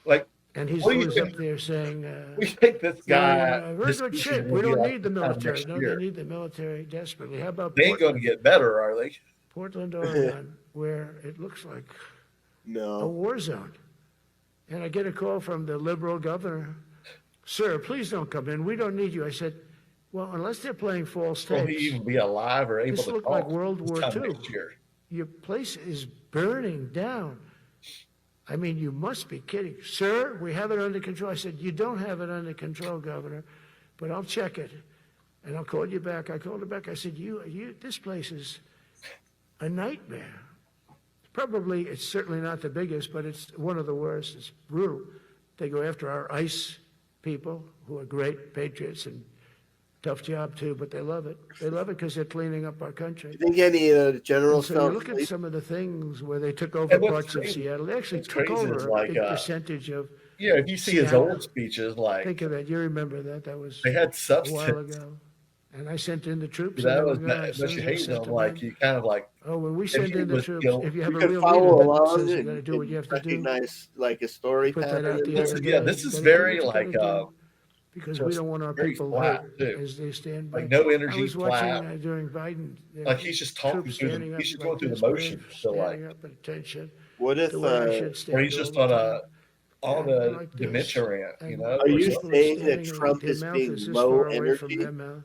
Like, And he's what do you always think- up there saying, we think this guy. very this good speech shit. will We be don't like need the sometime military. next No, year. they need the military desperately. How about They ain't going to Portland? get better, are they? Portland, Oregon, where it looks like a No. war zone. And I get a call from the liberal governor. Sir, please don't come in. We don't need you. I said, well, unless they're playing false Will he tapes, even be alive or able This to looked talk like World this War time II. next year? your place is burning down. I mean, you must be kidding. Sir, we have it under control. I said, you don't have it under control, Governor, but I'll check it, and I'll call you back. I called her back. I said, this place is a nightmare. Probably, it's certainly not the biggest, but it's one of the worst. It's brutal. They go after our ICE people, who are great patriots and tough job too, but they love it. They love it because they're cleaning up our country. You think any of the generals So you fell look at asleep? some of the things where they took over And what's parts of crazy- Seattle. They actually what's took crazy is over a like, big percentage of. Yeah, if you see his Seattle. old speeches, like Think of that. You remember that? That was they had a while substance. ago. And I sent in the troops. That and they was were gone. that, As but soon you as I hate sent them. them Like in. you kind of like Oh, when we send he in the was, troops, you know, if you have You a could real follow leader that along says you and, got to do what you have to do, recognize like a story put that pattern. out the in other there. day. yeah, this You is gotta do very what you like gotta do, because we just don't want our very people flat, hurt too. as they stand by. Like no I energy, was watching flat. during Biden. Like he's just talking troops through standing the. up He's just like going through the this, motions. brave, So like, standing up at attention. What if The way I should stand or he's just all on the a time. on Yeah, a like this. dementia rant, you And know? Are or you something. saying that standing, Trump their is mouth being this low far away from energy? their mouth,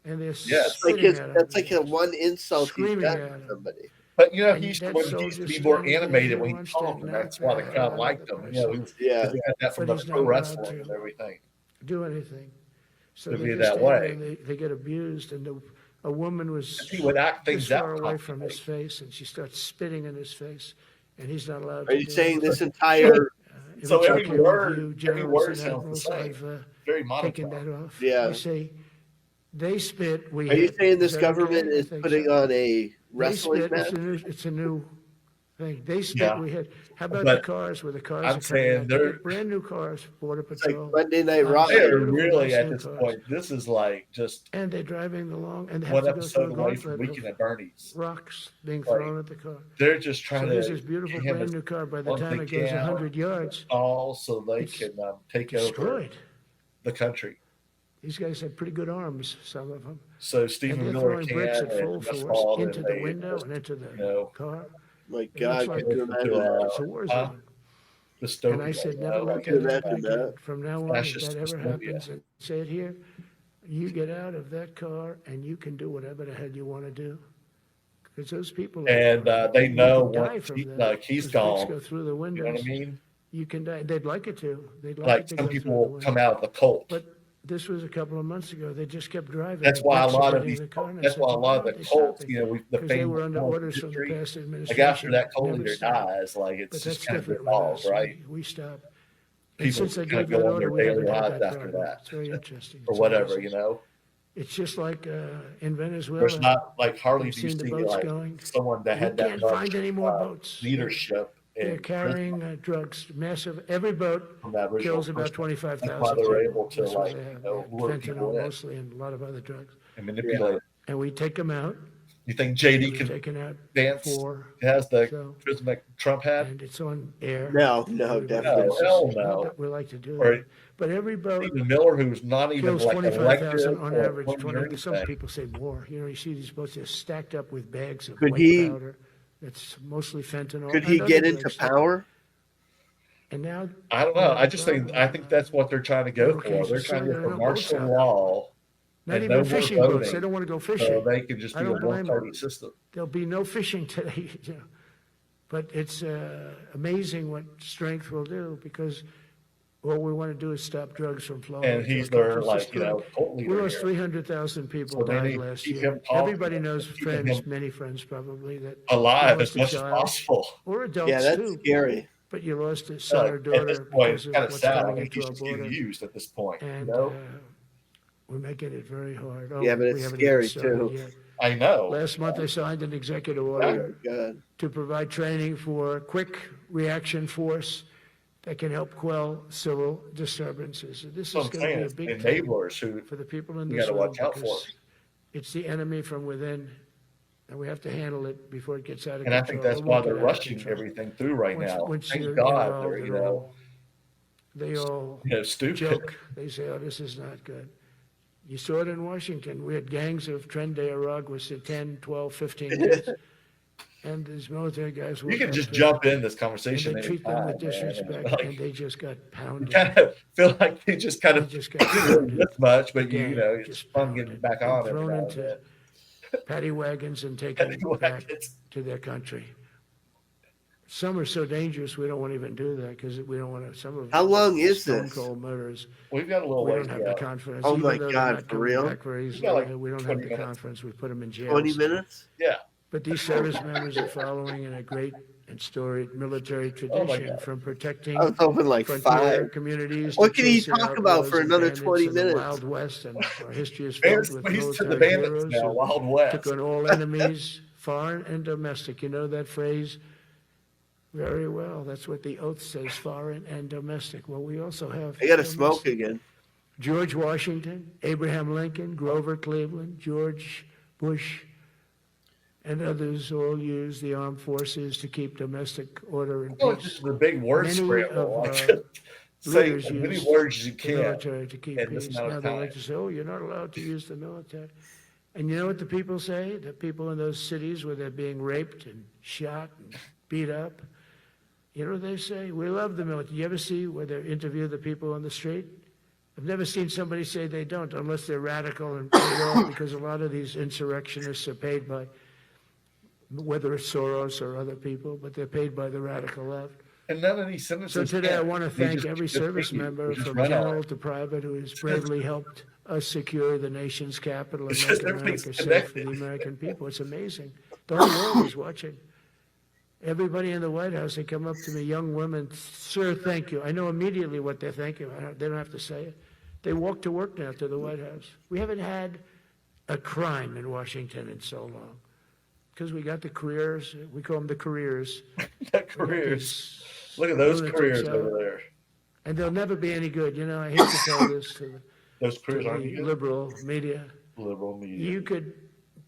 and they're Yes. It's like sitting it's, at that's him, like a one insult he's screaming got at to him. somebody. But you know, And he used to, that when he used to soldier's be more standing there, animated he when he wants talked, to and knock that's why the the crowd hell liked out of him. the You know, he was, Yeah. 'cause they had that from But the he's pro not allowed wrestling to. and everything. do anything. So To they be just that stand way. there and they get abused, and a woman was He would act this things far out away from his constantly. face, and she starts spitting in his face, and he's not allowed Are to you do saying anything. this entire? If So it's every okay with word- you, every generals word and sounds the admirals, same. I've Very taken monotone. that off. Yeah. We say, they spit, we Are you hit. saying this that government okay? I is think putting so. on a They wrestling spit, match? it's a new thing. They spit, Yeah. we hit. How about But the cars, where the cars I'm are coming saying out? They they're- get brand new cars, Border It's like Patrol. Monday Night Raw. They are Beautiful, really nice at new this cars. point. This is like just And they're driving along, and they have one to go through episode a away from gauntlet Weekend of at Bernie's. rocks being Like, thrown at the car. They're just So trying here's to this beautiful jam brand as new car. By the once time they it goes can 100 yards, all so they It's can take over destroyed. the country. These guys have pretty good arms, some of them. So And Stephen they're Miller throwing can bricks at and full Russ force Hall, into and the they window just, and into the you know, car. My It God, looks can you like imagine that? it's a war huh? zone. dystopian. And I said, you never know, let like can that you happen imagine again. that? From now on, if Fascist that ever dystopia. happens, and say it here, you get out of that car and you can do whatever the hell you want to do. Because those people, And they you know can die once from he, that. like he's Those bricks gone. go through the You windows. know what I mean? You can die. They'd like it to. They'd like Like it to some go through the people windows. come out of the cult. But this was a couple of months ago. They just kept driving. That's why a lot of Getting these, in the car, and I that's said, why a lot of "Why the aren't they cults, stopping?" you know, the Because they famous were under cult orders from the history, past like administration. after that cult never leader stopped. dies, like But it's that's just kind of different with devolves, us. right? We stop. And People since they kind gave of that go on order, their we daily haven't had lives that after problem. that, It's very interesting. or It's whatever, amazing. you know. It's just like in Venezuela. There's not like hardly You've do you seen the see boats like going. someone that We had that can't much find any more boats. leadership They're and carrying charisma drugs, massive. Every boat from that original kills about person. 25,000 That's why they were people. able to That's what like they have. you know, They have lure people fentanyl in mostly and a lot of other drugs. and manipulate. And we take them out. You think JD We've can taken out dance? 4. Has the So- charisma Trump had? And it's on air. No, Everybody definitely. gets No, this. hell no. Not that we like to do Or- that. But every boat Stephen Miller, who's not even kills like 25,000 elected on or average. appointed or 20. Some anything. people say more. You know, you see these boats just stacked up with bags of Could white he- powder. It's mostly fentanyl. Could he and get other into drugs. power? And now I don't know. I think that's what they're trying to go for. Locations, They're trying to so go there for are no boats martial out. law not and even no fishing more boats. They voting, don't want to go so fishing. they can just I be a don't blame them. one-party system. There'll be no fishing today. You know. But it's amazing what strength will do because all we want to do is stop drugs from flowing. And into he's our their country. It's like you just know good. cult We leader lost here. 300,000 people So they died need to last keep year. him talking, Everybody knows keeping friends, him many friends probably, that alive lost as a much as child, possible. or adults Yeah, that's too. scary. But you lost a son or At this daughter point, because it's of kind of what's sad. I coming mean, into he's our just getting border. used at this point. And You know, we're making it very hard. Oh, Yeah, but we it's haven't scary, even started too. yet. I know. Last month, I signed an executive Oh, order God. to provide training for quick reaction force that can help quell civil disturbances. This So is I'm going to saying be a it's big time enablers who for the people in we this got to room watch out for. because it's the enemy from within, and we have to handle it before it gets out of And I control. think that's It why won't they're get out of rushing control. everything through right Once- now. once Thank you're God involved they're, at you know, all, they all stupid. joke. They say, "Oh, this is not good." You saw it in Washington. We had gangs of Trenday Araguas at 10, 12, 15 kids. And these military guys You walked can up just to jump in this and conversation they treat them anytime, with man. disrespect, Like, and they just got you pounded. kind of feel like they just kind They of just got didn't really pounded. lift much, but you Again, know, it's just fun pounded. getting back And on every thrown now and into then. paddy wagons and taken Paddy back wagons. to their country. Some are so dangerous we don't want to even do that because we don't want to. Some of How long is stone this? cold murders. We've got a little We ways don't to have the go. confidence. Oh even my though God, they're not for coming real? back very We got like easily. We don't have 20 the minutes. confidence. We put them in jail. 20 minutes? Yeah. But these service members are following in a great and storied military Oh my tradition God. from protecting I was hoping like frontier 5. communities. What to can he chasing talk about outlaws for and another bandits 20 in the minutes? Wild West, and our history is Bandits, filled with he's to the military bandits heroes now, who Wild West. took on all enemies, foreign and domestic. You know that phrase very well. That's what the oath says, foreign and domestic. Well, we also have I got to smoke domestic. again. George Washington, Abraham Lincoln, Grover Cleveland, George Bush, and others all use the armed forces to keep domestic order and Oh, it's peace. just the big word Many scramble. of, Like, just say leaders as many use words as you The can. military to keep in this peace. amount Now of they time. like to say, "Oh, you're not allowed to use the military." And you know what the people say? The people in those cities where they're being raped and shot and beat up. You know what they say? We love the military. You ever see where they interview the people on the street? I've never seen somebody say they don't, unless they're radical and paid off, because a lot of these insurrectionists are paid by, whether it's Soros or other people, but they're paid by the radical left. And none of these sentences. So today I want to They thank just every service continue. member, They just from run on general it. to private, who has bravely helped us secure the nation's capital and It's make just America everything's safe for the connected. American people. It's amazing. The whole world is watching. Everybody in the White House, they come up to me, young women, "Sir, thank you." I know immediately what they're thanking. They don't have to say it. They walk to work now to the White House. We haven't had a crime in Washington in so long because we got the careers. We call them the careers. That careers. These Look at those lunatics careers out. over there. And they'll never be any good. You know, I hate to tell this to Those careers the aren't you good? liberal media. Liberal media. You could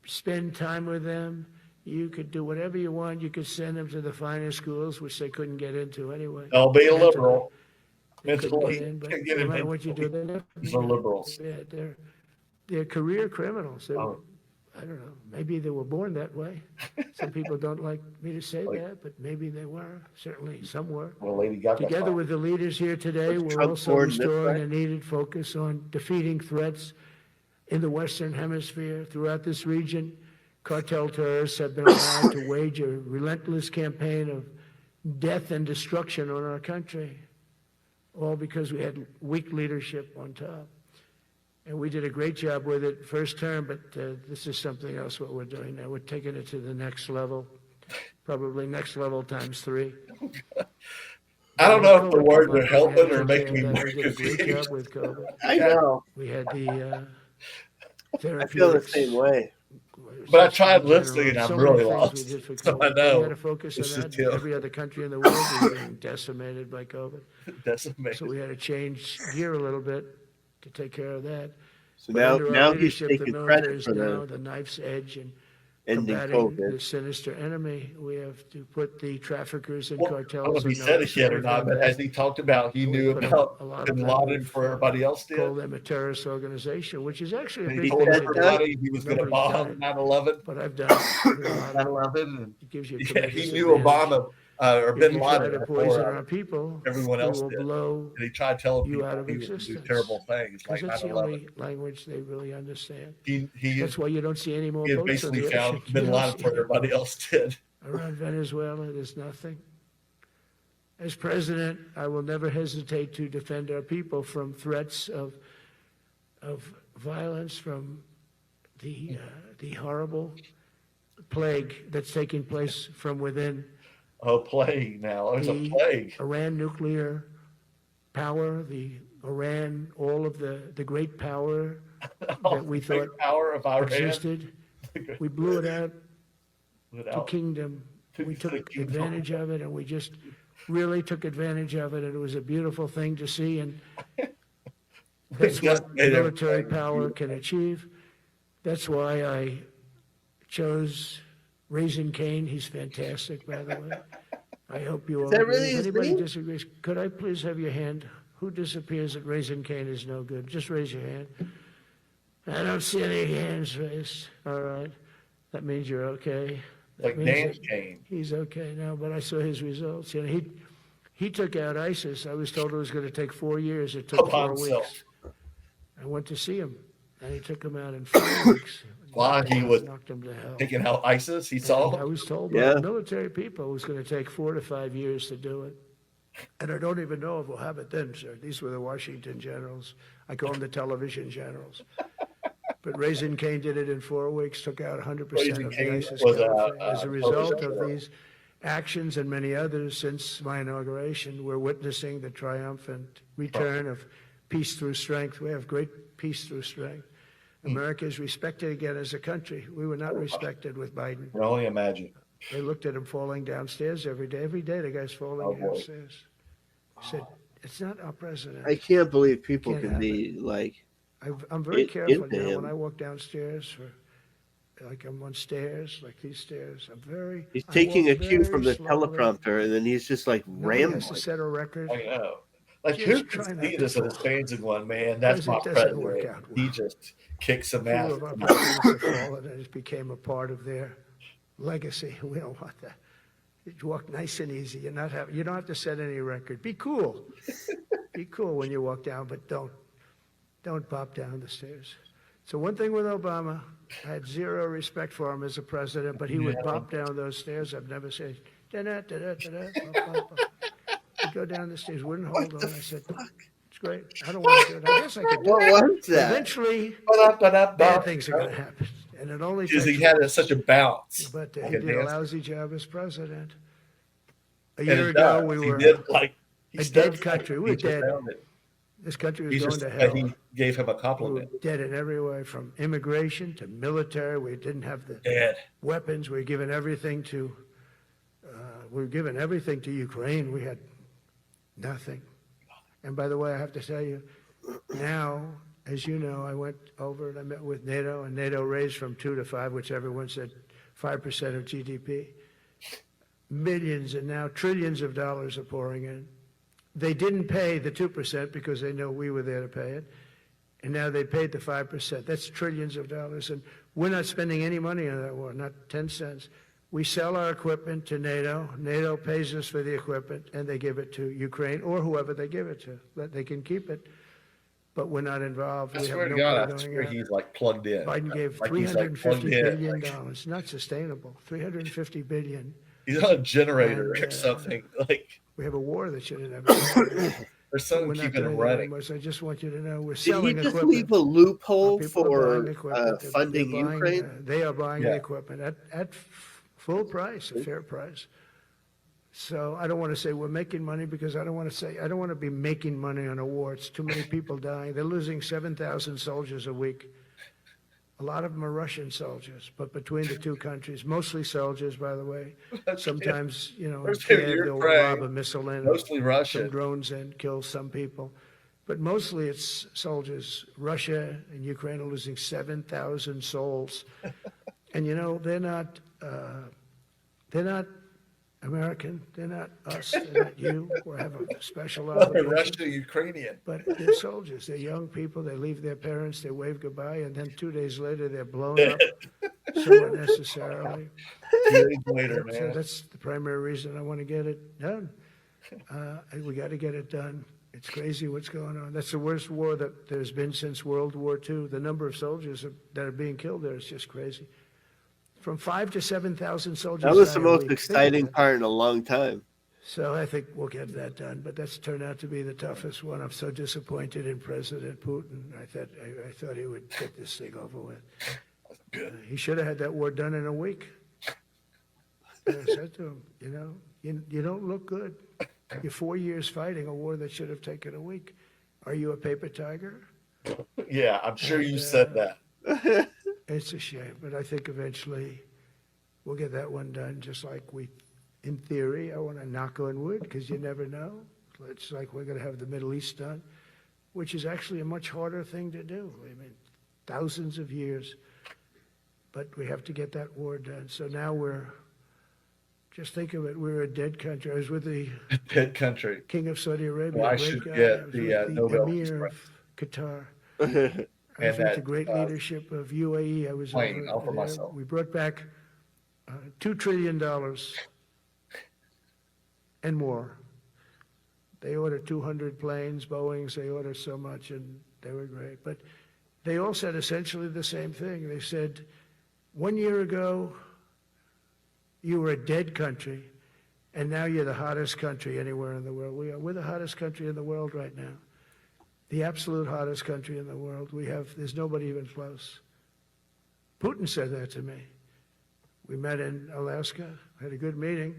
spend time with them. You could do whatever you want. You could send them to the finest schools, which they couldn't get into anyway. They'll be a Mentally, liberal. they couldn't Mentally, get in, but can't get no in matter what you do, mentally. they're never These are liberals. Yeah, they're career criminals. Oh. I don't know. Maybe they were born that way. Some people don't like me to say Like- that, but maybe they were. Certainly, some were. Well, Lady Gaga. Together with the leaders here today, Was we're Trump also born this restoring way? a needed focus on defeating threats in the Western Hemisphere. Throughout this region, cartel terrorists have been allowed to wage a relentless campaign of death and destruction on our country, all because we had weak leadership on top. And we did a great job with it first term, but this is something else what we're doing now. We're taking it to the next level, probably next level times 3. I don't know if the words are helping or making me more confused. We did a great job with COVID. I know. We had the I feel the same way. But I tried listening, and I'm really lost. So I know. We had to focus on that. Every other country in the world was being decimated by COVID. Decimated. So we had to change gear a little bit to take care of that. So But now he's taking credit for the knife's edge and ending combating COVID. the sinister enemy. We have to put the traffickers and Well, I don't cartels. know if he said it yet or not, but as he talked about, he knew about Bin Laden before everybody else did. Call them a terrorist organization, which is actually a And big he thing. told to do. everybody he was going to Nobody's bomb done it. 9/11. But I've done it. 9/11. It gives you a Yeah, tremendous he knew advantage. Obama or If Bin you try Laden to poison before our people, everyone else we will did. blow And he tried telling you people out of he was going to do existence. terrible things like because that's the 9/11. only language they really understand. He That's why you don't see any more had boats on basically the found ocean. You Bin don't Laden see before any. everybody else did. Around Venezuela, there's nothing. As president, I will never hesitate to defend our people from threats of violence, from the horrible plague that's taking place from within. Oh, plague now. There's a The plague. Iran nuclear power, all of the great power that we thought Great power of Iran. existed. We blew it out to Without kingdom. We to took the kingdom. advantage of it, and we just really took advantage of it, and it was a beautiful thing to see, and that's just what made military everything power can achieve. That's why I chose Raising Cane. He's fantastic, by the way. I hope you all that agree. really If his anybody name? disagrees, could I please have your hand? Who disappears that Raising Cane is no good? Just raise your hand. I don't see any hands raised. All right. That means you're okay. That Like means Dan that Kane. he's okay now, but I saw his results. You know, he took out ISIS. I was told it was going to take 4 years. It took Upon 4 himself. weeks. I went to see him, and he took him out in 4 weeks. While he was knocked him to hell. taking out ISIS, he And saw I him. was told by Yeah. the military people it was going to take 4 to 5 years to do it. And I don't even know if we'll have it then, sir. These were the Washington generals. I call them the television generals. But Raising Cane did it in 4 weeks, took out 100% Raising of the Cane ISIS was caliphate. As a result focus of group. these actions and many others since my inauguration, we're witnessing the triumphant return of peace through strength. We have great peace through strength. America is respected again as a country. We were not respected with Biden. I can only imagine. They looked at him falling downstairs every day. Every day the guy's falling Oh, boy. downstairs. I said, it's not our president. I can't believe people Can't can have be like, I'm very It- careful into now him. when I walk downstairs like I'm on stairs, like these stairs. he's I taking a walk cue from the very slowly. teleprompter, and then he's just like Nobody has rambling. to set a record. I know. Like, Just who try can not see to this in his fall. fans and going, man, that's my Because it doesn't work president. out He well. just kicks some Few ass. of our presidents have fallen, and it became a part of their legacy. We don't want that. You walk nice and easy. You don't have to set any record. Be cool. Be cool when you walk down, but don't pop down the stairs. So one thing with Obama, I had zero respect for him as a president, but he would pop down those stairs. I've never said, da-da, da-da, da-da, pop, pop, pop. He'd go down the stairs, wouldn't hold on. I said, it's great. I don't want to do it. I guess I could do What it. was that? Eventually, bad things are going to happen. And it only Because takes he had such a bounce. but he Like a did a dancer. lousy job as president. A And year it ago, does. we He were did, like, he a stood dead country. like We were he just dead. found it. This country was He's going just, to hell. he gave him a We were compliment. dead in every way, from immigration to military. We didn't have the Dead. weapons. We were given everything to Ukraine. We had nothing. And by the way, I have to tell you, now, as you know, I went over and I met with NATO, and NATO raised from 2 to 5, which everyone said 5% of GDP. Millions and now trillions of dollars are pouring in. They didn't pay the 2% because they know we were there to pay it. And now they paid the 5%. That's trillions of dollars. And we're not spending any money on that war, not 10 cents. We sell our equipment to NATO. NATO pays us for the equipment, and they give it to Ukraine or whoever they give it to. They can keep it, but we're not involved. I We swear have to no God, money I going swear out. he's like plugged in. Biden gave Like he's like $350 plugged in. billion. Like, It's not sustainable. $350 billion. he's on a generator And, or something. Like, We have a war that should have never happened. There's something We're not keeping doing them that running. anymore, so I just want you to know we're Did he selling just equipment. leave a loophole People are buying for equipment. They're funding buying, Ukraine? they are buying Yeah. the equipment at full price, a fair price. So I don't want to say we're making money because I don't want to be making money on a war. It's too many people dying. They're losing 7,000 soldiers a week. A lot of them are Russian soldiers, but between the two countries, mostly soldiers, by the way. Sometimes, in There's Kiev, Ukraine, they'll rob a missile in, mostly some Russian. drones in, kill some people. But mostly it's soldiers. Russia and Ukraine are losing 7,000 souls. And they're not American. They're not us. They're not you. We have a special They're obligation. Russian, Ukrainian. But they're soldiers. They're young people. They leave their parents. They wave goodbye, and then 2 days later they're blown up somewhat necessarily. 2 days later, So man. that's the primary reason I want to get it done. And we got to get it done. It's crazy what's going on. That's the worst war that there's been since World War II. The number of soldiers that are being killed there is just crazy. From 5,000 to 7,000 soldiers. That was the die a most week. exciting part in a long time. So I think we'll get that done, but that's turned out to be the toughest one. I'm so disappointed in President Putin. I thought he would get this thing over with. He should have had that war done in a week. And I said to him, you don't look good. You're 4 years fighting a war that should have taken a week. Are you a paper tiger? Yeah, I'm sure you said that. It's a shame, but I think eventually we'll get that one done, just like in theory, I want to knock on wood, because you never know. It's like we're going to have the Middle East done, which is actually a much harder thing to do. I mean, thousands of years, but we have to get that war done. So now just think of it, we're a dead country. I was with the Dead country. King of Saudi Arabia. Well, I great should guy. get I was the, with Nobel Emir Peace of Qatar. I And was with that, the great leadership of UAE. I was plane, all for there. myself. We brought back $2 trillion and more. They ordered 200 planes, Boeings. They ordered so much, and they were great. But they all said essentially the same thing. They said, 1 year ago, you were a dead country, and now you're the hottest country anywhere in the world. We're the hottest country in the world right now. The absolute hottest country in the world. There's nobody even close. Putin said that to me. We met in Alaska, had a good meeting.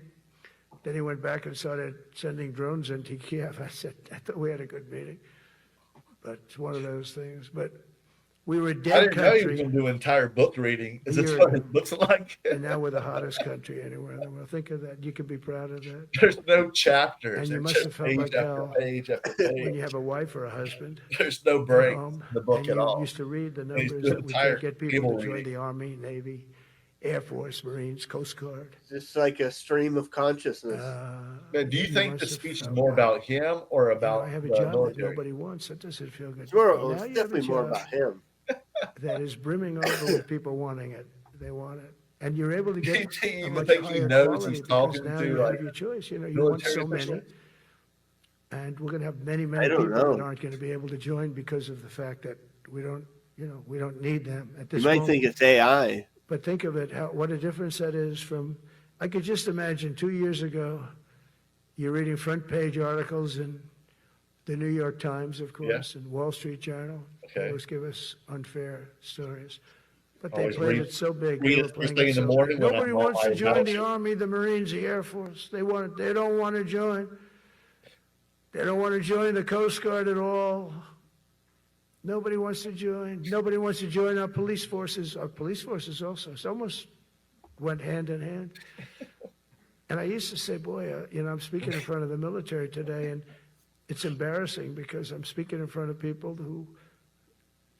Then he went back and started sending drones into Kiev. I said, I thought we had a good meeting. But it's one of those things. But we were a I dead didn't know you country. were going to do entire book reading. Is this Year what ago. it looks like? And now we're the hottest country anywhere in the world. Think of that. You can be proud of that. There's no chapters. And you It's must just have felt page like after hell page after when page. you have a wife or a husband There's no at break home, in the book and at you all. used to read the he's numbers doing that we entire could get people cable to join reading. the Army, Navy, Air Force, Marines, Coast Guard. Just like a stream of consciousness. But do you think the must have speech is felt more bad. about him or about I have a the job that military? nobody wants. That doesn't feel good. It's Now it's you have a definitely more job about him. that is brimming over with people wanting it. They want it. And you're able to get Do you a even much think he higher knows quality he's because talking now to, you like, have your choice. You want so military many. official? And we're going to have many, I many don't people know. that aren't going to be able to join because of the fact that we don't need them at You this might moment. think it's AI. But think of it, what a difference that is from, I could just imagine 2 years ago, you're reading front page articles in the New York Times, of course, and Wall Street Journal. They Okay. always give us unfair stories. But they Always played read- it so big. read They it were first playing thing it in the so morning big. when Nobody I'm on wants to my join house. the Army, the Marines, the Air Force. They don't want to join. They don't want to join the Coast Guard at all. Nobody wants to join. Nobody wants to join our police forces. Our police forces also. It's almost went hand in hand. And I used to say, boy, I'm speaking in front of the military today, and it's embarrassing because I'm speaking in front of people who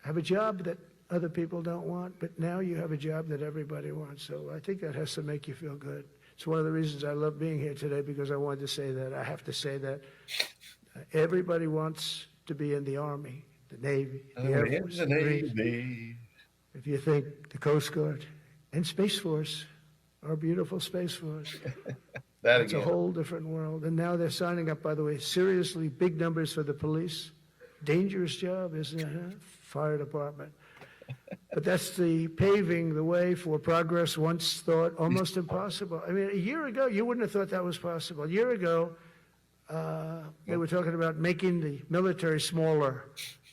have a job that other people don't want, but now you have a job that everybody wants. So I think that has to make you feel good. It's one of the reasons I love being here today, because I wanted to say that. I have to say that everybody wants to be in the Army, the Navy, the Air Force, the the Marines. Navy. If you think the Coast Guard and Space Force, our beautiful Space Force, That it's a again. whole different world. And now they're signing up, by the way, seriously big numbers for the police. Dangerous job, isn't it? Huh? Fire department. But that's the paving the way for progress once thought almost impossible. I mean, a year ago, you wouldn't have thought that was possible. A year ago, They were talking about making the military smaller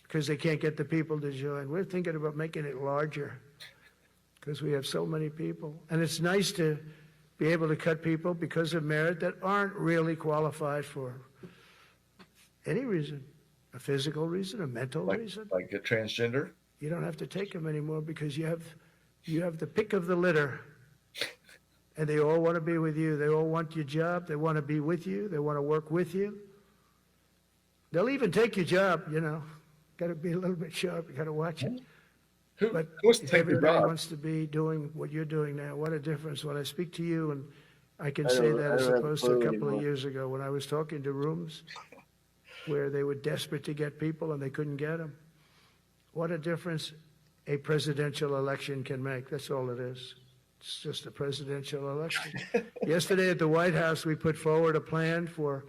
because they can't get the people to join. We're thinking about making it larger because we have so many people. And it's nice to be able to cut people because of merit that aren't really qualified for any reason, a physical reason, a mental reason. Like a transgender? You don't have to take them anymore because you have the pick of the litter. And they all want to be with you. They all want your job. They want to be with you. They want to work with you. They'll even take your job, you know. Got to be a little bit sharp. You got to watch it. Who But wants to if take your everybody job? wants to be doing what you're doing now, what a difference. When I speak to you, and I can say that as opposed to a couple of years ago when I was talking to rooms where they were desperate to get people and they couldn't get them. What a difference a presidential election can make. That's all it is. It's just a presidential election. Yesterday at the White House, we put forward a plan for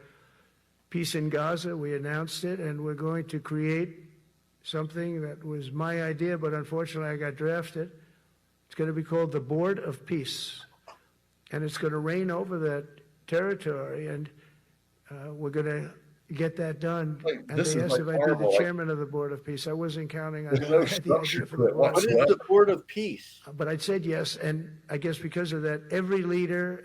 peace in Gaza. We announced it, and we're going to create something that was my idea, but unfortunately I got drafted. It's going to be called the Board of Peace, and it's going to reign over that territory, and we're going to get that done. And This they is asked like if I'd be the horrible, chairman of the Board of Peace. I wasn't counting on There's that. no I had the idea structure for to the it Board. What is whatsoever. the Board of Peace? But I said yes, and I guess because of that, every leader,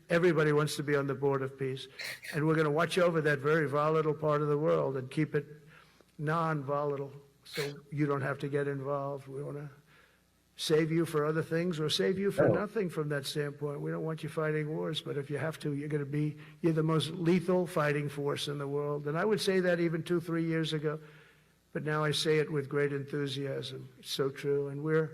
everybody wants to be on the Board of Peace. And we're going to watch over that very volatile part of the world and keep it non-volatile so you don't have to get involved. We want to save you for other things or save you for nothing from that standpoint. We don't want you fighting wars, but if you have to, you're the most lethal fighting force in the world. And I would say that even 2-3 years ago, but now I say it with great enthusiasm. It's so true. And we're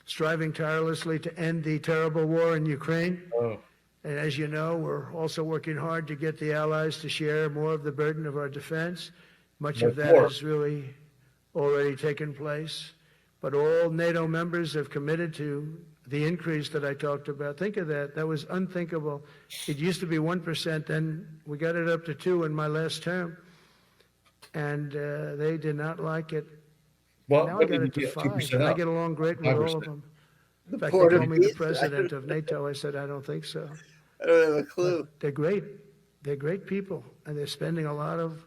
striving tirelessly to end the terrible war in Ukraine. And as you know, we're also working hard to get the allies to share more of the burden of our defense. Much of that has really already taken place. But all NATO members have committed to the increase that I talked about. Think of that. That was unthinkable. It used to be 1%, then we got it up to 2% in my last term. And they did not like it. Well, Now I got it to 5%. And I get along great with all of them. In fact, they called me the president of NATO. I said, I don't think so. I don't have a clue. But they're great. They're great people, and they're spending a lot of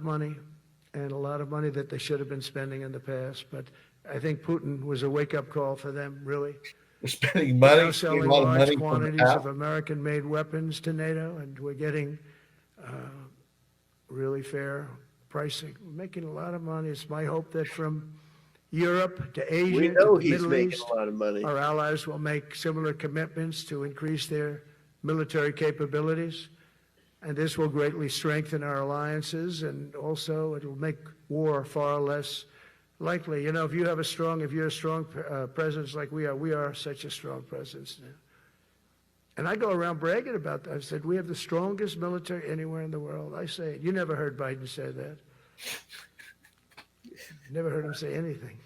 money, and a lot of money that they should have been spending in the past. But I think Putin was a wake-up call for them, really. They're spending money, We're now selling a lot of large money quantities from of American-made weapons to NATO, and we're getting really fair pricing. We're making a lot of money. It's my hope that from Europe to Asia We know to the he's Middle making East, a lot of money. our allies will make similar commitments to increase their military capabilities. And this will greatly strengthen our alliances, and also it'll make war far less likely. You know, if you're a strong presence like we are such a strong presence now. And I go around bragging about that. I said, we have the strongest military anywhere in the world. I say it. You never heard Biden say that. Never heard him say anything.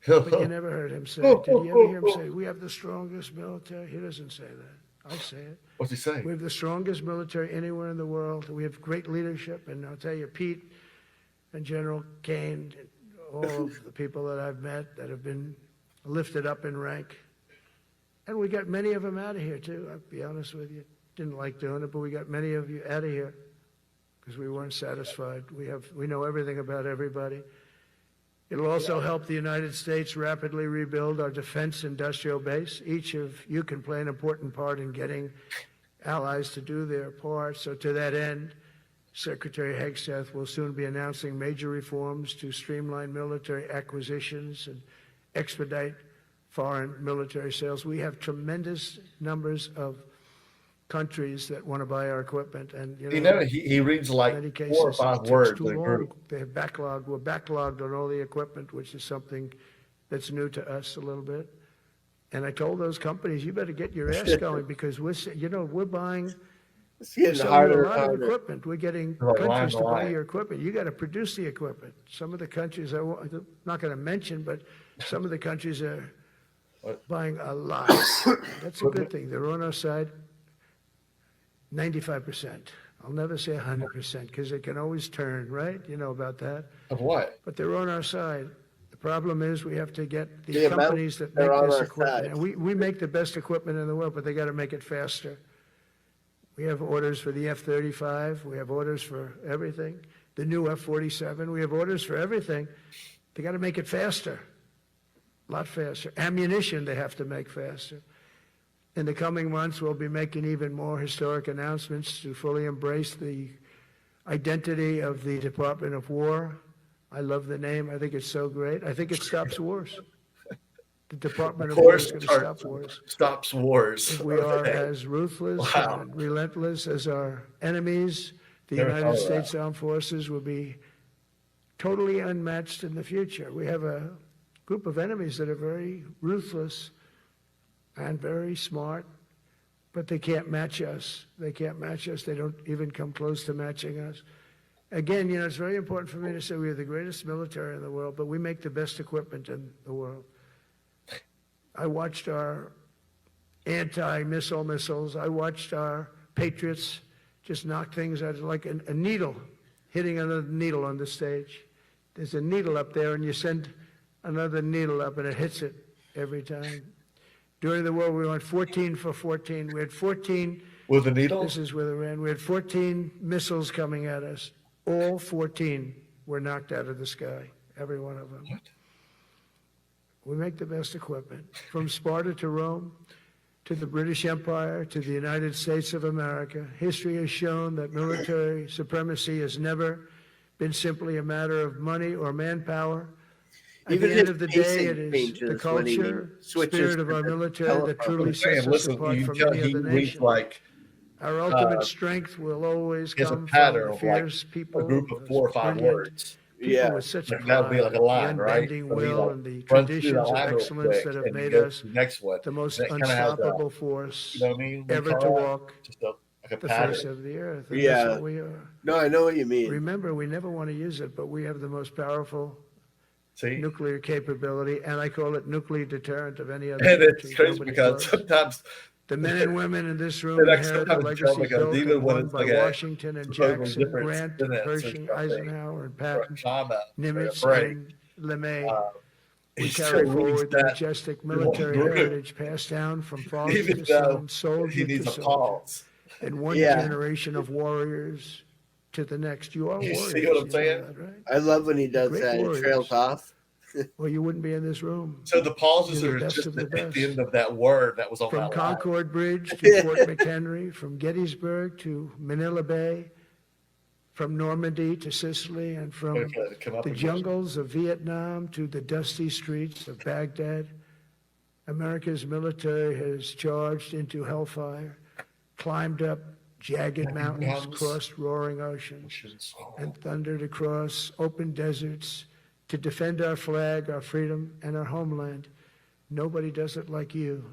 But you never heard him say it. Did you ever hear him say, we have the strongest military? He doesn't say that. I say it. What's he saying? We have the strongest military anywhere in the world. We have great leadership. And I'll tell you, Pete and General Kane, all of the people that I've met that have been lifted up in rank. And we got many of them out of here, too. I'll be honest with you. Didn't like doing it, but we got many of you out of here because we weren't satisfied. We know everything about everybody. It'll also help the United States rapidly rebuild our defense industrial base. Each of you can play an important part in getting allies to do their part. So to that end, Secretary Hegseth will soon be announcing major reforms to streamline military acquisitions and expedite foreign military sales. We have tremendous numbers of countries that want to buy our equipment, and he reads like in many 4 cases, or 5 it words takes in a too group. long. They have backlogged. We're backlogged on all the equipment, which is something that's new to us a little bit. And I told those companies, you better get your ass going because we're buying. It's getting selling harder a and lot of harder. equipment. We're getting Like countries to buy line. your equipment. You got to produce the equipment. Some of the countries, I'm not going to mention, but some of the countries are buying a lot. That's a good thing. They're on our side. 95%. I'll never say 100% because it can always turn, right? You know about that. Of what? But they're on our side. The problem is we have to get the The amount companies that they're make on this our equipment. side. And we make the best equipment in the world, but they got to make it faster. We have orders for the F-35. We have orders for everything. The new F-47. We have orders for everything. They got to make it faster, a lot faster. Ammunition they have to make faster. In the coming months, we'll be making even more historic announcements to fully embrace the identity of the Department of War. I love the name. I think it's so great. I think it stops wars. The Department of War is going to stop wars. Stops wars. If we are as ruthless and relentless as our enemies, the United States Armed Forces will be totally unmatched in the future. We have a group of enemies that are very ruthless and very smart, but they can't match us. They can't match us. They don't even come close to matching us. Again, it's very important for me to say we are the greatest military in the world, but we make the best equipment in the world. I watched our anti-missile missiles. I watched our Patriots just knock things out like a needle, hitting another needle on the stage. There's a needle up there, and you send another needle up, and it hits it every time. During the war, we went 14 for 14. We had 14. With the needle? This is with Iran. We had 14 missiles coming at us. All 14 were knocked out of the sky, every one of them. What? We make the best equipment. From Sparta to Rome, to the British Empire, to the United States of America, history has shown that military supremacy has never been simply a matter of money or manpower. At the end of the day, it is the culture, spirit of our military that truly sets us apart from any other nation. Our ultimate strength will always come from the fierce people, a group of 4 or 5 words. People with such pride, that would be like a line, the right? unbending will and the traditions of excellence that have made us the most unstoppable force ever to walk the face of the earth. And that's what we are. No, I know what you mean. Remember, we never want to use it, but we have the most powerful nuclear capability, and I call it nuclear deterrent of any other country. And it's crazy because sometimes the men and women in this room inherit the legacy built and won by Washington and Jackson, Grant, Pershing, Eisenhower, and Patton, Nimitz, and LeMay. We carry forward the majestic military heritage passed down from father to son, soldier to soldier, and one generation of warriors to the next. You are warriors. See what I'm saying? Right? I love when he does that. It trails off. Well, you wouldn't be in this room. So the pauses are just at the end of that word that was on from that Concord Bridge to Fort McHenry, from Gettysburg to Manila Bay, from Normandy to Sicily, and from the jungles of Vietnam to the dusty streets of Baghdad. America's military has charged into hellfire, climbed up jagged mountains, crossed roaring oceans, and thundered across open deserts to defend our flag, our freedom, and our homeland. Nobody does it like you.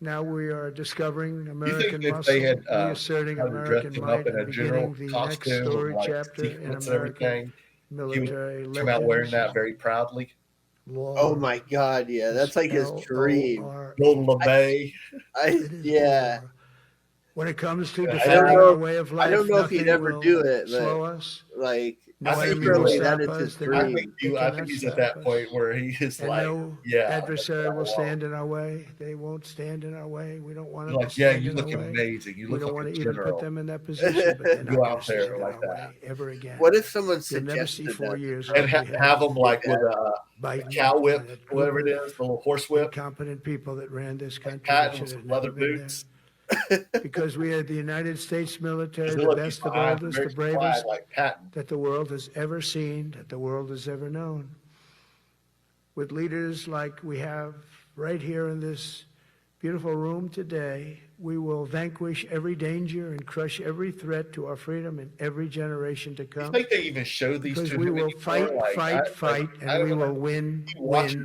Now we are discovering American muscle, reasserting American might, and beginning the next story chapter in American military legends. Come out wearing that very proudly. Oh my God, yeah, that's like his dream. Golden LeMay. Yeah. When it comes to defending our way of life, I don't know if he'd ever do it, slow us. Like, I think really that is his dream. I think he's at that point where he is like, no adversary will stand in our way. They won't stand in our way. We don't want them to stand in our way. you look amazing. You we look don't want like to a even general. put them in that position, but they're not Go out there like that ever again. What if someone You'll never see suggested 4 that? years and have them like with a cow whip, whatever it is, the little horse whip. Competent people that ran this country. Patton with some leather boots. Because we are the United States military, the best, the boldest, the bravest that the world has ever seen, that the world has ever known. With leaders like we have right here in this beautiful room today, we will vanquish every danger and crush every threat to our freedom in every generation to come. I think they even show these because to we him will anymore. fight, and we will win. Like,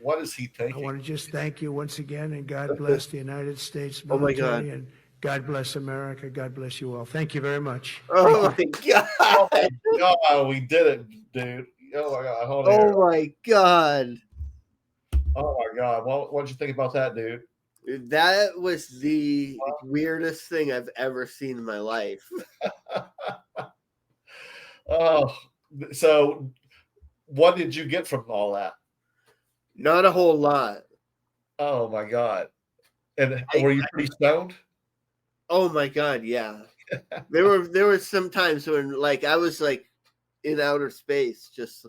what is he thinking? I want to just thank you once again, and God bless the United States military, and God bless America. God bless you all. Thank you very much. Oh my God! Oh my God, we did it, dude! Oh my God! Hold on. Oh my God! Oh my God! What did you think about that, dude? That was the weirdest thing I've ever seen in my life. Oh, so what did you get from all that? Not a whole lot. Oh my God! And were you pretty stoned? Oh my God, yeah. there were some times when like I was like in outer space, just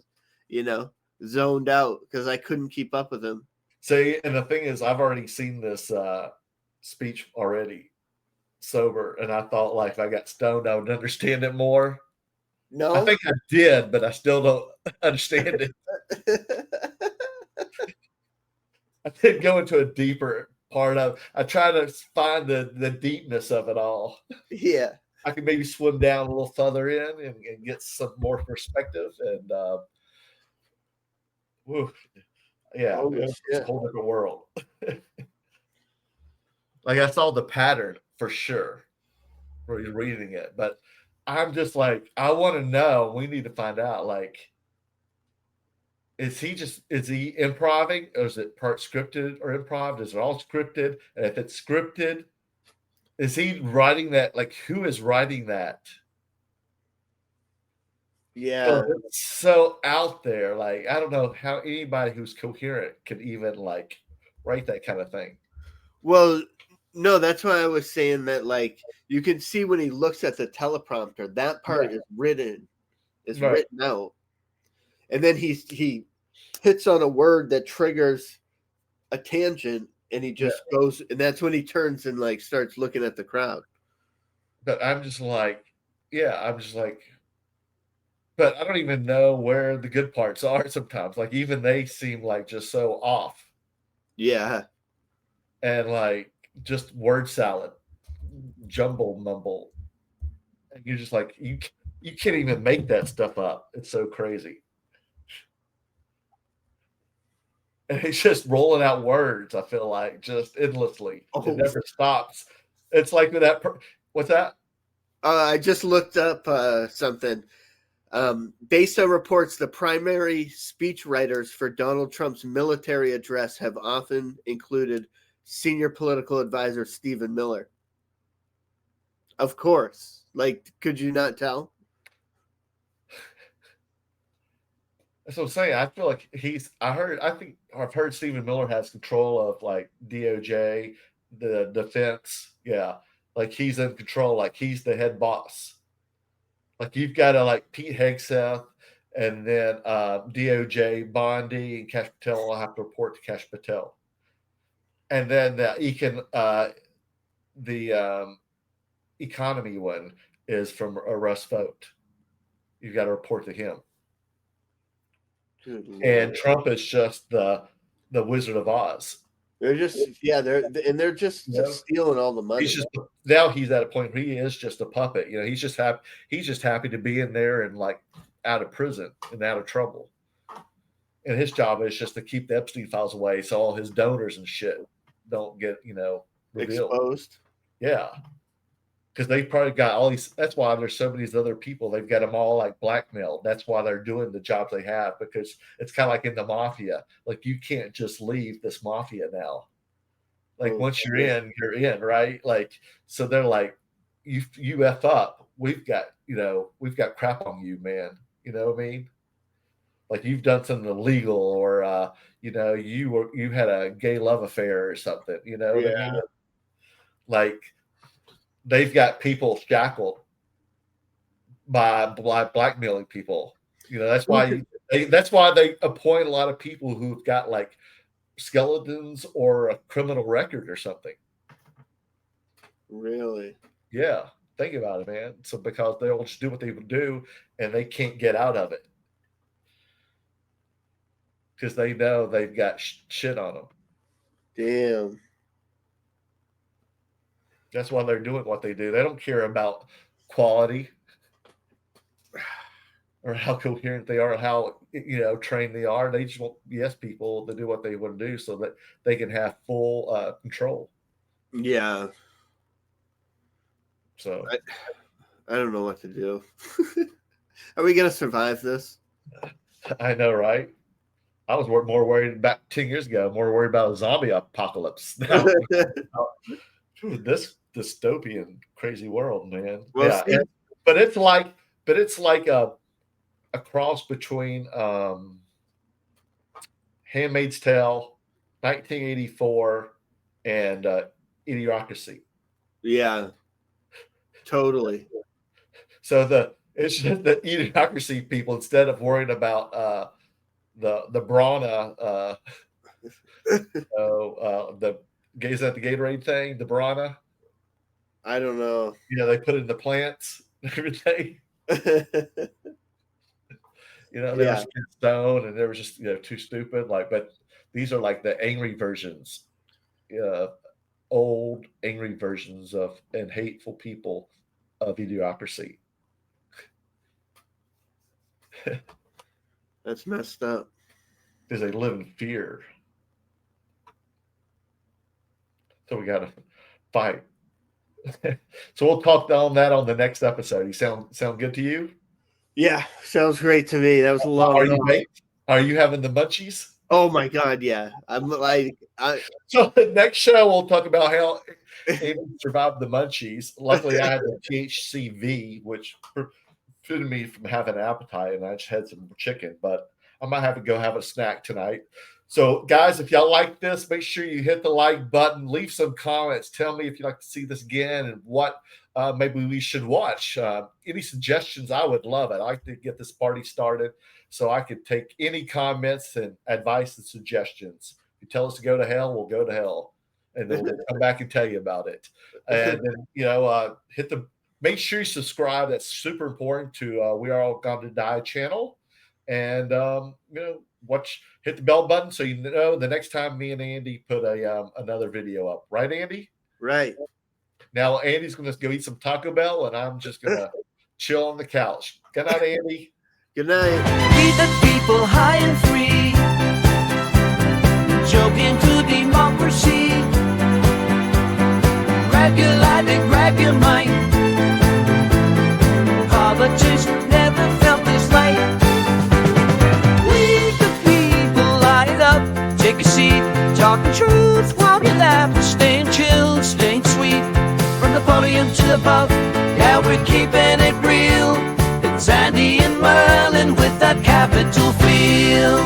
zoned out because I couldn't keep up with him. See, and the thing is, I've already seen this speech already sober, and I thought like if I got stoned, I would understand it more. No, I think I did, but I still don't understand it. I did go into a deeper part of. I try to find the deepness of it all. Yeah, I could maybe swim down a little further in and get some more perspective. And yeah, it's a whole different world. Like I saw the pattern for sure where you're reading it, but I'm just like, I want to know. We need to find out. Like, is he improving, or is it part scripted or improv? Is it all scripted? And if it's scripted, is he writing that? Like, who is writing that? yeah. It's so out there. Like, I don't know how anybody who's coherent can even like write that kind of thing. Well, no, that's why I was saying that. Like, you can see when he looks at the teleprompter, that part is written out, and then he hits on a word that triggers a tangent, and he just goes, and that's when he turns and like starts looking at the crowd. But I'm just like, but I don't even know where the good parts are sometimes. Like even they seem like just so off. Yeah. And like just word salad, jumble mumble. And you're just like, you can't even make that stuff up. It's so crazy. And he's just rolling out words, I feel like, just endlessly. It never stops. It's like with that. What's that? I just looked up something. BESA reports the primary speech writers for Donald Trump's military address have often included senior political advisor Stephen Miller. Of course. Like, could you not tell? That's what I'm saying. I feel like I've heard Stephen Miller has control of like DOJ, the defense. Yeah. Like he's in control. Like he's the head boss. Like you've got to like Pete Hegseth and then DOJ, Bondi, and Cash Patel will have to report to Cash Patel. And then the economy one is from Russ Vogt. You've got to report to him. And Trump is just the Wizard of Oz. They're just they're just stealing all the money. Now he's at a point where he is just a puppet. You know, he's just happy to be in there and like out of prison and out of trouble. And his job is just to keep the Epstein files away so all his donors and shit don't get, revealed. Exposed. Yeah. Because they've probably got all these. That's why there's so many other people. They've got them all like blackmailed. That's why they're doing the jobs they have, because it's kind of like in the mafia. Like you can't just leave this mafia now. Like once you're in, right? Like so they're like, you F up. We've got crap on you, man. You know what I mean? Like you've done something illegal, or you had a gay love affair or something. You know what I mean? Like. They've got people shackled by blackmailing people. That's why they appoint a lot of people who've got like skeletons or a criminal record or something. Really? Yeah. Think about it, man. So because they'll just do what they would do and they can't get out of it. Because they know they've got shit on them. Damn. That's why they're doing what they do. They don't care about quality or how coherent they are, how trained they are. They just want people to do what they want to do so that they can have full control. Yeah. So I don't know what to do. Are we gonna survive this? I know, right? I was more worried about 10 years ago, more worried about a zombie apocalypse. Now, this dystopian crazy world, man. Well, yeah, but it's like a cross between Handmaid's Tale, 1984, and Idiocracy. Yeah, Totally. So it's just the idiocracy people, instead of worrying about the Brana, is that the Gatorade thing? The Brana? I don't know. They put it in the plants and everything. They were just stoned and they were just too stupid. But these are like the angry versions, old angry versions of and hateful people of idiocracy. That's messed up. Because they live in fear. So we got to fight. So we'll talk on that on the next episode. You sound good to you? Yeah, sounds great to me. That was a long. Are you having the munchies? Oh my God, yeah. So the next show we'll talk about how Amy survived the munchies. Luckily, I had the THCV, which prevented me from having an appetite, and I just had some chicken. But I might have to go have a snack tonight. So, guys, if y'all like this, make sure you hit the like button. Leave some comments. Tell me if you'd like to see this again and what maybe we should watch. Any suggestions, I would love it. I like to get this party started so I could take any comments and advice and suggestions. If you tell us to go to hell, we'll go to hell. And then we'll come back and tell you about it. And then, make sure you subscribe. That's super important to We Are All Gone to Die channel. And, hit the bell button so the next time me and Andy put another video up. Right, Andy? Right. Now, Andy's going to go eat some Taco Bell, and I'm just going to chill on the couch. Good night, Andy. Good night. Keep the people high and free. Joking to democracy. Grab your light and grab your mind. Politics never felt this light. We the people light up. Take a seat, talking truth while you laugh. Staying chill, staying sweet. From the podium to the above, yeah, we're keeping it real. It's Andy and Merlin with that capital feel.